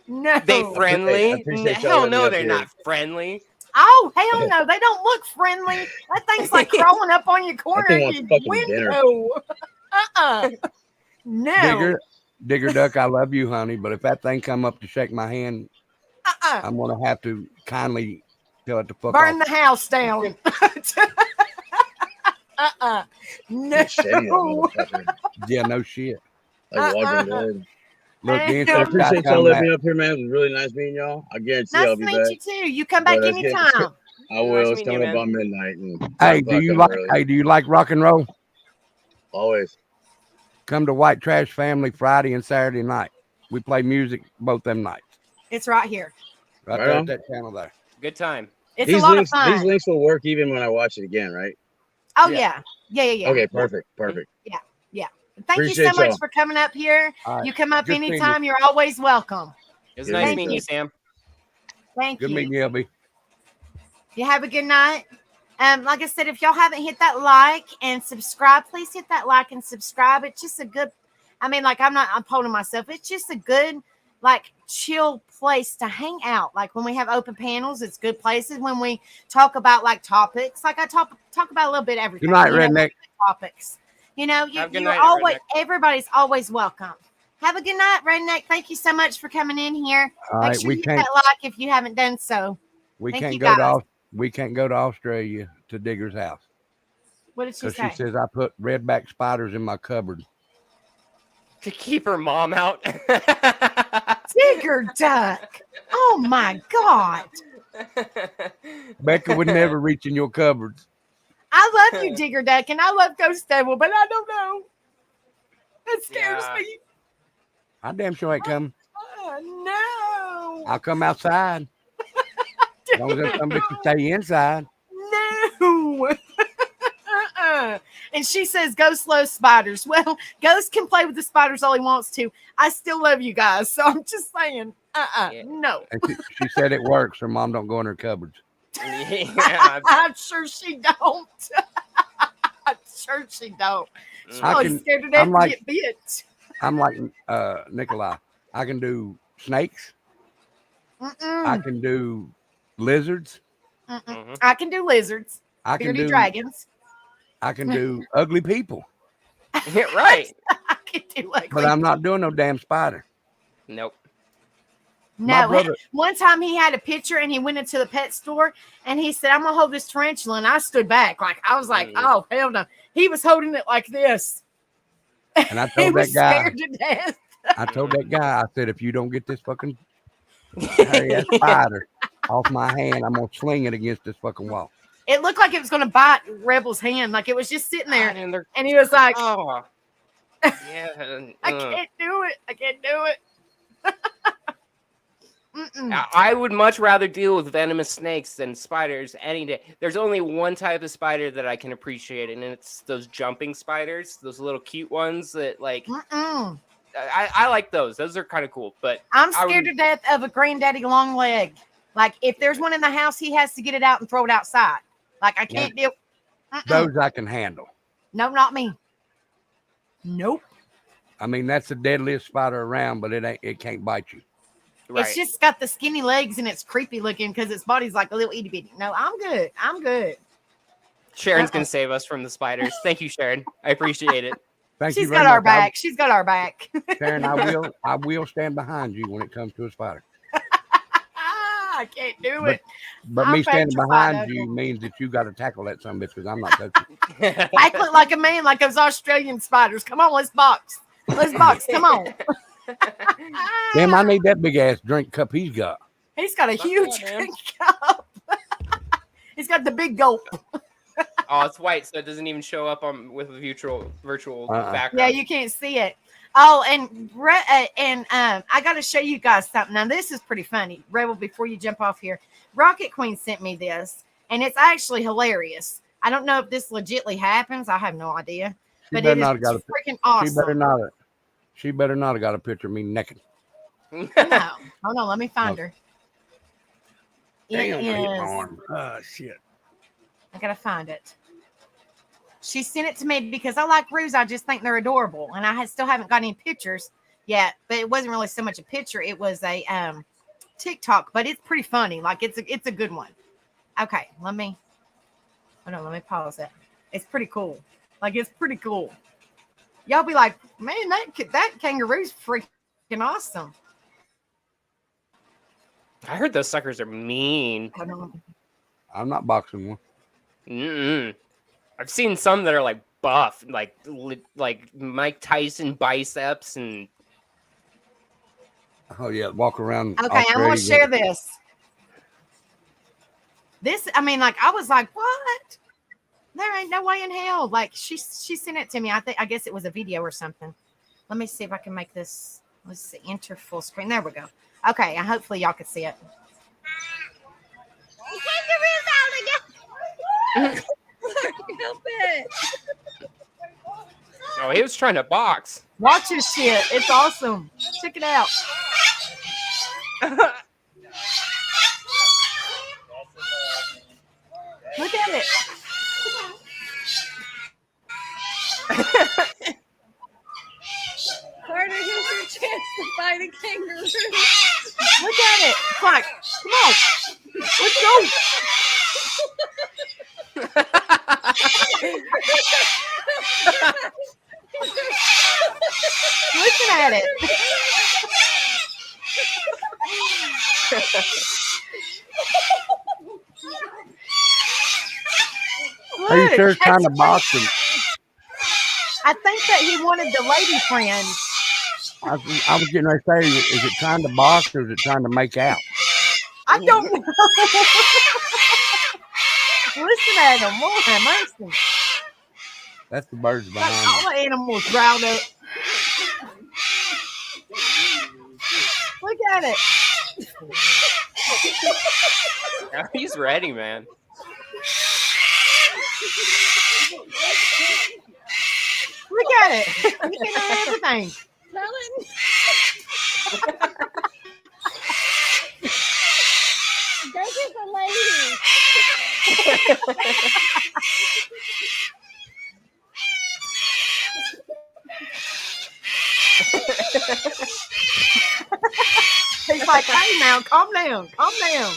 No. They friendly? I appreciate y'all Hell letting me no, up they're here. not friendly. Oh, hell no. They don't look friendly. That thing's like crawling up on your corner thing of wants your fucking dinner. window. No. Digger Duck, I love you, honey. But if that thing come up to shake my hand, I'm gonna have to kindly tell it to fuck Burn off. the house down. No. Shitty, that motherfucker. Yeah, no shit. Like Walking Dead. Look, the Hey, insect I I appreciate come y'all letting back. me up here, man. It was really nice meeting y'all. I guarantee Nice I'll to be meet back. you too. You come back But let's get- anytime. I Nice will. It's meeting you, coming up man. on midnight. And Hey, 5 do you o'clock like? early. Hey, do you like rock and roll? Always. Come to White Trash Family Friday and Saturday night. We play music both them nights. It's right here. Right Right there on. at that channel there. Good time. It's These a lot links, of fun. these links will work even when I watch it again, right? Oh Yeah. yeah. Okay, perfect. Thank you Appreciate so much y'all. for coming up here. All right. You come up Good seeing you. anytime. You're always welcome. It was Good nice meeting meeting you. you, Sam. Thank Good you. meeting you, LB. You have a good night. Like I said, if y'all haven't hit that like and subscribe, please hit that like and subscribe. It's just a good, I mean, like I'm holding myself. It's just a good, like chill place to hang out. Like when we have open panels, it's good places. When we talk about like topics, like I talk about a little bit of everything. Good night, you know, Redneck. topics. You know, Have a good you're night, always, Redneck. everybody's always welcome. Have a good night, Redneck. Thank you so much for coming in here. All Make right, sure we you hit can't. that like if you haven't done so. We Thank can't you, go to. guys. We can't go to Australia to Digger's house What did she because say? she says I put redback spiders in my cupboard. To keep her mom out. Digger Duck. Oh my God. Becca would never reach in your cupboards. I love you, Digger Duck, and I love Ghost Devil, but I don't know. That scares Yeah. me. I damn sure ain't coming. Oh, I'll come outside. As long as there's some bitch to stay inside. no. And she says, go slow, spiders. Well, Ghost can play with the spiders all he wants to. I still love you guys. So I'm just saying, Yeah. no. And she said it works. Her mom don't go in her cupboards. Yeah. I'm sure she don't. I'm sure she don't. She's I probably can- scared to death I'm to like- get bit. I'm like Nikolai. I can do snakes. I Mm-mm. can do lizards. Mm-mm. Mhm. I can do lizards, I can bearded do dragons. I can do ugly people. Yeah, right. I can do ugly. But I'm not doing no damn spider. Nope. My No, brother, one time he had a picture and he went into the pet store and he said, I'm gonna hold this tarantula. And I stood back. Like I was like, Mhm. oh hell no. He was holding it like this. and I He told was that guy, scared to death. I told that guy, I said, if you don't get this fucking hairy ass spider off my hand, I'm gonna sling it against this fucking wall. It looked like it was gonna bite Rebel's hand. Like it was just sitting there. And they're, And he was like, oh. Yeah. I can't do it. I can't do it. Mm-mm. I would much rather deal with venomous snakes than spiders any day. There's only one type of spider that I can appreciate, and it's those jumping spiders, those little cute ones that like Mm-mm. I like those. Those are kind of cool. But I'm I scared would- to death of a granddaddy long leg. Like if there's one in the house, he has to get it out and throw it outside. Like I can't deal. Mm-mm. Those I can handle. No, not me. Nope. I mean, that's the deadliest spider around, but it can't bite you. right. It's just got the skinny legs and it's creepy looking because its body's like a little itty bitty. No, I'm good. I'm good. Sharon's gonna save us from the spiders. Thank you, Sharon. I appreciate it. Thank She's you very got our much. back. She's got our back. Sharon, I will stand behind you when it comes to a spider. I can't do But- it. But I'm me standing petrified behind of you them. means that you got to tackle that son of a bitch because I'm not touching. I look like a man, like those Australian spiders. Come on, let's box. Let's box. Come on. Damn, I need that big ass drink cup he's got. He's got a Fuck huge yeah, man. drink cup. He's got the big gulp. Oh, it's white, so it doesn't even show up on with a virtual Uh-uh. background. Yeah, you can't see it. Oh, and I got to show you guys something. Now, this is pretty funny. Rebel, before you jump off here, Rocket Queen sent me this, and it's actually hilarious. I don't know if this legitly happens. I have no idea. She But better it is not have got a. freaking She better awesome. not have. She better not have got a picture of me naked. No. Hold on, let me find her. It Damn, I hit my is- arm. Oh shit. I gotta find it. She sent it to me because I like Ruse. I just think they're adorable, and I still haven't got any pictures yet. But it wasn't really so much a picture; it was a TikTok. But it's pretty funny. Like it's a good one. Okay, let me pause it. It's pretty cool. Like, it's pretty cool. Y'all be like, man, that kangaroo's freaking awesome. I heard those suckers are mean. Hold on. I'm not boxing one. Mm-mm. I've seen some that are like buff, like Mike Tyson biceps, and Oh yeah, walk around. Okay, I'm gonna Australia. share this. I mean, like, I was like, what? There ain't no way in hell. Like, she sent it to me. I guess it was a video or something. Let me see if I can make this. Let's see, enter full screen. There we go. Okay, and hopefully y'all can see it. Help it. oh, he was trying to box. Watch this shit. It's awesome. Check it out. Look at it. Carter, here's your chance to fight a kangaroo. Look at it. It's like, come on. Let's go. Looking at it. Are you Look, sure it's kind of that's boxing? I think that he wanted the lady friend. I was getting ready to say, is it trying to box or is it trying to make out? I don't know. Listen at him. Lord have mercy. That's the birds Like, behind all the animals riled up. Look at it. Oh, he's ready, man. Look at it. You can know everything. Helen. Go get the lady. He's like, hey, now, calm down. Calm down.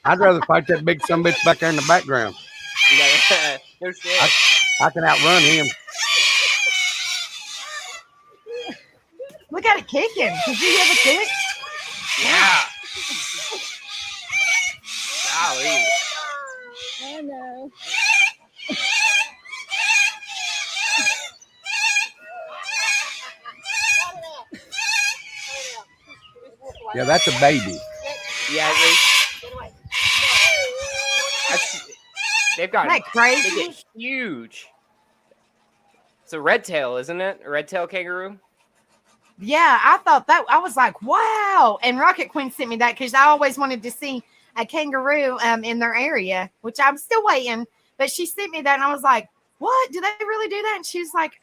I'd rather fight that big son of a bitch back there in the background. No shit. I can outrun him. Look at it kicking. Did you hear the kick? Yeah. Golly. I know. Yeah, that's a baby. Yeah, they've got Isn't that crazy? they get huge. It's a red tail, isn't it? A red tail kangaroo. Yeah, I thought that. I was like, wow. And Rocket Queen sent me that because I always wanted to see a kangaroo in their area, which I'm still waiting. But she sent me that, and I was like, what? Do they really do that? And she was like,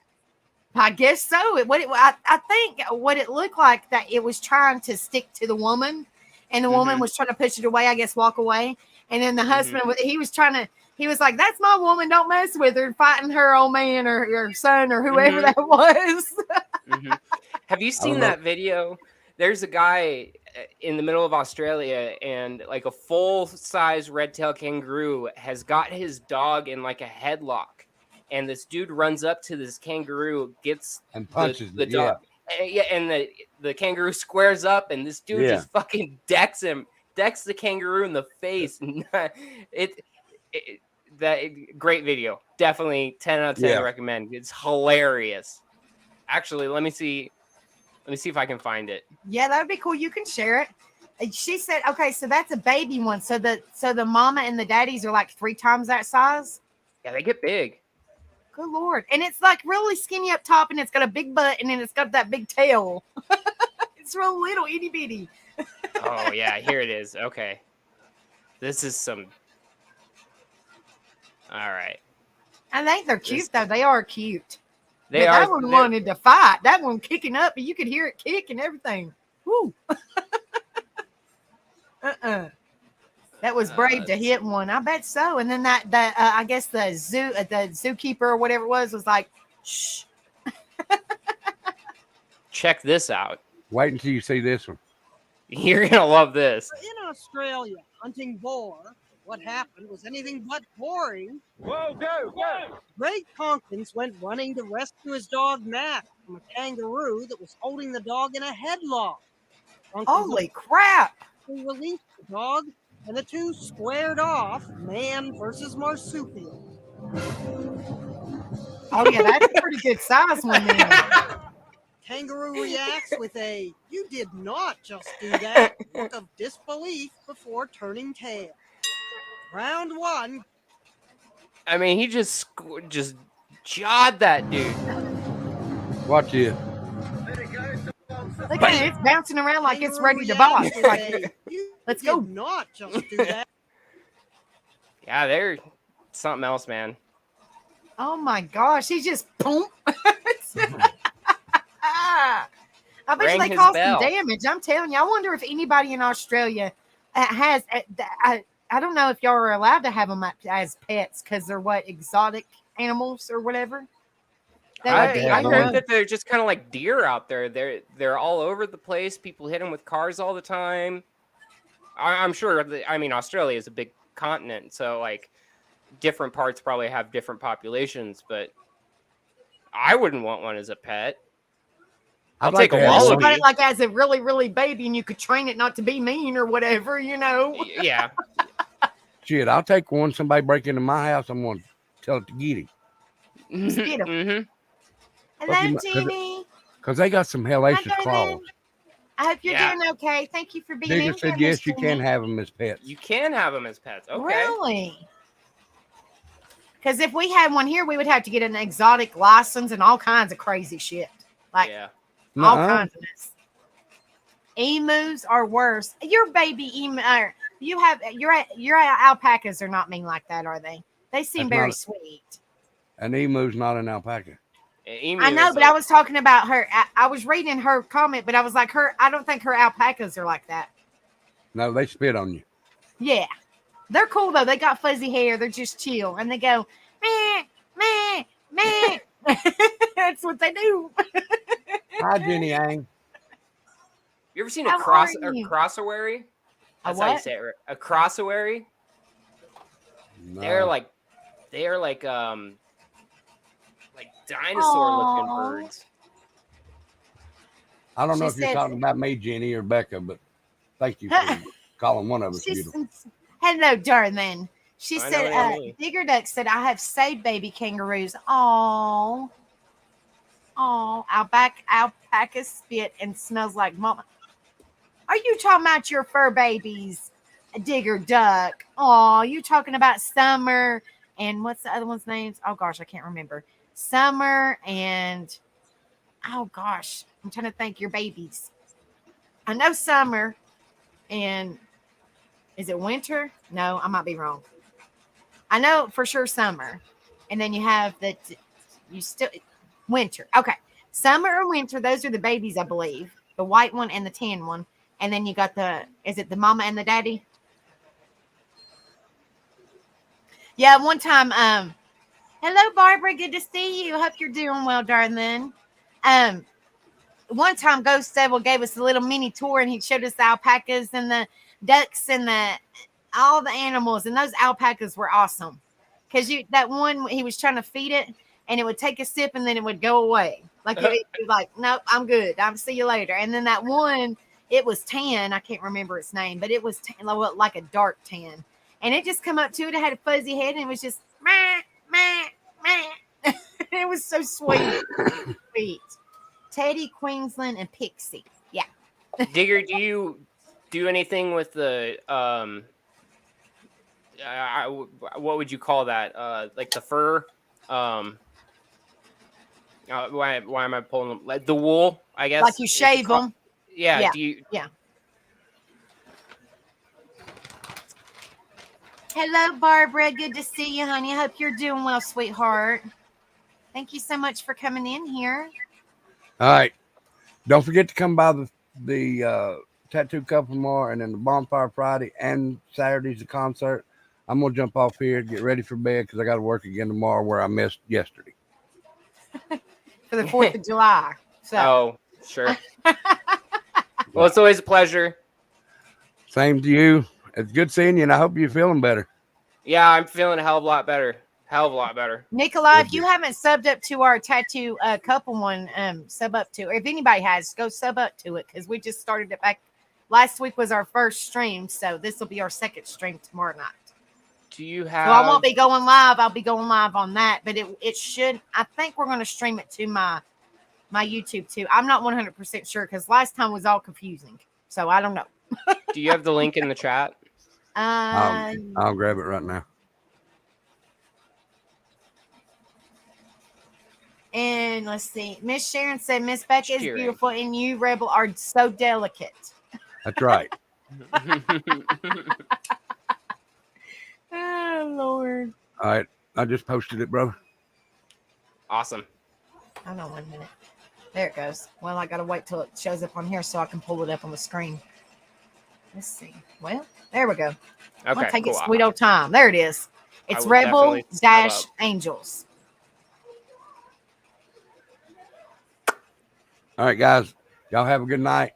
I guess so. I think what it looked like that it was trying to stick to the woman, and the woman was trying to push it away, I guess, walk away. And then the husband, he was like, that's my woman, don't mess with her, fighting her old man or her son or whoever that was. Have you seen that video? There's a guy in the middle of Australia, and like a full-size red-tailed kangaroo has got his dog in like a headlock. And this dude runs up to this kangaroo, gets and punches the dog. Yeah, and the kangaroo squares up, and this dude just fucking decks the kangaroo in the face. Great video. Definitely 10 out of 10 I recommend. It's hilarious. Actually, let me see if I can find it. Yeah, that would be cool. You can share it. And she said, okay, so that's a baby one. So the mama and the daddies are like 3 times that size. Yeah, they get big. Good Lord. And it's like really skinny up top, and it's got a big butt, and then it's got that big tail. It's real little, itty bitty. Oh, yeah, here it is. Okay. This is some. All right. I think they're cute, though. They are cute. They That are. one wanted to fight. That one kicking up, and you could hear it kick and everything. Woo. That was brave to hit one. I bet so. And then I guess the zookeeper or whatever it was like, shh. Check this out. Wait until you see this one. You're gonna love this. In Australia, hunting boar, what happened was anything but boring. Whoa, go, go! Ray Tompkins went running to rescue his dog Mac from a kangaroo that was holding the dog in a headlock. Holy crap! He released the dog, and the two squared off, man versus marsupial. Oh yeah, that's a pretty good size one then. Kangaroo reacts with a "you did not just do that" look of disbelief before turning tail. Round one. I mean, he just jawed that dude. Watch it. Look at it, it's bouncing around like it's ready to Kangaroo box. reacts with Like, a, "You let's did go." not just do that." Yeah, they're something else, man. Oh my gosh, he just boom. I bet you Rang they his caused bell. some damage. I'm telling you, I wonder if anybody in Australia has. I don't know if y'all are allowed to have them as pets because they're what, exotic animals or whatever. That would be. I I don't heard know. that they're just kind of like deer out there. They're all over the place. People hit them with cars all the time. I'm sure. I mean, Australia is a big continent, so like different parts probably have different populations. But I wouldn't want one as a pet. I'll I'd like take a to have Unless you one. got wallaby. it like as a really, really baby, and you could train it not to be mean or whatever, you know. Yeah. Shit, I'll take one. Somebody break into my house, I'm going to tell it to get him. Get 'em. Mhm. Hello, you- 'cause it- Jenny. Because they got some hellacious Hi, claws. darling. I hope you're Yeah. doing okay. Thank you for being Digger in said here, yes, Miss you Jenny. can have them as pets. You can have them as pets. Okay. Really? Because if we had one here, we would have to get an exotic license and all kinds of crazy shit. Like Yeah. all Nuh-uh. kinds of this. Emus are worse. Your baby emu, your alpacas are not mean like that, are they? They seem That's very not- sweet. An emu's not an alpaca. Emu I know, is but like- I was talking about her. I was reading her comment, but I was like, I don't think her alpacas are like that. No, they spit on you. Yeah. They're cool though. They got fuzzy hair. They're just chill. And they go, meh, meh, meh. That's what they do. Hi, Jenny Yang. You ever seen How a are you? crossawary? A That's how you what? say it. Right? A crossawary. No. They're like dinosaur looking Aw. birds. I don't know She if you're said- talking about me, Jenny, or Becca, but thank you for calling one of us She's, beautiful. hello, darling. She I know said, what you mean. Digger Duck said, I have saved baby kangaroos. Oh, alpaca spit and smells like mama. Are you talking about your fur babies, Digger Duck? Oh, you talking about Summer and what's the other one's names? Oh gosh, I can't remember. Summer and oh gosh, I'm trying to think your babies. I know Summer and is it Winter? No, I might be wrong. I know for sure Summer. And then you have Winter. Okay. Summer or Winter, those are the babies, I believe. The white one and the tan one. And then you got is it the mama and the daddy? Yeah, one time, hello Barbara, good to see you. Hope you're doing well, darling. One time Ghost Devil gave us a little mini tour and he showed us the alpacas and the ducks and all the animals, and those alpacas were awesome. Because that one he was trying to feed it and it would take a sip and then it would go away. Like it would be like, nope, I'm good. I'll see you later. And then that one, it was tan. I can't remember its name, but it was tan, like a dark tan. And it just come up to it. It had a fuzzy head and it was just meh, meh, meh. It was so sweet. Sweet. Teddy, Queensland, and Pixie. Yeah. Digger, do you do anything with the what would you call that? Like the fur? Why am I pulling them? Like the wool? I guess. Like you shave them. Yeah. Yeah. Do you? Yeah. Hello, Barbara. Good to see you, honey. I hope you're doing well, sweetheart. Thank you so much for coming in here. All right. Don't forget to come by the Tattoo Couple tomorrow and then the Bonfire Friday and Saturday's the concert. I'm going to jump off here, get ready for bed because I got to work again tomorrow where I missed yesterday. For the 4th of July. So Oh, sure. Well, it's always a pleasure. Same to you. it's good seeing you, and I hope you're feeling better. Yeah, I'm feeling a hell of a lot better. Hell of a lot better. Nikolai, if you haven't subbed up to our tattoo couple one, sub up to, or if anybody has, go sub up to it because we just started it back. Last week was our first stream, so this will be our second stream tomorrow night. Do you So have? I won't be going live. I'll be going live on that, but it should. I think we're going to stream it to my YouTube too. I'm not 100% sure because last time was all confusing, so I don't know. Do you have the link in the chat? I'll grab it right now. And let's see. Miss Sharon said, Miss Becca is Cheering. beautiful, and you, Rebel, are so delicate. That's right. Oh, Lord. All right. I just posted it, brother. Awesome. Hold on 1 minute. There it goes. Well, I got to wait till it shows up on here so I can pull it up on the screen. Let's see. Well, there we go. I'm Okay. gonna take Cool. it sweet old time. There it is. It's will Rebel definitely sub Dash up. Angels. All right, guys. Y'all have a good night.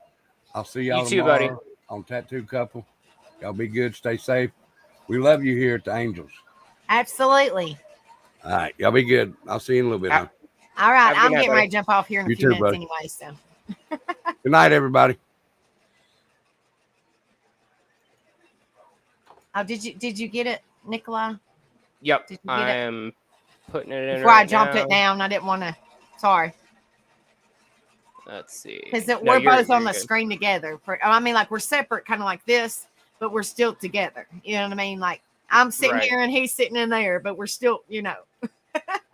I'll see y'all You too, tomorrow buddy. on Tattoo Couple. Y'all be good. Stay safe. We love you here at the Angels. Absolutely. All right. Y'all be good. I'll see you in a little bit. Huh? All right. Have a good I'm night, getting buddy. ready to jump off here in a You few too, minutes buddy. anyway. So Good night, everybody. oh, did you get it, Nikolai? Yep. Did you get I it? am putting it in Before I right jumped now. it down, I didn't want to. Sorry. Let's see. Because No, we're you're- both on you're the good. screen together. I mean, like we're separate, kind of like this, but we're still together. You know what I mean? Like I'm sitting Right. here and he's sitting in there, but we're still, you know.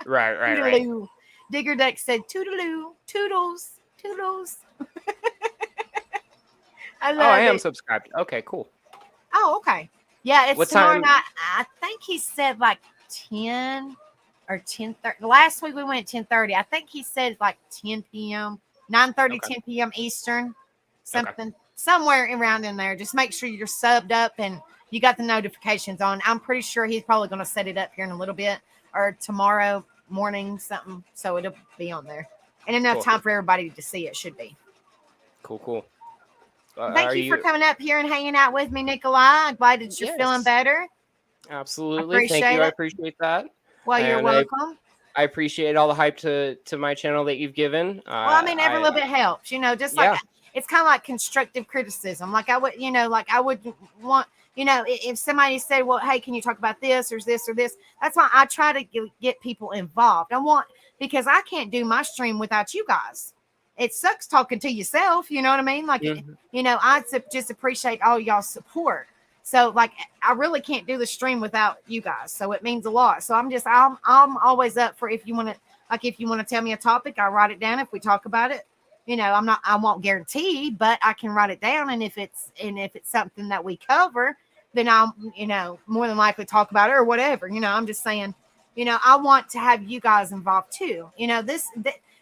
Right. Toodaloo. Digger Duck said, "Toodaloo, toodles, toodles." I love Oh, I am it. subscribed. Okay, cool. Oh, okay. Yeah, it's What tomorrow time- night. I think he said like 10 or 10:30. Last week we went at 10:30. I think he said like 10 p.m., 9:30, Okay. 10 p.m. Eastern, something somewhere around in there. Just make sure you're subbed up and you got the notifications on. I'm pretty sure he's probably going to set it up here in a little bit or tomorrow morning, something. So it'll be on there. And enough Cool. time for everybody to see it, should be. Cool. Thank Are you for coming up here and hanging out with me, Nikolai. I'm glad that you're feeling Yes. better. Absolutely. Thank appreciate you. I it. appreciate that. Well, you're And I- welcome. I appreciate all the hype to my channel that you've given. Well, I mean, every little bit helps, you know, just like Yeah. it's kind of like constructive criticism. Like I would, you know, like I would want, you know, if somebody said, well, hey, can you talk about this or this or this? That's why I try to get people involved. Because I can't do my stream without you guys. It sucks talking to yourself. You know what I mean? Like, Mhm. you know, just appreciate all y'all's support. So like, I really can't do the stream without you guys. So it means a lot. So I'm always up for, if you want to tell me a topic, I'll write it down. If we talk about it, you know, I won't guarantee, but I can write it down. And if it's something that we cover, then I'll, you know, more than likely talk about it or whatever. You know, I'm just saying, you know, I want to have you guys involved too. You know,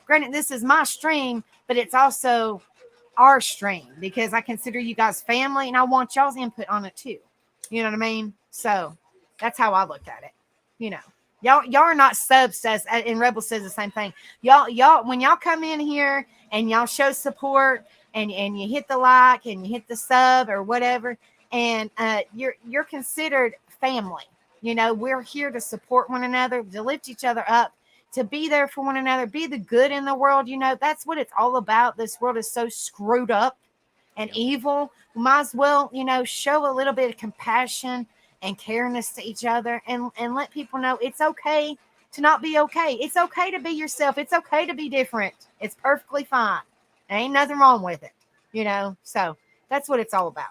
granted, this is my stream, but it's also our stream because I consider you guys family and I want y'all's input on it too. You know what I mean? So that's how I look at it. You know, y'all are not subs, and Rebel says the same thing. Y'all, when y'all come in here and y'all show support and you hit the like and you hit the sub or whatever, and you're considered family. You know, we're here to support one another, to lift each other up, to be there for one another, be the good in the world. You know, that's what it's all about. This world is so screwed up and evil. We might as well, you know, show a little bit of compassion and caringness to each other and let people know it's okay to not be okay. It's okay to be yourself. It's okay to be different. It's perfectly fine. There ain't nothing wrong with it, you know? So that's what it's all about.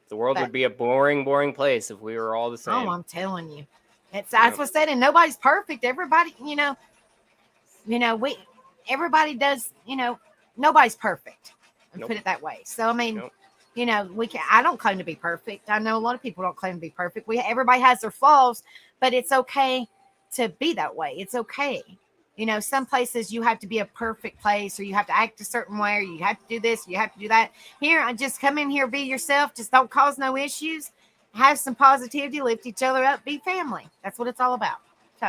The world would be a boring place if we were all the same. Oh, I'm telling you. That's what's said, and nobody's perfect. Everybody, you know, everybody does, you know, nobody's perfect. Nope. Put it that way. So I mean, Nope. you know, I don't claim to be perfect. I know a lot of people don't claim to be perfect. Everybody has their flaws, but it's okay to be that way. It's okay. You know, some places you have to be a perfect place, or you have to act a certain way, or you have to do this, you have to do that. Here, I just come in here, be yourself, just don't cause no issues, have some positivity, lift each other up, be family. That's what it's all about. So,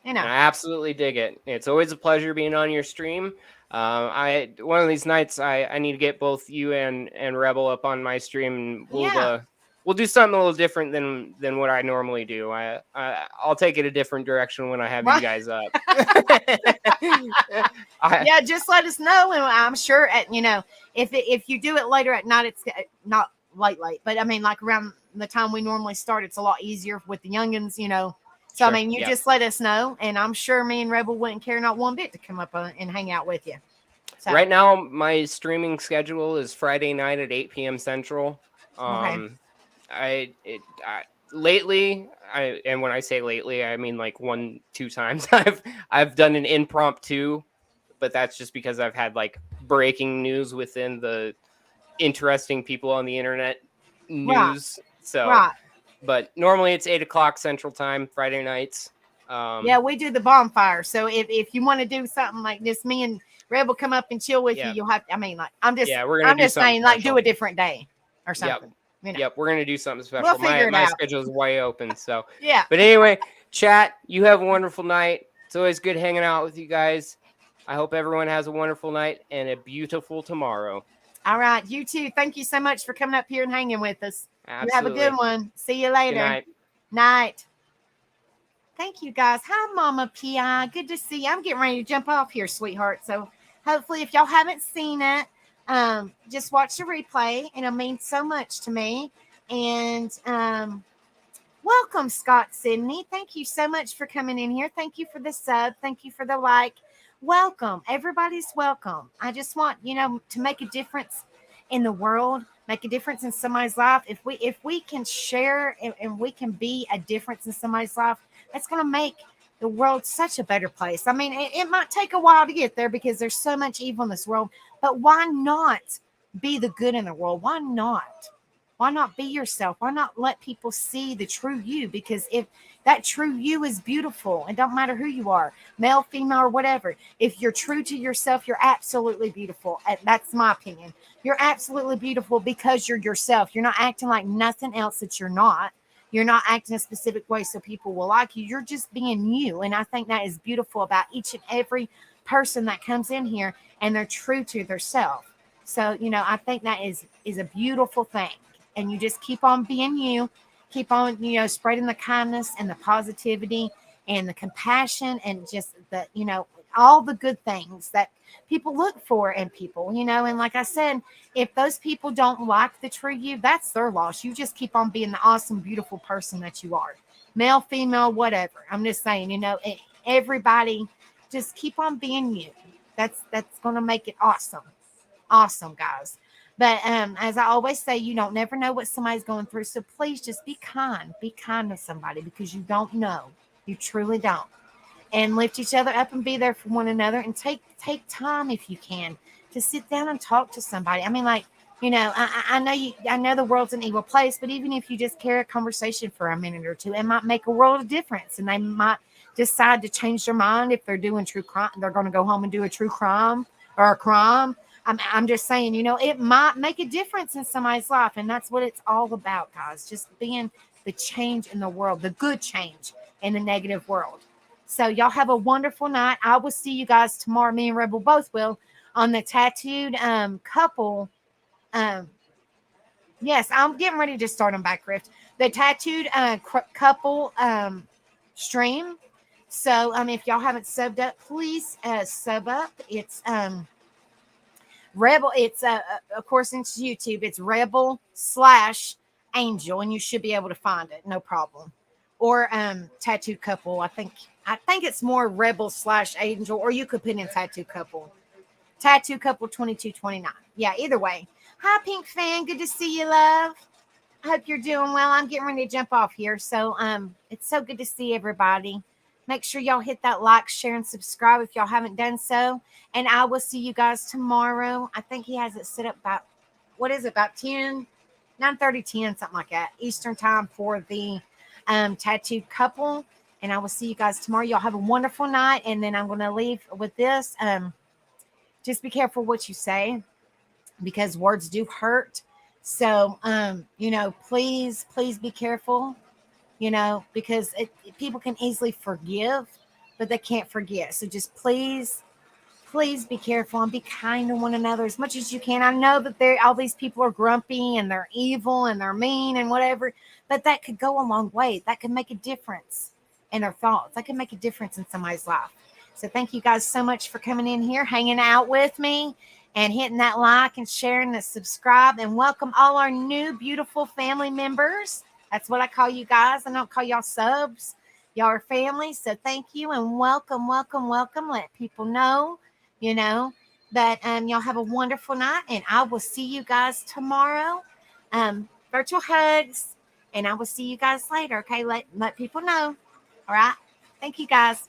you know. I absolutely dig it. It's always a pleasure being on your stream. One of these nights I need to get both you and Rebel up on my stream. And we'll Yeah. we'll do something a little different than what I normally do. I'll take it a different direction when I have you guys up. Yeah, just let us know, and I'm sure if you do it later at night, it's not late, but I mean like around the time we normally start, it's a lot easier with the youngins, So Sure, I mean, you just let us know, and I'm sure me and Rebel wouldn't care not one bit to come up and hang out with you. So. Right now, my streaming schedule is Friday night at 8 p.m. Central. Lately, and when I say lately, I mean like 1-2 times I've done an impromptu, but that's just because I've had like breaking news within the interesting people on the internet news. But normally it's 8 o'clock Central Time, Friday nights. Yeah, we do the bonfire. So if you want to do something like this, me and Rebel come up and chill with you, you'll have. I mean, like I'm just saying, like do a different day or something. Yep, we're gonna do something special. We'll my schedule is way open. So yeah. But anyway, chat. You have a wonderful night. It's always good hanging out with you guys. I hope everyone has a wonderful night and a beautiful tomorrow. All right, you too. Thank you so much for coming up here and hanging with us. Absolutely. You have a good one. See you later. Good night. Night. Thank you, guys. Hi, Mama P.I. Good to see you. I'm getting ready to jump off here, sweetheart. So hopefully, if y'all haven't seen it, just watch the replay. And it means so much to me. And welcome, Scott Sydney. Thank you so much for coming in here. Thank you for the sub. Thank you for the like. Welcome. Everybody's welcome. I just want, to make a difference in the world, make a difference in somebody's life. If we can share and we can be a difference in somebody's life, that's going to make the world such a better place. I mean, it might take a while to get there because there's so much evil in this world, but why not be the good in the world? Why not? Why not be yourself? Why not let people see the true you? Because if that true you is beautiful, it don't matter who you are, male, female, or whatever. If you're true to yourself, you're absolutely beautiful. That's my opinion. You're absolutely beautiful because you're yourself. You're not acting like nothing else that you're not. You're not acting a specific way so people will like you. You're just being you. And I think that is beautiful about each and every person that comes in here, and they're true to themselves. So, I think that is a beautiful thing. And you just keep on being you, keep on, spreading the kindness and the positivity and the compassion and just the, all the good things that people look for in people, and like I said, if those people don't like the true you, that's their loss. You just keep on being the awesome, beautiful person that you are, male, female, whatever. I'm just saying, everybody just keep on being you. That's going to make it awesome. Awesome, guys. But as I always say, you don't never know what somebody's going through. So please just be kind. Be kind to somebody because you don't know. You truly don't. And lift each other up and be there for one another. And take time if you can to sit down and talk to somebody. I mean, like, I know the world's an evil place, but even if you just carry a conversation for a minute or two, it might make a world of difference. And they might decide to change their mind if they're doing true crime. They're going to go home and do a true crime or a crime. I'm just saying, it might make a difference in somebody's life. And that's what it's all about, guys. Just being the change in the world, the good change in the negative world. So y'all have a wonderful night. I will see you guys tomorrow. Me and Rebel both will on the tattooed couple. Yes, I'm getting ready to start on Backrift. The tattooed couple stream. So if y'all haven't subbed up, please sub up. It's Rebel, it's of course it's YouTube, it's Rebel/Angel, and you should be able to find it, no problem. Or tattooed couple. I think it's more Rebel/Angel, or you could put in tattooed couple 2229. Yeah, either way. Hi, Pink Fan, good to see you, love. I hope you're doing well. I'm getting ready to jump off here, so it's so good to see everybody. Make sure y'all hit that like, share, and subscribe if y'all haven't done so. And I will see you guys tomorrow. I think he has it set up about, about 10, 9:30, 10, something like that, Eastern time for the tattooed couple. And I will see you guys tomorrow. Y'all have a wonderful night. And then I'm going to leave with this. Just be careful what you say because words do hurt. So, please be careful. Because people can easily forgive, but they can't forget. So just please please be careful and be kind to one another as much as you can. I know that all these people are grumpy and they're evil and they're mean and whatever, but that could go a long way. That could make a difference in their thoughts. That could make a difference in somebody's life. So thank you guys so much for coming in here, hanging out with me, and hitting that like and sharing and subscribe. And welcome all our new beautiful family members. That's what I call you guys. I don't call y'all subs. Y'all are family. So thank you and welcome, welcome, welcome. Let people know, that y'all have a wonderful night. And I will see you guys tomorrow. Virtual hugs. And I will see you guys later. Okay. Let people know. All right. Thank you guys.